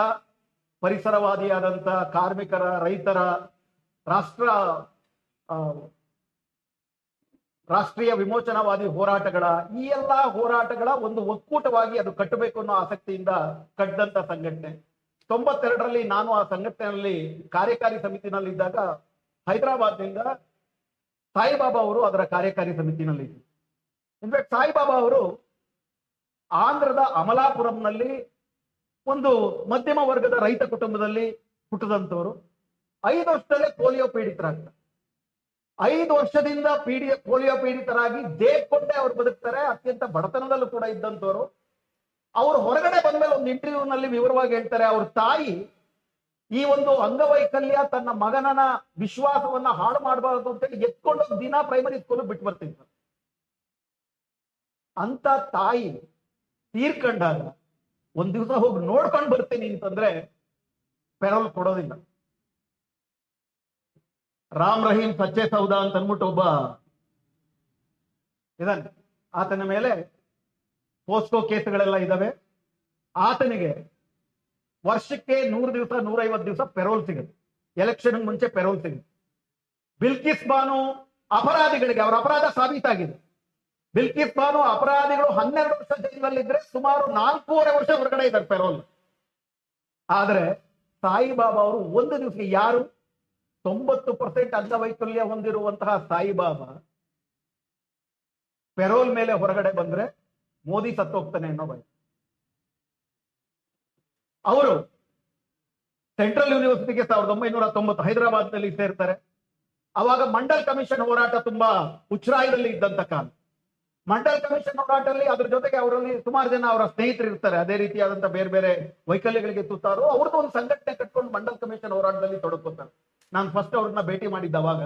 ಪರಿಸರವಾದಿಯಾದಂತಹ ಕಾರ್ಮಿಕರ, ರೈತರ, ರಾಷ್ಟ್ರೀಯ ವಿಮೋಚನಾವಾದಿ ಹೋರಾಟಗಳ, ಈ ಎಲ್ಲಾ ಹೋರಾಟಗಳ ಒಂದು ಒಕ್ಕೂಟವಾಗಿ ಅದು ಕಟ್ಟಬೇಕು ಅನ್ನೋ ಆಸಕ್ತಿಯಿಂದ ಕಟ್ಟಿದಂತ ಸಂಘಟನೆ. 92ರಲ್ಲಿ ನಾನು ಆ ಸಂಘಟನೆಯಲ್ಲಿ ಕಾರ್ಯಕಾರಿ ಸಮಿತಿನಲ್ಲಿದ್ದಾಗ ಹೈದರಾಬಾದ್ನಿಂದ ಸಾಯಿಬಾಬಾ ಅವರು ಅದರ ಕಾರ್ಯಕಾರಿ ಸಮಿತಿನಲ್ಲಿ ಇದ್ರು. ಇನ್ಫ್ಯಾಕ್ಟ್ ಸಾಯಿಬಾಬಾ ಅವರು ಆಂಧ್ರದ ಅಮಲಾಪುರಂನಲ್ಲಿ ಒಂದು ಮಧ್ಯಮ ವರ್ಗದ ರೈತ ಕುಟುಂಬದಲ್ಲಿ ಹುಟ್ಟಿದಂಥವರು. 5 ವರ್ಷದಲ್ಲೇ ಪೋಲಿಯೋ ಪೀಡಿತರಾಗ್ತಾರೆ. 5 ವರ್ಷದಿಂದ ಪೋಲಿಯೋ ಪೀಡಿತರಾಗಿ ದೇಹಕೊಂಡೇ ಅವ್ರು ಬದುಕ್ತಾರೆ. ಅತ್ಯಂತ ಬಡತನದಲ್ಲೂ ಕೂಡ ಇದ್ದಂಥವ್ರು. ಅವರು ಹೊರಗಡೆ ಬಂದ್ಮೇಲೆ ಒಂದು ಇಂಟರ್ವ್ಯೂನಲ್ಲಿ ವಿವರವಾಗಿ ಹೇಳ್ತಾರೆ, ಅವ್ರ ತಾಯಿ ಈ ಒಂದು ಅಂಗವೈಕಲ್ಯ ತನ್ನ ಮಗನನ ವಿಶ್ವಾಸವನ್ನ ಹಾಳು ಮಾಡಬಾರದು ಅಂತೇಳಿ ಎತ್ಕೊಂಡೋಗಿ ದಿನ ಪ್ರೈಮರಿ ಸ್ಕೂಲ್ ಬಿಟ್ಟು ಬರ್ತಿದ್ರು. ಅಂತ ತಾಯಿ ತೀರ್ಕೊಂಡಾಗ ಒಂದ್ ದಿವಸ ಹೋಗಿ ನೋಡ್ಕೊಂಡು ಬರ್ತೀನಿ ಅಂತಂದ್ರೆ ಪೆರೋಲ್ ಕೊಡೋದಿಲ್ಲ. ರಾಮ್ ರಹೀಂ ಸಚ್ಚೆ ಸೌದಾ ಅಂತ ಅಂದ್ಬಿಟ್ಟು ಒಬ್ಬ ಇದಾನೆ, ಆತನ ಮೇಲೆ ಪೋಸ್ಕೋ ಕೇಸ್ಗಳೆಲ್ಲ ಇದಾವೆ. ಆತನಿಗೆ ವರ್ಷಕ್ಕೆ 100 ದಿವಸ 150 ದಿವಸ ಪೆರೋಲ್ ಸಿಗುತ್ತೆ. ಎಲೆಕ್ಷನ್ ಮುಂಚೆ ಪೆರೋಲ್ ಸಿಗುತ್ತೆ. ಬಿಲ್ಕಿಸ್ ಬಾನು ಅಪರಾಧಿಗಳಿಗೆ ಅವರ ಅಪರಾಧ ಸಾಬೀತಾಗಿದೆ. ಬಿಲ್ಕಿಸ್ ಬಾನು ಅಪರಾಧಿಗಳು 12 ವರ್ಷ ಜೈಲಲ್ಲಿದ್ರೆ ಸುಮಾರು 4.5 ವರ್ಷ ಹೊರಗಡೆ ಇದ್ದಾರೆ ಪೆರೋಲ್. ಆದ್ರೆ ಸಾಯಿಬಾಬಾ ಅವರು ಒಂದು ದಿವಸ, ಯಾರು 90% ಅಂಗವೈಕಲ್ಯ ಹೊಂದಿರುವಂತಹ ಸಾಯಿಬಾಬಾ ಪೆರೋಲ್ ಮೇಲೆ ಹೊರಗಡೆ ಬಂದ್ರೆ ಮೋದಿ ಸತ್ತೋಗ್ತಾನೆ ಅನ್ನೋ ಭಯ. ಅವರು ಸೆಂಟ್ರಲ್ ಯೂನಿವರ್ಸಿಟಿಗೆ 1990 ಹೈದರಾಬಾದ್ನಲ್ಲಿ ಸೇರ್ತಾರೆ. ಅವಾಗ ಮಂಡಲ್ ಕಮಿಷನ್ ಹೋರಾಟ ತುಂಬಾ ಉಚ್ಛ್ರಾಯದಲ್ಲಿ ಇದ್ದಂತ ಕಾಲ. ಮಂಡಲ್ ಕಮಿಷನ್ ಹೋರಾಟದಲ್ಲಿ ಅದ್ರ ಜೊತೆಗೆ ಅವರಲ್ಲಿ ಸುಮಾರು ಜನ ಅವರ ಸ್ನೇಹಿತರು ಇರ್ತಾರೆ, ಅದೇ ರೀತಿಯಾದಂತ ಬೇರೆ ಬೇರೆ ವೈಕಲ್ಯಗಳಿಗೆ ತುತ್ತಾರು. ಅವ್ರದ್ದು ಒಂದು ಸಂಘಟನೆ ಕಟ್ಕೊಂಡು ಮಂಡಲ್ ಕಮಿಷನ್ ಹೋರಾಟದಲ್ಲಿ ತೊಡಗ್ಕೊತಾರೆ. ನಾನು ಫಸ್ಟ್ ಅವ್ರನ್ನ ಭೇಟಿ ಮಾಡಿದ್ದ ಅವಾಗ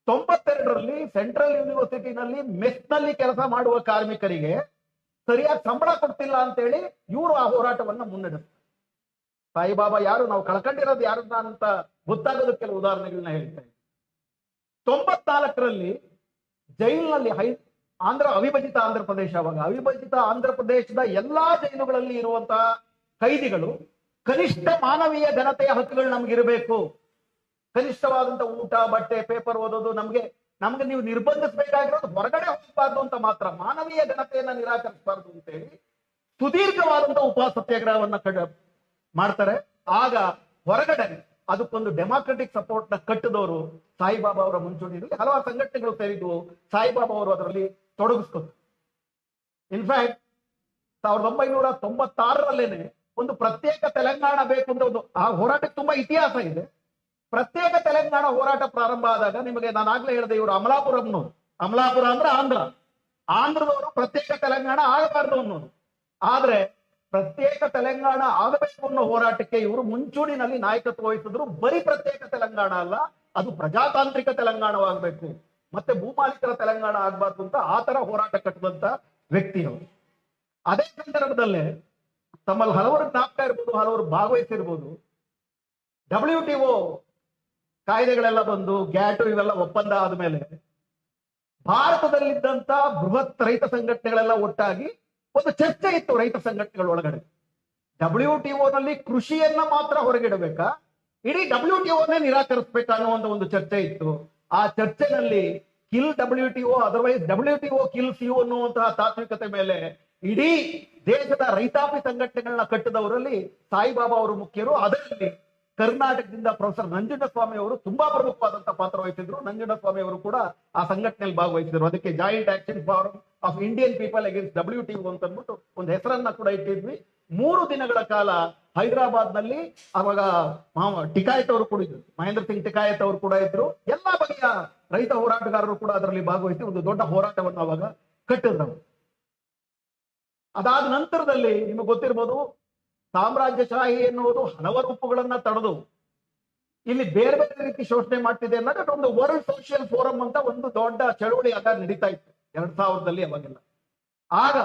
92ರಲ್ಲಿ ಸೆಂಟ್ರಲ್ ಯೂನಿವರ್ಸಿಟಿನಲ್ಲಿ ಮೆಸ್ನಲ್ಲಿ ಕೆಲಸ ಮಾಡುವ ಕಾರ್ಮಿಕರಿಗೆ ಸರಿಯಾಗಿ ಸಂಬಳ ಕೊಡ್ತಿಲ್ಲ ಅಂತೇಳಿ ಇವರು ಆ ಹೋರಾಟವನ್ನ ಮುನ್ನಡೆಸ್ತಾರೆ. ಸಾಯಿಬಾಬಾ ಯಾರು, ನಾವು ಕಳ್ಕೊಂಡಿರೋದು ಯಾರನ್ನ ಅಂತ ಗೊತ್ತಾಗೋದಕ್ಕೆ ಕೆಲವು ಉದಾಹರಣೆಗಳನ್ನ ಹೇಳ್ತಾ ಇದ್ದೀನಿ. 94ರಲ್ಲಿ ಜೈಲಿನಲ್ಲಿ ಅವಿಭಜಿತ ಆಂಧ್ರ ಪ್ರದೇಶ, ಅವಾಗ ಅವಿಭಜಿತ ಆಂಧ್ರ ಪ್ರದೇಶದ ಎಲ್ಲಾ ಜೈಲುಗಳಲ್ಲಿ ಇರುವಂತಹ ಕೈದಿಗಳು ಕನಿಷ್ಠ ಮಾನವೀಯ ಘನತೆಯ ಹಕ್ಕುಗಳು ನಮ್ಗಿರಬೇಕು, ಕನಿಷ್ಠವಾದಂತ ಊಟ, ಬಟ್ಟೆ, ಪೇಪರ್ ಓದೋದು, ನಮ್ಗೆ ನೀವು ನಿರ್ಬಂಧಿಸಬೇಕಾಗಿರೋದು ಹೊರಗಡೆ ಹೋಗಬಾರ್ದು ಅಂತ ಮಾತ್ರ, ಮಾನವೀಯ ಘನತೆಯನ್ನ ನಿರಾಕರಿಸಬಾರ್ದು ಅಂತೇಳಿ ಸುದೀರ್ಘವಾದಂತ ಉಪವಾಸ ಸತ್ಯಾಗ್ರಹವನ್ನ ಮಾಡ್ತಾರೆ. ಆಗ ಹೊರಗಡೆ ಅದಕ್ಕೊಂದು ಡೆಮಾಕ್ರೆಟಿಕ್ ಸಪೋರ್ಟ್ ನ ಕಟ್ಟಿದವರು ಸಾಯಿಬಾಬಾ ಅವರ ಮುಂಚೂಣಿಯಲ್ಲಿ ಹಲವಾರು ಸಂಘಟನೆಗಳು ಸೇರಿದ್ವು. ಸಾಯಿಬಾಬಾ ಅವರು ಅದರಲ್ಲಿ ತೊಡಗಿಸ್ಕೊಂಡು ಇನ್ಫ್ಯಾಕ್ಟ್ 1996ರಲ್ಲೇನೆ ಒಂದು ಪ್ರತ್ಯೇಕ ತೆಲಂಗಾಣ ಬೇಕು ಅಂತ ಒಂದು ಆ ಹೋರಾಟಕ್ಕೆ ತುಂಬಾ ಇತಿಹಾಸ ಇದೆ. ಪ್ರತ್ಯೇಕ ತೆಲಂಗಾಣ ಹೋರಾಟ ಪ್ರಾರಂಭ ಆದಾಗ ನಿಮಗೆ ನಾನು ಆಗ್ಲೇ ಹೇಳಿದೆ, ಇವರು ಅಮಲಾಪುರಂನವರು, ಅಮಲಾಪುರ ಅಂದ್ರೆ ಆಂಧ್ರದವರು ಪ್ರತ್ಯೇಕ ತೆಲಂಗಾಣ ಆಗಬಾರ್ದು ಅನ್ನೋದು. ಆದ್ರೆ ಪ್ರತ್ಯೇಕ ತೆಲಂಗಾಣ ಆಗಬೇಕು ಅನ್ನೋ ಹೋರಾಟಕ್ಕೆ ಇವರು ಮುಂಚೂಣಿನಲ್ಲಿ ನಾಯಕತ್ವ ವಹಿಸಿದ್ರು. ಬರೀ ಪ್ರತ್ಯೇಕ ತೆಲಂಗಾಣ ಅಲ್ಲ, ಅದು ಪ್ರಜಾತಾಂತ್ರಿಕ ತೆಲಂಗಾಣವಾಗಬೇಕು, ಮತ್ತೆ ಭೂಮಾಲೀಕರ ತೆಲಂಗಾಣ ಆಗ್ಬಾರ್ದು ಅಂತ ಆ ತರ ಹೋರಾಟ ಕಟ್ಟುವಂತ ವ್ಯಕ್ತಿಯವರು. ಅದೇ ಸಂದರ್ಭದಲ್ಲೇ ತಮ್ಮಲ್ಲಿ ಹಲವರು ಜ್ಞಾಪಕ ಇರ್ಬೋದು, ಹಲವರು ಭಾಗವಹಿಸಿರ್ಬೋದು, WTO ಕಾಯ್ದೆಗಳೆಲ್ಲ ಬಂದು ಗ್ಯಾಟು ಇವೆಲ್ಲ ಒಪ್ಪಂದ ಆದ್ಮೇಲೆ ಭಾರತದಲ್ಲಿದ್ದಂತ ಬೃಹತ್ ರೈತ ಸಂಘಟನೆಗಳೆಲ್ಲ ಒಟ್ಟಾಗಿ ಒಂದು ಚರ್ಚೆ ಇತ್ತು ರೈತ ಸಂಘಟನೆಗಳ ಒಳಗಡೆ. WTOನಲ್ಲಿ ಕೃಷಿಯನ್ನ ಮಾತ್ರ ಹೊರಗಿಡಬೇಕಾ, ಇಡೀ WTOನೇ ನಿರಾಕರಿಸಬೇಕಾ ಅನ್ನುವಂತ ಒಂದು ಚರ್ಚೆ ಇತ್ತು. ಆ ಚರ್ಚೆನಲ್ಲಿ kill WTO otherwise WTO kills you ಅನ್ನುವಂತಹ ತಾತ್ವಿಕತೆ ಮೇಲೆ ಇಡೀ ದೇಶದ ರೈತಾಪಿ ಸಂಘಟನೆಗಳನ್ನ ಕಟ್ಟಿದವರಲ್ಲಿ ಸಾಯಿಬಾಬಾ ಅವರು ಮುಖ್ಯರು. ಅದರಲ್ಲಿ ಕರ್ನಾಟಕದಿಂದ ಪ್ರೊಫೆಸರ್ ನಂಜುಂಡಸ್ವಾಮಿ ಅವರು ತುಂಬಾ ಪ್ರಮುಖವಾದಂತಹ ಪಾತ್ರ ವಹಿಸಿದ್ರು. ನಂಜುಂಡಸ್ವಾಮಿ ಅವರು ಕೂಡ ಆ ಸಂಘಟನೆಯಲ್ಲಿ ಭಾಗವಹಿಸಿದ್ರು. ಅದಕ್ಕೆ joint action forum of Indian people against WTO ಅಂತ ಅಂದ್ಬಿಟ್ಟು ಒಂದು ಹೆಸರನ್ನ ಕೂಡ ಇಟ್ಟಿದ್ವಿ. 3 ದಿನಗಳ ಕಾಲ ಹೈದರಾಬಾದ್ ನಲ್ಲಿ ಅವಾಗ ಟಿಕಾಯತ್ ಅವರು ಕೂಡ ಇದ್ರು, ಮಹೇಂದ್ರ ಸಿಂಗ್ ಟಿಕಾಯತ್ ಅವರು ಕೂಡ ಇದ್ರು. ಎಲ್ಲಾ ಬಗೆಯ ರೈತ ಹೋರಾಟಗಾರರು ಕೂಡ ಅದರಲ್ಲಿ ಭಾಗವಹಿಸಿ ಒಂದು ದೊಡ್ಡ ಹೋರಾಟವನ್ನು ಅವಾಗ ಕಟ್ಟಿದ್ರು. ಅದಾದ ನಂತರದಲ್ಲಿ ನಿಮಗೆ ಗೊತ್ತಿರ್ಬೋದು, ಸಾಮ್ರಾಜ್ಯಶಾಹಿ ಎನ್ನುವುದು ಹಲವಾರು ರೂಪಗಳನ್ನ ತಡೆದು ಇಲ್ಲಿ ಬೇರೆ ಬೇರೆ ರೀತಿ ಶೋಷಣೆ ಮಾಡ್ತಿದೆ ಅನ್ನೋದು ಒಂದು ವರ್ಲ್ಡ್ ಸೋಷಿಯಲ್ ಫೋರಂ ಅಂತ ಒಂದು ದೊಡ್ಡ ಚಳವಳಿ ಆಗ ನಡೀತಾ ಇತ್ತು 2000ರಲ್ಲಿ. ಅವಾಗೆಲ್ಲ ಆಗ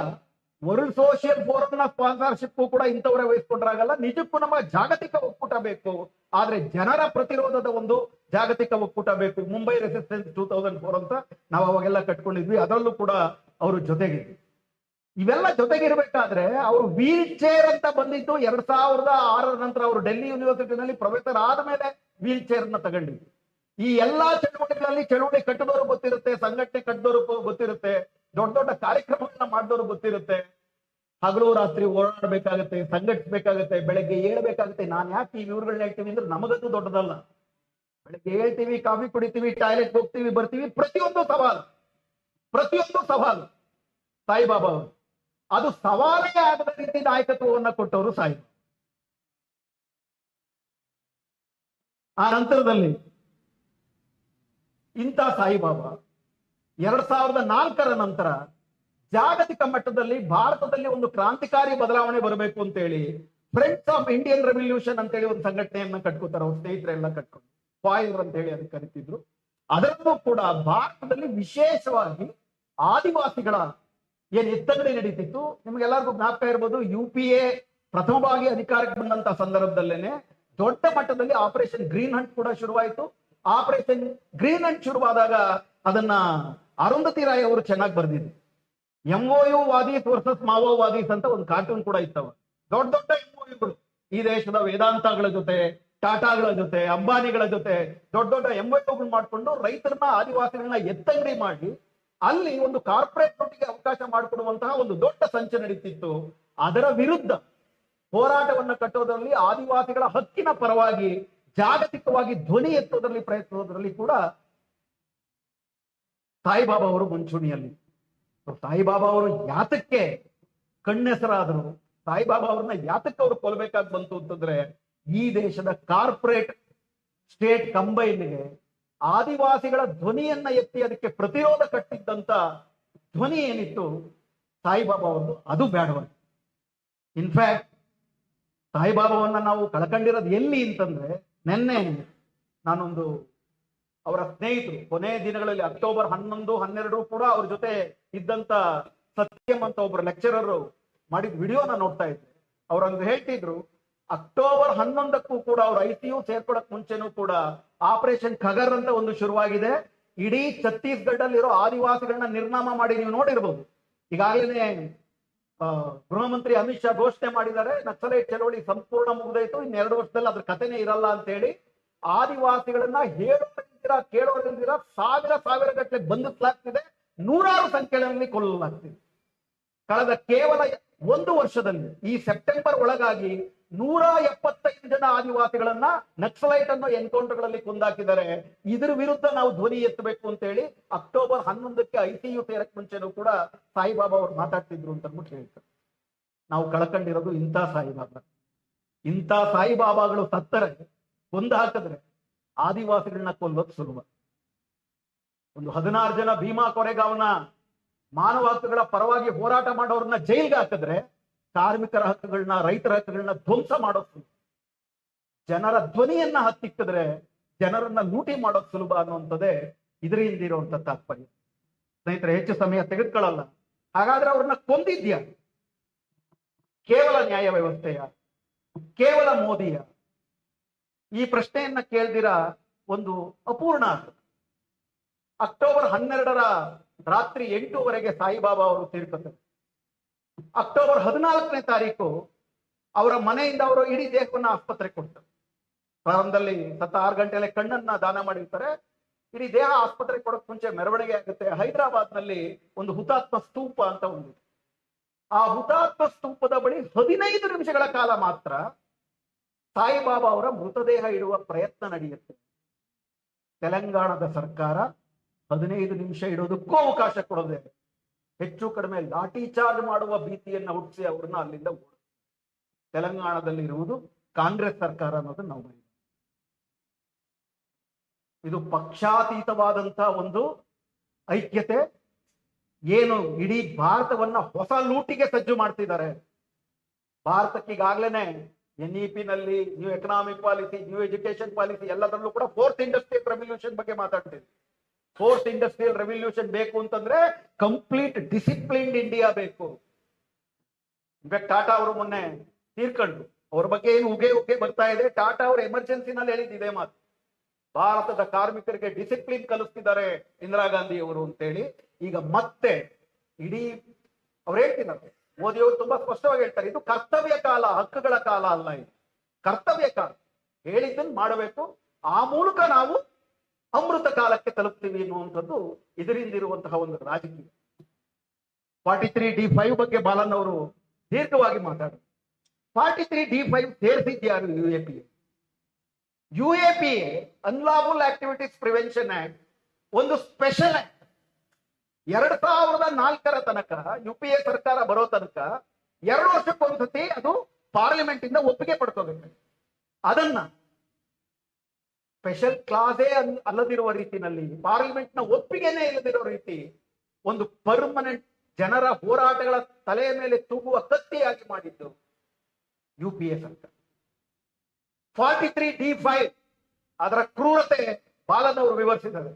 ವರ್ಲ್ಡ್ ಸೋಷಿಯಲ್ ಫೋರಂ ನ ಸ್ಪಾನ್ಸರ್ಶಿಪ್ ಕೂಡ ಇಂಥವರೇ ವಹಿಸ್ಕೊಂಡ್ರಾಗಲ್ಲ. ನಿಜಕ್ಕೂ ನಮ್ಮ ಜಾಗತಿಕ ಒಕ್ಕೂಟ ಬೇಕು, ಆದ್ರೆ ಜನರ ಪ್ರತಿರೋಧದ ಒಂದು ಜಾಗತಿಕ ಒಕ್ಕೂಟ ಬೇಕು. ಮುಂಬೈ ರೆಸಿಸ್ಟೆನ್ಸ್ 2004 ಅಂತ ನಾವು ಅವಾಗೆಲ್ಲ ಕಟ್ಕೊಂಡಿದ್ವಿ. ಅದರಲ್ಲೂ ಕೂಡ ಅವರು ಜೊತೆಗಿದ್ವಿ. ಇವೆಲ್ಲ ಜೊತೆಗಿರ್ಬೇಕಾದ್ರೆ ಅವರು ವೀಲ್ ಚೇರ್ ಅಂತ ಬಂದಿದ್ದು 2006 ನಂತರ ಅವರು ಡೆಲ್ಲಿ ಯೂನಿವರ್ಸಿಟಿನಲ್ಲಿ ಪ್ರೊಫೆಸರ್ ಆದ್ಮೇಲೆ ವೀಲ್ ಚೇರ್ ನ ತಗೊಂಡಿದ್ರು. ಈ ಎಲ್ಲಾ ಚಟುವಟಿಕೆಗಳಲ್ಲಿ ಚಳುವಳಿ ಕಟ್ಟಿದವರು ಗೊತ್ತಿರುತ್ತೆ, ಸಂಘಟನೆ ಕಟ್ಟಿದವರು ಗೊತ್ತಿರುತ್ತೆ, ದೊಡ್ಡ ದೊಡ್ಡ ಕಾರ್ಯಕ್ರಮಗಳನ್ನ ಮಾಡಿದವರು ಗೊತ್ತಿರುತ್ತೆ. ಹಗಲು ರಾತ್ರಿ ಓಡಾಡಬೇಕಾಗತ್ತೆ, ಸಂಘಟಿಸಬೇಕಾಗತ್ತೆ, ಬೆಳಗ್ಗೆ ಏಳಬೇಕಾಗತ್ತೆ. ನಾನು ಯಾಕೆ ಈ ವಿವರಗಳನ್ನ ಹೇಳ್ತೀವಿ ಅಂದ್ರೆ ನಮಗಂತೂ ದೊಡ್ಡದಲ್ಲ. ಬೆಳಗ್ಗೆ ಹೇಳ್ತೀವಿ, ಕಾಫಿ ಕುಡಿತೀವಿ, ಟಾಯ್ಲೆಟ್ ಹೋಗ್ತೀವಿ, ಬರ್ತೀವಿ, ಪ್ರತಿಯೊಂದು ಸವಾಲು. ಸಾಯಿಬಾಬಾ ಅವರು ಅದು ಸವಾಲೇ ಆಗದ ರೀತಿ ನಾಯಕತ್ವವನ್ನ ಕೊಟ್ಟವರು ಸಾಯಿಬಾಬಾ. ಆ ನಂತರದಲ್ಲಿ ಇಂಥ ಸಾಯಿಬಾಬಾ 2004ರ ನಂತರ ಜಾಗತಿಕ ಮಟ್ಟದಲ್ಲಿ ಭಾರತದಲ್ಲಿ ಒಂದು ಕ್ರಾಂತಿಕಾರಿ ಬದಲಾವಣೆ ಬರಬೇಕು ಅಂತೇಳಿ ಫ್ರೆಂಡ್ಸ್ ಆಫ್ ಇಂಡಿಯನ್ ರೆವಲ್ಯೂಷನ್ ಅಂತೇಳಿ ಒಂದು ಸಂಘಟನೆಯನ್ನ ಕಟ್ಕೋತಾರೆ. ಅವ್ರ ಸ್ನೇಹಿತರೆಲ್ಲ ಕಟ್ಕೊಂಡು ಫಾಯರ್ ಅಂತ ಹೇಳಿ ಅದಕ್ಕೆ ಕರಿತಿದ್ರು. ಅದರಲ್ಲೂ ಕೂಡ ಭಾರತದಲ್ಲಿ ವಿಶೇಷವಾಗಿ ಆದಿವಾಸಿಗಳ ಏನ್ ಎತ್ತಗಡೆ ನಡೀತಿತ್ತು, ನಿಮ್ಗೆಲ್ಲರಿಗೂ ಜ್ಞಾಪಕ ಇರ್ಬೋದು. UPA ಪ್ರಥಮವಾಗಿ ಅಧಿಕಾರಕ್ಕೆ ಬಂದಂತ ಸಂದರ್ಭದಲ್ಲೇನೆ ದೊಡ್ಡ ಮಟ್ಟದಲ್ಲಿ ಆಪರೇಷನ್ ಗ್ರೀನ್ ಹಂಟ್ ಕೂಡ ಶುರುವಾಯಿತು. ಆಪರೇಷನ್ ಗ್ರೀನ್ ಹಂಟ್ ಶುರುವಾದಾಗ ಅದನ್ನ ಅರುಂಧತಿ ರಾಯ್ ಅವರು ಚೆನ್ನಾಗಿ ಬರೆದಿದ್ರು. MOU ವಾದೀಸ್ ವರ್ಸಸ್ ಮಾವೋವಾದೀಸ್ ಅಂತ ಒಂದು ಕಾರ್ಟೂನ್ ಕೂಡ ಇತ್ತವ. ದೊಡ್ಡ ದೊಡ್ಡ MOUಗಳು ಈ ದೇಶದ ವೇದಾಂತಗಳ ಜೊತೆ, ಟಾಟಾಗಳ ಜೊತೆ, ಅಂಬಾನಿಗಳ ಜೊತೆ ದೊಡ್ಡ ದೊಡ್ಡ MOUಗಳು ಮಾಡ್ಕೊಂಡು ರೈತರನ್ನ, ಆದಿವಾಸಿಗಳನ್ನ ಎತ್ತಂಗಡಿ ಮಾಡಿ ಅಲ್ಲಿ ಒಂದು ಕಾರ್ಪೊರೇಟ್ ನೋಟಿಗೆ ಅವಕಾಶ ಮಾಡಿಕೊಡುವಂತಹ ಒಂದು ದೊಡ್ಡ ಸಂಚು ನಡೀತಿತ್ತು. ಅದರ ವಿರುದ್ಧ ಹೋರಾಟವನ್ನ ಕಟ್ಟೋದ್ರಲ್ಲಿ, ಆದಿವಾಸಿಗಳ ಹಕ್ಕಿನ ಪರವಾಗಿ ಜಾಗತಿಕವಾಗಿ ಧ್ವನಿ ಎತ್ತೋದ್ರಲ್ಲಿ ಪ್ರಯತ್ನೋದ್ರಲ್ಲಿ ಕೂಡ ಸಾಯಿಬಾಬಾ ಅವರು ಮುಂಚೂಣಿಯಲ್ಲಿ. ಸಾಯಿಬಾಬಾ ಅವರು ಯಾತಕ್ಕೆ ಕಣ್ಣೆಸರಾದರು, ಸಾಯಿಬಾಬಾ ಅವ್ರನ್ನ ಯಾತಕ್ಕೆ ಅವರು ಕೊಲ್ಲಬೇಕಾಗಿ ಬಂತು ಅಂತಂದ್ರೆ, ಈ ದೇಶದ ಕಾರ್ಪೊರೇಟ್ ಸ್ಟೇಟ್ ಕಂಬೈನ್ಗೆ ಆದಿವಾಸಿಗಳ ಧ್ವನಿಯನ್ನ ಎತ್ತಿ ಅದಕ್ಕೆ ಪ್ರತಿರೋಧ ಕಟ್ಟಿದ್ದಂತ ಧ್ವನಿ ಏನಿತ್ತು ಸಾಯಿಬಾಬಾ ಅವ್ರದ್ದು, ಅದು ಬೇಡವಾಗಿ. ಇನ್ಫ್ಯಾಕ್ಟ್ ಸಾಯಿಬಾಬಾವನ್ನ ನಾವು ಕಳ್ಕೊಂಡಿರೋದು ಎಲ್ಲಿ ಅಂತಂದ್ರೆ, ನಿನ್ನೆ ನಾನೊಂದು ಅವರ ಸ್ನೇಹಿತರು ಕೊನೆಯ ದಿನಗಳಲ್ಲಿ ಅಕ್ಟೋಬರ್ 11, 12 ಕೂಡ ಅವ್ರ ಜೊತೆ ಇದ್ದಂತ ಸತ್ಯಂ ಅಂತ ಒಬ್ರು ಲೆಕ್ಚರರ್ ಮಾಡಿದ ವಿಡಿಯೋನ ನೋಡ್ತಾ ಇದ್ದೆ. ಅವ್ರಂದು ಹೇಳ್ತಿದ್ರು, ಅಕ್ಟೋಬರ್ 11ಕ್ಕೂ ಕೂಡ ಅವ್ರು ICU ಸೇರ್ಕೊಳಕ್ ಮುಂಚೆನೂ ಕೂಡ ಆಪರೇಷನ್ ಖಗರ್ ಅಂತ ಒಂದು ಶುರುವಾಗಿದೆ. ಇಡೀ ಛತ್ತೀಸ್ಗಢಲ್ಲಿರೋ ಆದಿವಾಸಿಗಳನ್ನ ನಿರ್ನಾಮ ಮಾಡಿ ನೀವು ನೋಡಿರ್ಬೋದು. ಈಗಾಗಲೇ ಗೃಹ ಮಂತ್ರಿ ಅಮಿತ್ ಶಾ ಘೋಷಣೆ ಮಾಡಿದ್ದಾರೆ, ನಕ್ಸಲೈಟ್ ಚಳವಳಿ ಸಂಪೂರ್ಣ ಮುಗಿದೋಯ್ತು, ಇನ್ನು 2 ವರ್ಷದಲ್ಲಿ ಅದ್ರ ಕಥೆನೇ ಇರಲ್ಲ ಅಂತ ಹೇಳಿ. ಆದಿವಾಸಿಗಳನ್ನ ಹೇಳೋದ್ರಿಂದ ಕೇಳೋದ್ರಿಂದ ಸಾವಿರ ಗಟ್ಟಲೆ ಬಂಧಿಸಲಾಗ್ತಿದೆ, ನೂರಾರು ಸಂಖ್ಯೆಗಳಲ್ಲಿ ಕೊಲ್ಲಲಾಗ್ತಿದೆ. ಕಳೆದ ಕೇವಲ 1 ವರ್ಷದಲ್ಲಿ ಈ ಸೆಪ್ಟೆಂಬರ್ ಒಳಗಾಗಿ 175 ಜನ ಆದಿವಾಸಿಗಳನ್ನ ನಕ್ಸಲೈಟ್ ಅನ್ನೋ ಎನ್ಕೌಂಟರ್ಗಳಲ್ಲಿ ಕೊಂದಾಕಿದ್ದಾರೆ. ಇದ್ರ ವಿರುದ್ಧ ನಾವು ಧ್ವನಿ ಎತ್ತಬೇಕು ಅಂತ ಹೇಳಿ ಅಕ್ಟೋಬರ್ 11ಕ್ಕೆ ICU ಸೇರಕ್ ಮುಂಚೆನೂ ಕೂಡ ಸಾಯಿಬಾಬಾ ಅವ್ರು ಮಾತಾಡ್ತಿದ್ರು ಅಂತ ಅಂದ್ಬಿಟ್ಟು ಹೇಳ್ತಾರೆ. ನಾವು ಕಳ್ಕೊಂಡಿರೋದು ಇಂಥ ಸಾಯಿಬಾಬಾ. ಇಂಥ ಸಾಯಿಬಾಬಾಗಳು ಸತ್ತರೆ, ಕೊಂದು ಹಾಕಿದ್ರೆ ಆದಿವಾಸಿಗಳನ್ನ ಕೊಲ್ಲೋದು ಸುಲಭ. ಒಂದು 16 ಜನ ಭೀಮಾ ಕೊರೆಗಾಂವ್ನ ಮಾನವ ಹಕ್ಕುಗಳ ಪರವಾಗಿ ಹೋರಾಟ ಮಾಡೋರನ್ನ ಜೈಲ್ಗೆ ಹಾಕಿದ್ರೆ ಕಾರ್ಮಿಕರ ಹಕ್ಕುಗಳನ್ನ, ರೈತರ ಹಕ್ಕುಗಳನ್ನ ಧ್ವಂಸ ಮಾಡೋದು, ಜನರ ಧ್ವನಿಯನ್ನ ಹತ್ತಿಕ್ಕಿದ್ರೆ ಜನರನ್ನ ಲೂಟಿ ಮಾಡೋದು ಸುಲಭ ಅನ್ನುವಂಥದ್ದೇ ಇದರ ಹಿಂದಿರುವಂತ ತಾತ್ಪರ್ಯ. ಸ್ನೇಹಿತರೆ, ಹೆಚ್ಚು ಸಮಯ ತೆಗೆದುಕೊಳ್ಳಲ್ಲ. ಹಾಗಾದ್ರೆ ಅವ್ರನ್ನ ಕೊಂದಿದ್ಯಾ ಕೇವಲ ನ್ಯಾಯ ವ್ಯವಸ್ಥೆಯ, ಕೇವಲ ಮೋದಿಯ? ಈ ಪ್ರಶ್ನೆಯನ್ನ ಕೇಳ್ದಿರ ಒಂದು ಅಪೂರ್ಣ ಆಗ್ತದೆ. ಅಕ್ಟೋಬರ್ 12ರ ರಾತ್ರಿ 8 ಸಾಯಿಬಾಬಾ ಅವರು ತೀರ್ಕೊತಾರೆ. ಅಕ್ಟೋಬರ್ 14ನೇ ತಾರೀಕು ಅವರ ಮನೆಯಿಂದ ಅವರು ಇಡೀ ದೇಹವನ್ನ ಆಸ್ಪತ್ರೆಗೆ ಕೊಡ್ತಾರೆ. ಪ್ರಾರಂಭದಲ್ಲಿ 6 ಗಂಟೆಯಲ್ಲಿ ಕಣ್ಣನ್ನ ದಾನ ಮಾಡಿರ್ತಾರೆ. ಇಡೀ ದೇಹ ಆಸ್ಪತ್ರೆಗೆ ಕೊಡೋಕ್ ಮುಂಚೆ ಮೆರವಣಿಗೆ ಆಗುತ್ತೆ. ಹೈದರಾಬಾದ್ ನಲ್ಲಿ ಒಂದು ಹುತಾತ್ಮ ಸ್ತೂಪ ಅಂತ ಒಂದು, ಆ ಹುತಾತ್ಮ ಸ್ತೂಪದ ಬಳಿ 15 ನಿಮಿಷಗಳ ಕಾಲ ಮಾತ್ರ ಸಾಯಿಬಾಬಾ ಅವರ ಮೃತದೇಹ ಇಡುವ ಪ್ರಯತ್ನ ನಡೆಯುತ್ತೆ. ತೆಲಂಗಾಣದ ಸರ್ಕಾರ 15 ನಿಮಿಷ ಇಡೋದಕ್ಕೂ ಅವಕಾಶ ಕೊಡದೆ ಹೆಚ್ಚು ಕಡಿಮೆ ಲಾಠಿ ಚಾರ್ಜ್ ಮಾಡುವ ಭೀತಿಯನ್ನ ಹುಟ್ಟಿಸಿ ಅವ್ರನ್ನ ಅಲ್ಲಿಂದ ತೆಲಂಗಾಣದಲ್ಲಿ ಇರುವುದು ಕಾಂಗ್ರೆಸ್ ಸರ್ಕಾರ ಅನ್ನೋದು ನಾವು ಬರೀ. ಇದು ಪಕ್ಷಾತೀತವಾದಂತಹ ಒಂದು ಐಕ್ಯತೆ. ಏನು ಇಡೀ ಭಾರತವನ್ನ ಹೊಸ ಲೂಟಿಗೆ ಸಜ್ಜು ಮಾಡ್ತಿದ್ದಾರೆ. ಭಾರತಕ್ಕೆ ಈಗಾಗ್ಲೇನೆ NEP ನಲ್ಲಿ new economic policy, new education policy ಎಲ್ಲದರಲ್ಲೂ ಕೂಡ 4th ಇಂಡಸ್ಟ್ರಿಯಲ್ ರೆವಲ್ಯೂಷನ್ ಬಗ್ಗೆ ಮಾತಾಡ್ತೀವಿ. 4th ಇಂಡಸ್ಟ್ರಿಯಲ್ ರೆವಲ್ಯೂಷನ್ ಬೇಕು ಅಂತಂದ್ರೆ ಕಂಪ್ಲೀಟ್ ಡಿಸಿಪ್ಲಿನ್ಡ್ ಇಂಡಿಯಾ ಬೇಕು. ಇನ್ಫ್ಯಾಕ್ಟ್ ಟಾಟಾ ಅವರು ಮೊನ್ನೆ ತೀರ್ಕೊಂಡ್ರು. ಅವ್ರ ಬಗ್ಗೆ ಏನು ಉಗೆ ಬರ್ತಾ ಇದೆ. ಟಾಟಾ ಅವರು ಎಮರ್ಜೆನ್ಸಿನಲ್ಲಿ ಹೇಳಿದ್ದಿದೆ ಮಾತು, ಭಾರತದ ಕಾರ್ಮಿಕರಿಗೆ ಡಿಸಿಪ್ಲಿನ್ ಕಲಿಸ್ತಿದ್ದಾರೆ ಇಂದಿರಾ ಗಾಂಧಿ ಅವರು ಅಂತೇಳಿ. ಈಗ ಮತ್ತೆ ಇಡೀ ಅವ್ರು ಹೇಳ್ತಿದ್ದಾರೆ, ಮೋದಿ ಅವರು ತುಂಬಾ ಸ್ಪಷ್ಟವಾಗಿ ಹೇಳ್ತಾರೆ, ಇದು ಕರ್ತವ್ಯ ಕಾಲ, ಹಕ್ಕುಗಳ ಕಾಲ ಅಲ್ಲ, ಇದು ಕರ್ತವ್ಯ ಕಾಲ. ಹೇಳಿದ್ದನ್ನು ಮಾಡಬೇಕು, ಆ ಮೂಲಕ ನಾವು ಅಮೃತ ಕಾಲಕ್ಕೆ ತಲುಪ್ತೀವಿ ಅನ್ನುವಂಥದ್ದು ಇದರಿಂದಿರುವಂತಹ ಒಂದು ರಾಜಕೀಯ. 43D5 ಬಗ್ಗೆ ಬಾಲನ್ ಅವರು ದೀರ್ಘವಾಗಿ ಮಾತಾಡಿದ್ರು. 43D5 ಸೇರಿಸಿದ್ಯಾರು? UAPA unlawful activities prevention act ಒಂದು ಸ್ಪೆಷಲ್ ಆಕ್ಟ್. 2004ರ ತನಕ UPA ಸರ್ಕಾರ ಬರೋ ತನಕ 2 ವರ್ಷಕ್ಕೊಂದ್ಸತಿ ಅದು ಪಾರ್ಲಿಮೆಂಟ್ ಇಂದ ಒಪ್ಪಿಗೆ ಪಡ್ಕೋಬೇಕು. ಅದನ್ನ ಸ್ಪೆಷಲ್ ಕ್ಲಾಸೇ ಅಲ್ಲದಿರುವ ರೀತಿಯಲ್ಲಿ, ಪಾರ್ಲಿಮೆಂಟ್ ನ ಒಪ್ಪಿಗೆನೇ ಇಲ್ಲದಿರೋ ರೀತಿ ಒಂದು ಪರ್ಮನೆಂಟ್ ಜನರ ಹೋರಾಟಗಳ ತಲೆಯ ಮೇಲೆ ತೂಗುವ ಕತ್ತಿಯಾಗಿ ಮಾಡಿದ್ದು UPA ಸರ್ಕಾರ. 43D5 ಅದರ ಕ್ರೂರತೆ ಬಾಲನ್ ಅವರು ವಿವರಿಸಿದ್ದಾರೆ.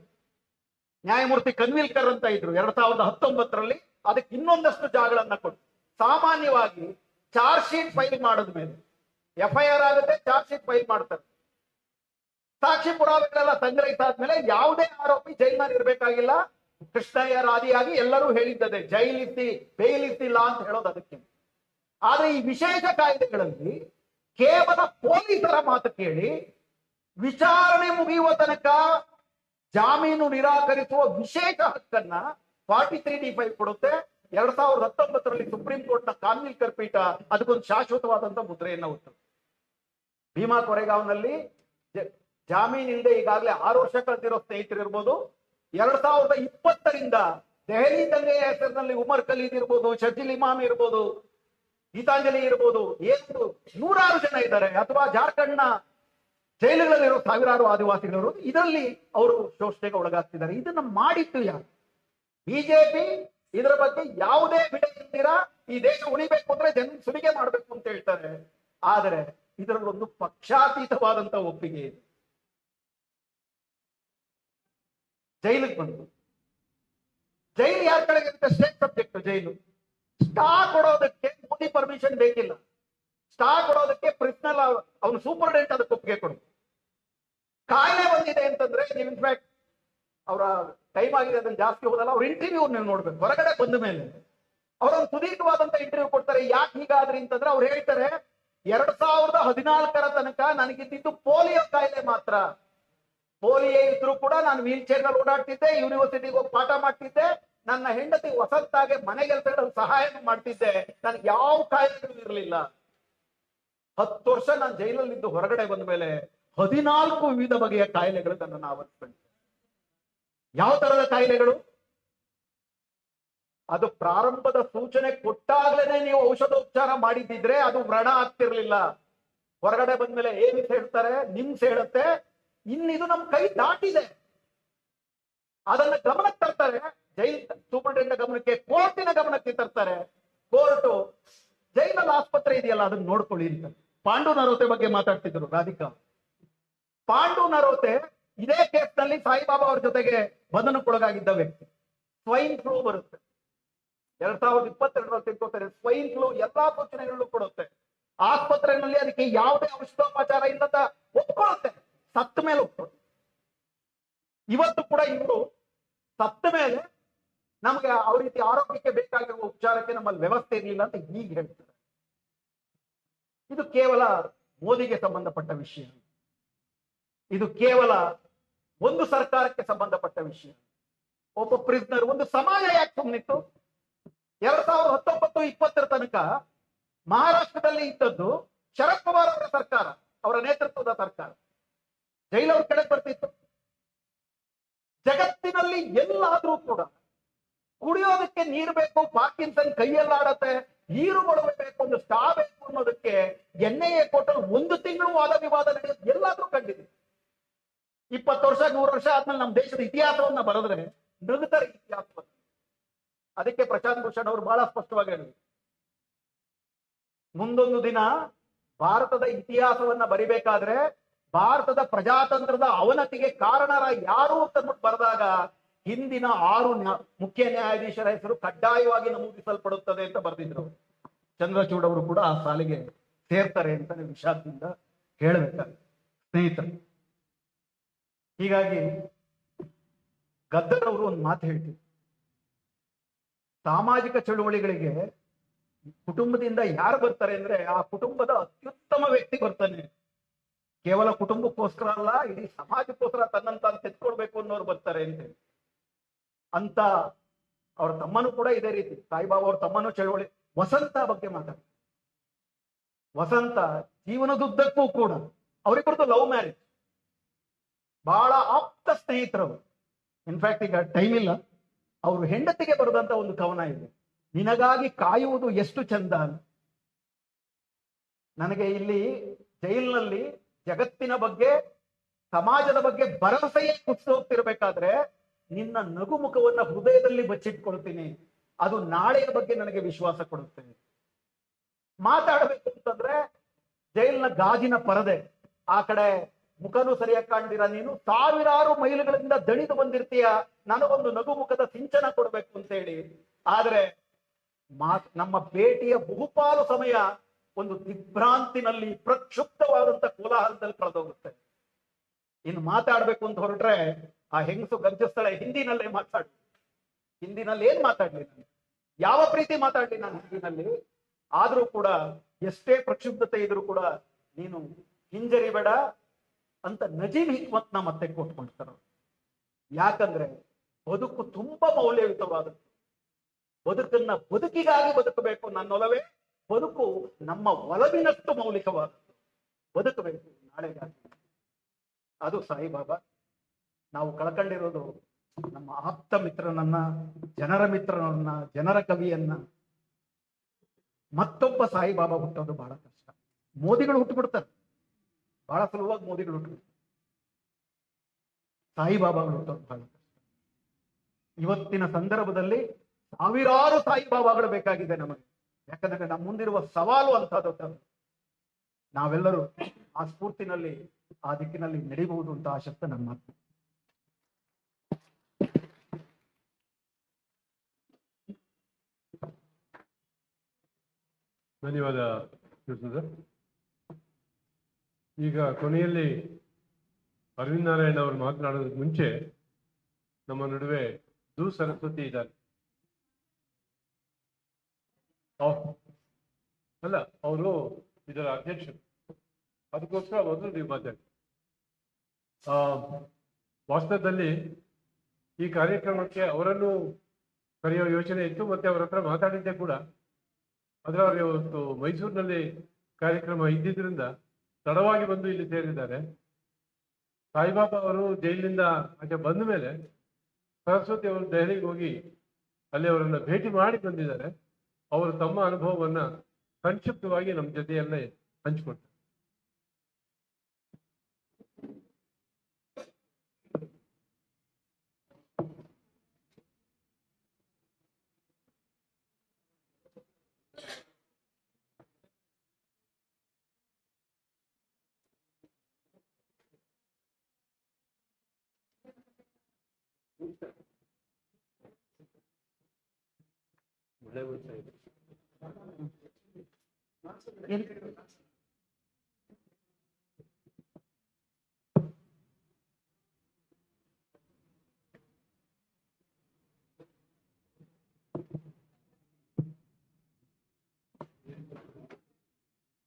ನ್ಯಾಯಮೂರ್ತಿ ಕನ್ವಿಲ್ಕರ್ ಅಂತ ಇದ್ರು 2019ರಲ್ಲಿ. ಅದಕ್ಕೆ ಇನ್ನೊಂದಷ್ಟು ಜಾಗಗಳನ್ನ ಕೊಟ್ಟು, ಸಾಮಾನ್ಯವಾಗಿ ಚಾರ್ಜ್ ಶೀಟ್ ಫೈಲ್ ಮಾಡಿದ ಮೇಲೆ FIR ಆಗುತ್ತೆ, ಚಾರ್ಜ್ ಶೀಟ್ ಫೈಲ್ ಮಾಡ್ತಾರೆ. ಸಾಕ್ಷಿ ಪುರಾವೆಗಳೆಲ್ಲ ಸಂಗ್ರಹಿಸಾದ್ಮೇಲೆ ಯಾವುದೇ ಆರೋಪಿ ಜೈಲ್ನಲ್ಲಿ ಇರಬೇಕಾಗಿಲ್ಲ. ಕೃಷ್ಣಯ್ಯರ ಆದಿಯಾಗಿ ಎಲ್ಲರೂ ಹೇಳಿದ್ದದೆ, ಜೈಲ್ ಇತ್ತಿ ಬೇಲ್ ಇತ್ತಿಲ್ಲ ಅಂತ ಹೇಳೋದು ಅದಕ್ಕೆ. ಆದ್ರೆ ಈ ವಿಶೇಷ ಕಾಯ್ದೆಗಳಲ್ಲಿ ಕೇವಲ ಪೊಲೀಸರ ಮಾತು ಕೇಳಿ ವಿಚಾರಣೆ ಮುಗಿಯುವ ತನಕ ಜಾಮೀನು ನಿರಾಕರಿಸುವ ವಿಶೇಷ ಹಕ್ಕನ್ನ 43D5 ಕೊಡುತ್ತೆ. 2019ರಲ್ಲಿ ಸುಪ್ರೀಂ ಕೋರ್ಟ್ ನ ಕಾನ್ವಿಲ್ಕರ್ ಪೀಠ ಅದಕ್ಕೊಂದು ಶಾಶ್ವತವಾದಂತ ಮುದ್ರೆಯನ್ನ ಹೊತ್ತು. ಭೀಮಾ ಕೊರೆಗಾಂವ್ನಲ್ಲಿ ಜಾಮೀನಿಂದ ಈಗಾಗಲೇ 6 ವರ್ಷ ಕಳೆದಿರೋ ಸ್ನೇಹಿತರು ಇರ್ಬೋದು. 2020ರಿಂದ ದೆಹಲಿ ದಂಗೆಯ ಹೆಸರಿನಲ್ಲಿ ಉಮರ್ ಖಲೀದ್ ಇರ್ಬೋದು, ಶರ್ಜಿಲ್ ಇಮಾಮ್ ಇರ್ಬೋದು, ಗೀತಾಂಜಲಿ ಇರ್ಬೋದು, ಏನು 100 ಜನ ಇದ್ದಾರೆ. ಅಥವಾ ಜಾರ್ಖಂಡ್ನ ಜೈಲುಗಳಲ್ಲಿರೋ ಸಾವಿರಾರು ಆದಿವಾಸಿಗಳು ಇದರಲ್ಲಿ ಅವರು ಶೋಷಣೆಗೆ ಒಳಗಾಗ್ತಿದ್ದಾರೆ. ಇದನ್ನ ಮಾಡಿತ್ತು ಯಾರು? ಬಿಜೆಪಿ. ಇದರ ಬಗ್ಗೆ ಯಾವುದೇ ಬಿಡ ಇಲ್ದಿರಾ ಈ ದೇಶ ಉಳಿಬೇಕು ಅಂದ್ರೆ ಜನ ಸುಲಿಗೆ ಮಾಡ್ಬೇಕು ಅಂತ ಹೇಳ್ತಾರೆ. ಆದರೆ ಇದರಲ್ಲಿ ಒಂದು ಪಕ್ಷಾತೀತವಾದಂತ ಒಪ್ಪಿಗೆ ಇದೆ. ಜೈಲಿಗೆ ಬಂತು. ಜೈಲು ಯಾರ ಕಡೆಗೆ ಸ್ಟೇಟ್ ಸಬ್ಜೆಕ್ಟ್. ಜೈಲು ಸ್ಟಾ ಕೊಡೋದಕ್ಕೆ ಮೋದಿ ಪರ್ಮಿಷನ್ ಬೇಕಿಲ್ಲ. ಸ್ಟಾ ಕೊಡೋದಕ್ಕೆ ಪ್ರಿನ್ಸಿಪಲ್ ಅವನು ಸೂಪರ್ಡೆಂಟ್ ಅದಕ್ಕೆ ಒಪ್ಪಿಗೆ ಕೊಡು. ಕಾಯಿಲೆ ಬಂದಿದೆ ಅಂತಂದ್ರೆ ನೀವು ಇನ್ಫ್ಯಾಕ್ಟ್ ಅವರ ಟೈಮ್ ಆಗಿದೆ ಅದನ್ನ ಜಾಸ್ತಿ ಹೋದಲ್ಲ, ಅವ್ರ ಇಂಟರ್ವ್ಯೂ ನೀವು ನೋಡ್ಬೇಕು. ಹೊರಗಡೆ ಬಂದ ಮೇಲೆ ಅವರೊಂದು ಸುದೀರ್ಘವಾದಂತ ಇಂಟರ್ವ್ಯೂ ಕೊಡ್ತಾರೆ. ಯಾಕೆ ಹೀಗಾದ್ರಿ ಅಂತಂದ್ರೆ ಅವ್ರು ಹೇಳ್ತಾರೆ 2014 ತನಕ ನನಗಿದ್ದು ಪೋಲಿಯೋ ಕಾಯಿಲೆ ಮಾತ್ರ. ಪೋಲಿಯೋ ಇದ್ರೂ ಕೂಡ ನಾನು ವೀಲ್ ಚೇರ್ ನಲ್ಲಿ ಓಡಾಡ್ತಿದ್ದೆ, ಯೂನಿವರ್ಸಿಟಿಗೆ ಹೋಗಿ ಪಾಠ ಮಾಡ್ತಿದ್ದೆ, ನನ್ನ ಹೆಂಡತಿ ವಸಂತಾಗೆ ಮನೆಗೆಲ್ಸ ಸಹಾಯ ಮಾಡ್ತಿದ್ದೆ, ನನಗೆ ಯಾವ ಕಾಯಿಲೆಗಳು ಇರಲಿಲ್ಲ. 10 ವರ್ಷ ನಾನು ಜೈಲಲ್ಲಿದ್ದು ಹೊರಗಡೆ ಬಂದ ಮೇಲೆ 14 ವಿವಿಧ ಬಗೆಯ ಕಾಯಿಲೆಗಳು ನನ್ನನ್ನು ಆವರಿಸ್ಕೊಂಡು. ಯಾವ ತರದ ಕಾಯಿಲೆಗಳು? ಅದು ಪ್ರಾರಂಭದ ಸೂಚನೆ ಕೊಟ್ಟಾಗ್ಲೇನೆ ನೀವು ಔಷಧೋಪಚಾರ ಮಾಡಿದ್ದಿದ್ರೆ ಅದು ವ್ರಣ ಆಗ್ತಿರ್ಲಿಲ್ಲ. ಹೊರಗಡೆ ಬಂದ್ಮೇಲೆ ಏನ್ ಹೇಳ್ತಾರೆ, ನಿಮ್ಸ್ ಹೇಳುತ್ತೆ, ಇನ್ನಿದು ನಮ್ ಕೈ ದಾಟಿದೆ, ಅದನ್ನ ಗಮನಕ್ಕೆ ತರ್ತಾರೆ. ಜೈಲ್ ಸೂಪರಿಂಟೆಂಡೆಂಟ್ ಗಮನಕ್ಕೆ, ಕೋರ್ಟಿನ ಗಮನಕ್ಕೆ ತರ್ತಾರೆ. ಕೋರ್ಟು ಜೈಲಲ್ಲಿ ಆಸ್ಪತ್ರೆ ಇದೆಯಲ್ಲ ಅದನ್ನ ನೋಡ್ಕೊಳ್ಳಿ ಅಂತ. ಪಾಂಡು ನರೋತೆ ಬಗ್ಗೆ ಮಾತಾಡ್ತಿದ್ರು ರಾಧಿಕಾ. ಪಾಂಡು ನರೋತೆ ಇದೇ ಕೇಸ್ ನಲ್ಲಿ ಸಾಯಿಬಾಬಾ ಅವ್ರ ಜೊತೆಗೆ ಬಂಧನಕ್ಕೊಳಗಾಗಿದ್ದ ವ್ಯಕ್ತಿ. ಸ್ವೈನ್ ಫ್ಲೂ ಬರುತ್ತೆ 2022 ತಿಳ್ಕೊತಾರೆ. ಸ್ವೈನ್ ಫ್ಲೂ ಎಲ್ಲಾ ಸೂಚನೆಗಳು ಕೊಡುತ್ತೆ. ಆಸ್ಪತ್ರೆಯಲ್ಲಿ ಅದಕ್ಕೆ ಯಾವುದೇ ಔಷಧೋಪಚಾರ ಇಲ್ಲದ ಒಪ್ಕೊಳ್ಳುತ್ತೆ, ಸತ್ತ ಮೇಲೆ ಒಪ್ಕೊಳ್ಳುತ್ತೆ. ಇವತ್ತು ಕೂಡ ಇವರು ಸತ್ತ ಮೇಲೆ ನಮ್ಗೆ ಅವ್ರ ರೀತಿ ಆರೋಗ್ಯಕ್ಕೆ ಬೇಕಾಗಿರುವ ಉಪಚಾರಕ್ಕೆ ನಮ್ಮಲ್ಲಿ ವ್ಯವಸ್ಥೆ ಇರಲಿಲ್ಲ ಅಂತ ಹೀಗೆ ಹೇಳ್ತಾರೆ. ಇದು ಕೇವಲ ಮೋದಿಗೆ ಸಂಬಂಧಪಟ್ಟ ವಿಷಯ. ಇದು ಕೇವಲ ಒಂದು ಸರ್ಕಾರಕ್ಕೆ ಸಂಬಂಧಪಟ್ಟ ವಿಷಯ. ಒಬ್ಬ ಪ್ರಿಸ್ನರ್, ಒಂದು ಸಮಾಜ ಯಾಕೆ ಸುಮ್ಮನಿತ್ತು? 2019-20 ತನಕ ಮಹಾರಾಷ್ಟ್ರದಲ್ಲಿ ಇದ್ದದ್ದು ಶರದ್ ಪವಾರ್ ಅವರ ಸರ್ಕಾರ, ಅವರ ನೇತೃತ್ವದ ಸರ್ಕಾರ. ಜೈಲವ್ರ ಕೆಳಗೆ ಬರ್ತಿತ್ತು. ಜಗತ್ತಿನಲ್ಲಿ ಎಲ್ಲಾದ್ರೂ ಕೂಡ ಕುಡಿಯೋದಕ್ಕೆ ನೀರು ಬೇಕು, ಪಾರ್ಕಿನ್ಸನ್ ಕೈಯಲ್ಲಾಡತ್ತೆ, ನೀರು ಬೇಕು, ಒಂದು ಸ್ಟಾ ಬೇಕು ಅನ್ನೋದಕ್ಕೆ NIA ಕೋರ್ಟಲ್ 1 ತಿಂಗಳು ವಾದ ವಿವಾದ ನಡೆಯೋದು ಎಲ್ಲಾದ್ರೂ ಕಂಡಿದೆ. 20 ವರ್ಷ 100 ವರ್ಷ ಆದ್ಮೇಲೆ ನಮ್ಮ ದೇಶದ ಇತಿಹಾಸವನ್ನ ಬರೆದ್ರೆ ನಗುತ್ತಾರೆ ಇತಿಹಾಸವನ್ನು. ಅದಕ್ಕೆ ಪ್ರಶಾಂತ್ ಭೂಷಣ್ ಅವರು ಬಹಳ ಸ್ಪಷ್ಟವಾಗಿ ಹೇಳಿದ್ರು, ಮುಂದೊಂದು ದಿನ ಭಾರತದ ಇತಿಹಾಸವನ್ನ ಬರಿಬೇಕಾದ್ರೆ ಭಾರತದ ಪ್ರಜಾತಂತ್ರದ ಅವನತಿಗೆ ಕಾರಣರ ಯಾರು ಅಂತ ಬರೆದಾಗ ಹಿಂದಿನ 6 ಮುಖ್ಯ ನ್ಯಾಯಾಧೀಶರ ಹೆಸರು ಕಡ್ಡಾಯವಾಗಿ ನಮೂದಿಸಲ್ಪಡುತ್ತದೆ ಅಂತ ಬರೆದಿದ್ರು. ಚಂದ್ರಚೂಡ್ ಅವರು ಕೂಡ ಆ ಸಾಲಿಗೆ ಸೇರ್ತಾರೆ ಅಂತ ವಿಷಾದದಿಂದ ಹೇಳಬೇಕಾಗಿದೆ ಸ್ನೇಹಿತರು. ಹೀಗಾಗಿ ಗದ್ದರ್ ಅವರು ಒಂದು ಮಾತು ಹೇಳ್ತಿದ್ರು, ಸಾಮಾಜಿಕ ಚಳುವಳಿಗಳಿಗೆ ಕುಟುಂಬದಿಂದ ಯಾರು ಬರ್ತಾರೆ ಅಂದ್ರೆ ಆ ಕುಟುಂಬದ ಅತ್ಯುತ್ತಮ ವ್ಯಕ್ತಿ ಬರ್ತಾನೆ. ಕೇವಲ ಕುಟುಂಬಕ್ಕೋಸ್ಕರ ಅಲ್ಲ, ಇಡೀ ಸಮಾಜಕ್ಕೋಸ್ಕರ ತನ್ನಂತ ತೆತ್ಕೊಳ್ಬೇಕು ಅನ್ನೋರು ಬರ್ತಾರೆ ಅಂತ. ಅಂತ ಅವ್ರ ತಮ್ಮನೂ ಕೂಡ ಇದೇ ರೀತಿ, ಸಾಯಿಬಾಬಾ ಅವ್ರ ತಮ್ಮನೂ ಚಳುವಳಿ. ವಸಂತ ಬಗ್ಗೆ ಮಾತಾಡ್ತಾರೆ. ವಸಂತ ಜೀವನದುದ್ದಕ್ಕೂ ಕೂಡ ಅವರಿಬ್ಬರದು ಲವ್ ಮ್ಯಾರೇಜ್, ಬಹಳ ಆಪ್ತ ಸ್ನೇಹಿತರವರು. ಇನ್ಫ್ಯಾಕ್ಟ್ ಈಗ ಟೈಮ್ ಇಲ್ಲ, ಅವರು ಹೆಂಡತಿಗೆ ಬರೆದಂತ ಒಂದು ಕವನ ಇದೆ, ನಿನಗಾಗಿ ಕಾಯುವುದು ಎಷ್ಟು ಚಂದ. ನನಗೆ ಇಲ್ಲಿ ಜೈಲಿನಲ್ಲಿ ಜಗತ್ತಿನ ಬಗ್ಗೆ, ಸಮಾಜದ ಬಗ್ಗೆ ಭರವಸೆಯೇ ಕುಸಿದು ಹೋಗ್ತಿರ್ಬೇಕಾದ್ರೆ ನಿನ್ನ ನಗು ಮುಖವನ್ನ ಹೃದಯದಲ್ಲಿ ಬಚ್ಚಿಟ್ಕೊಳ್ತೀನಿ, ಅದು ನಾಳೆಯ ಬಗ್ಗೆ ನನಗೆ ವಿಶ್ವಾಸ ಕೊಡುತ್ತೆ. ಮಾತಾಡಬೇಕು ಅಂತಂದ್ರೆ ಜೈಲಿನ ಗಾಜಿನ ಪರದೆ, ಆ ಕಡೆ ಮುಖನೂ ಸರಿಯಾಗಿ ಕಾಣ್ದಿರ ನೀನು, ಸಾವಿರಾರು ಮೈಲುಗಳಿಂದ ದಣಿದು ಬಂದಿರ್ತೀಯ, ನನಗೊಂದು ನಗು ಮುಖದ ಸಿಂಚನ ಕೊಡ್ಬೇಕು ಅಂತ ಹೇಳಿ. ಆದ್ರೆ ನಮ್ಮ ಭೇಟಿಯ ಬಹುಪಾಲು ಸಮಯ ಒಂದು ದಿಗ್ಭ್ರಾಂತಿನಲ್ಲಿ, ಪ್ರಕ್ಷುಬ್ಧವಾದಂತ ಕೋಲಾಹಲದಲ್ಲಿ ಕಳೆದೋಗುತ್ತೆ. ಇನ್ನು ಮಾತಾಡ್ಬೇಕು ಅಂತ ಹೊರಟ್ರೆ ಆ ಹೆಂಗಸು ಗರ್ಜಿಸ್ತಾಳೆ, ಹಿಂದಿನಲ್ಲೇ ಮಾತಾಡು. ಹಿಂದಿನಲ್ಲಿ ಏನ್ ಮಾತಾಡ್ಲಿ ನಾನು, ಯಾವ ಪ್ರೀತಿ ಮಾತಾಡ್ಲಿ ನಾನು ಹಿಂದಿನಲ್ಲಿ? ಆದ್ರೂ ಕೂಡ ಎಷ್ಟೇ ಪ್ರಕ್ಷುಬ್ಧತೆ ಇದ್ರೂ ಕೂಡ ನೀನು ಹಿಂಜರಿಬೇಡ ಅಂತ ನಜೀಬ್ ಹಿಕ್ಮತ್ನ ಮತ್ತೆ ಕೊಟ್ಕೊಳ್ತಾರ. ಯಾಕಂದ್ರೆ ಬದುಕು ತುಂಬಾ ಮೌಲ್ಯಯುತವಾದದ್ದು. ಬದುಕನ್ನ ಬದುಕಿಗಾಗಿ ಬದುಕಬೇಕು, ನನ್ನೊಲವೇ ಬದುಕು ನಮ್ಮ ಒಲವಿನಷ್ಟು ಮೌಲಿಕವಾದದ್ದು. ಬದುಕಬೇಕು ನಾಳೆಗಾಗಿ. ಅದು ಸಾಯಿಬಾಬಾ. ನಾವು ಕಳ್ಕೊಂಡಿರೋದು ನಮ್ಮ ಆಪ್ತ ಮಿತ್ರನನ್ನ, ಜನರ ಮಿತ್ರನನ್ನ, ಜನರ ಕವಿಯನ್ನ. ಮತ್ತೊಬ್ಬ ಸಾಯಿಬಾಬಾ ಹುಟ್ಟೋದು ಬಹಳ ಕಷ್ಟ. ಮೋದಿಗಳು ಹುಟ್ಟುಬಿಡ್ತಾರೆ, ಬಹಳ ಸುಲಭವಾಗಿ ಮೋದಿಗಳು ಹುಟ್ಟುಬಿಡ್ತಾರೆ. ಸಾಯಿಬಾಬಾಗಳು ಹುಟ್ಟೋದು ಬಹಳ ಕಷ್ಟ. ಇವತ್ತಿನ ಸಂದರ್ಭದಲ್ಲಿ ಸಾವಿರಾರು ಸಾಯಿಬಾಬಾಗಳು ಬೇಕಾಗಿದೆ ನಮಗೆ. ಯಾಕಂದ್ರೆ ನಮ್ಮ ಮುಂದಿರುವ ಸವಾಲು ಅಂತಹದ್ದು. ನಾವೆಲ್ಲರೂ ಆ ಸ್ಫೂರ್ತಿನಲ್ಲಿ, ಆ ದಿಕ್ಕಿನಲ್ಲಿ ನಡಿಬಹುದು ಅಂತ ಆಶಕ್ತ ನನ್ನ ಮಾತು. ಧನ್ಯವಾದ ಸರ್. ಈಗ ಕೊನೆಯಲ್ಲಿ ಅರವಿಂದ್ ನಾರಾಯಣ್ ಅವರು ಮಾತನಾಡೋದಕ್ಕೆ ಮುಂಚೆ ನಮ್ಮ ನಡುವೆ ಸರಸ್ವತಿ ಇದ್ದಾರೆ. ಅಲ್ಲ, ಅವರು ಇದರ ಅಧ್ಯಕ್ಷರು, ಅದಕ್ಕೋಸ್ಕರ ಮೊದಲು ನೀವು ಮಾತಾಡಿ. ವಾಸ್ತವದಲ್ಲಿ ಈ ಕಾರ್ಯಕ್ರಮಕ್ಕೆ ಅವರನ್ನು ಕರೆಯುವ ಯೋಚನೆ ಇತ್ತು, ಮತ್ತೆ ಅವರ ಹತ್ರ ಮಾತಾಡಿದ್ದೆ ಕೂಡ. ಅದರ ಇವತ್ತು ಮೈಸೂರಿನಲ್ಲಿ ಕಾರ್ಯಕ್ರಮ ಇದ್ದಿದ್ದರಿಂದ ತಡವಾಗಿ ಬಂದು ಇಲ್ಲಿ ಸೇರಿದ್ದಾರೆ. ಸಾಯಿಬಾಬಾ ಅವರು ಜೈಲಿನಿಂದ ಆಚೆ ಬಂದ ಮೇಲೆ ಸರಸ್ವತಿ ಅವರು ದೆಹಲಿಗೆ ಹೋಗಿ ಅಲ್ಲಿ ಅವರನ್ನು ಭೇಟಿ ಮಾಡಿ ಬಂದಿದ್ದಾರೆ. ಅವರು ತಮ್ಮ ಅನುಭವವನ್ನ ಸಂಕ್ಷಿಪ್ತವಾಗಿ ನಮ್ಮ ಜೊತೆಯಲ್ಲೇ ಹಂಚಿಕೊಡ್ತಾರೆ.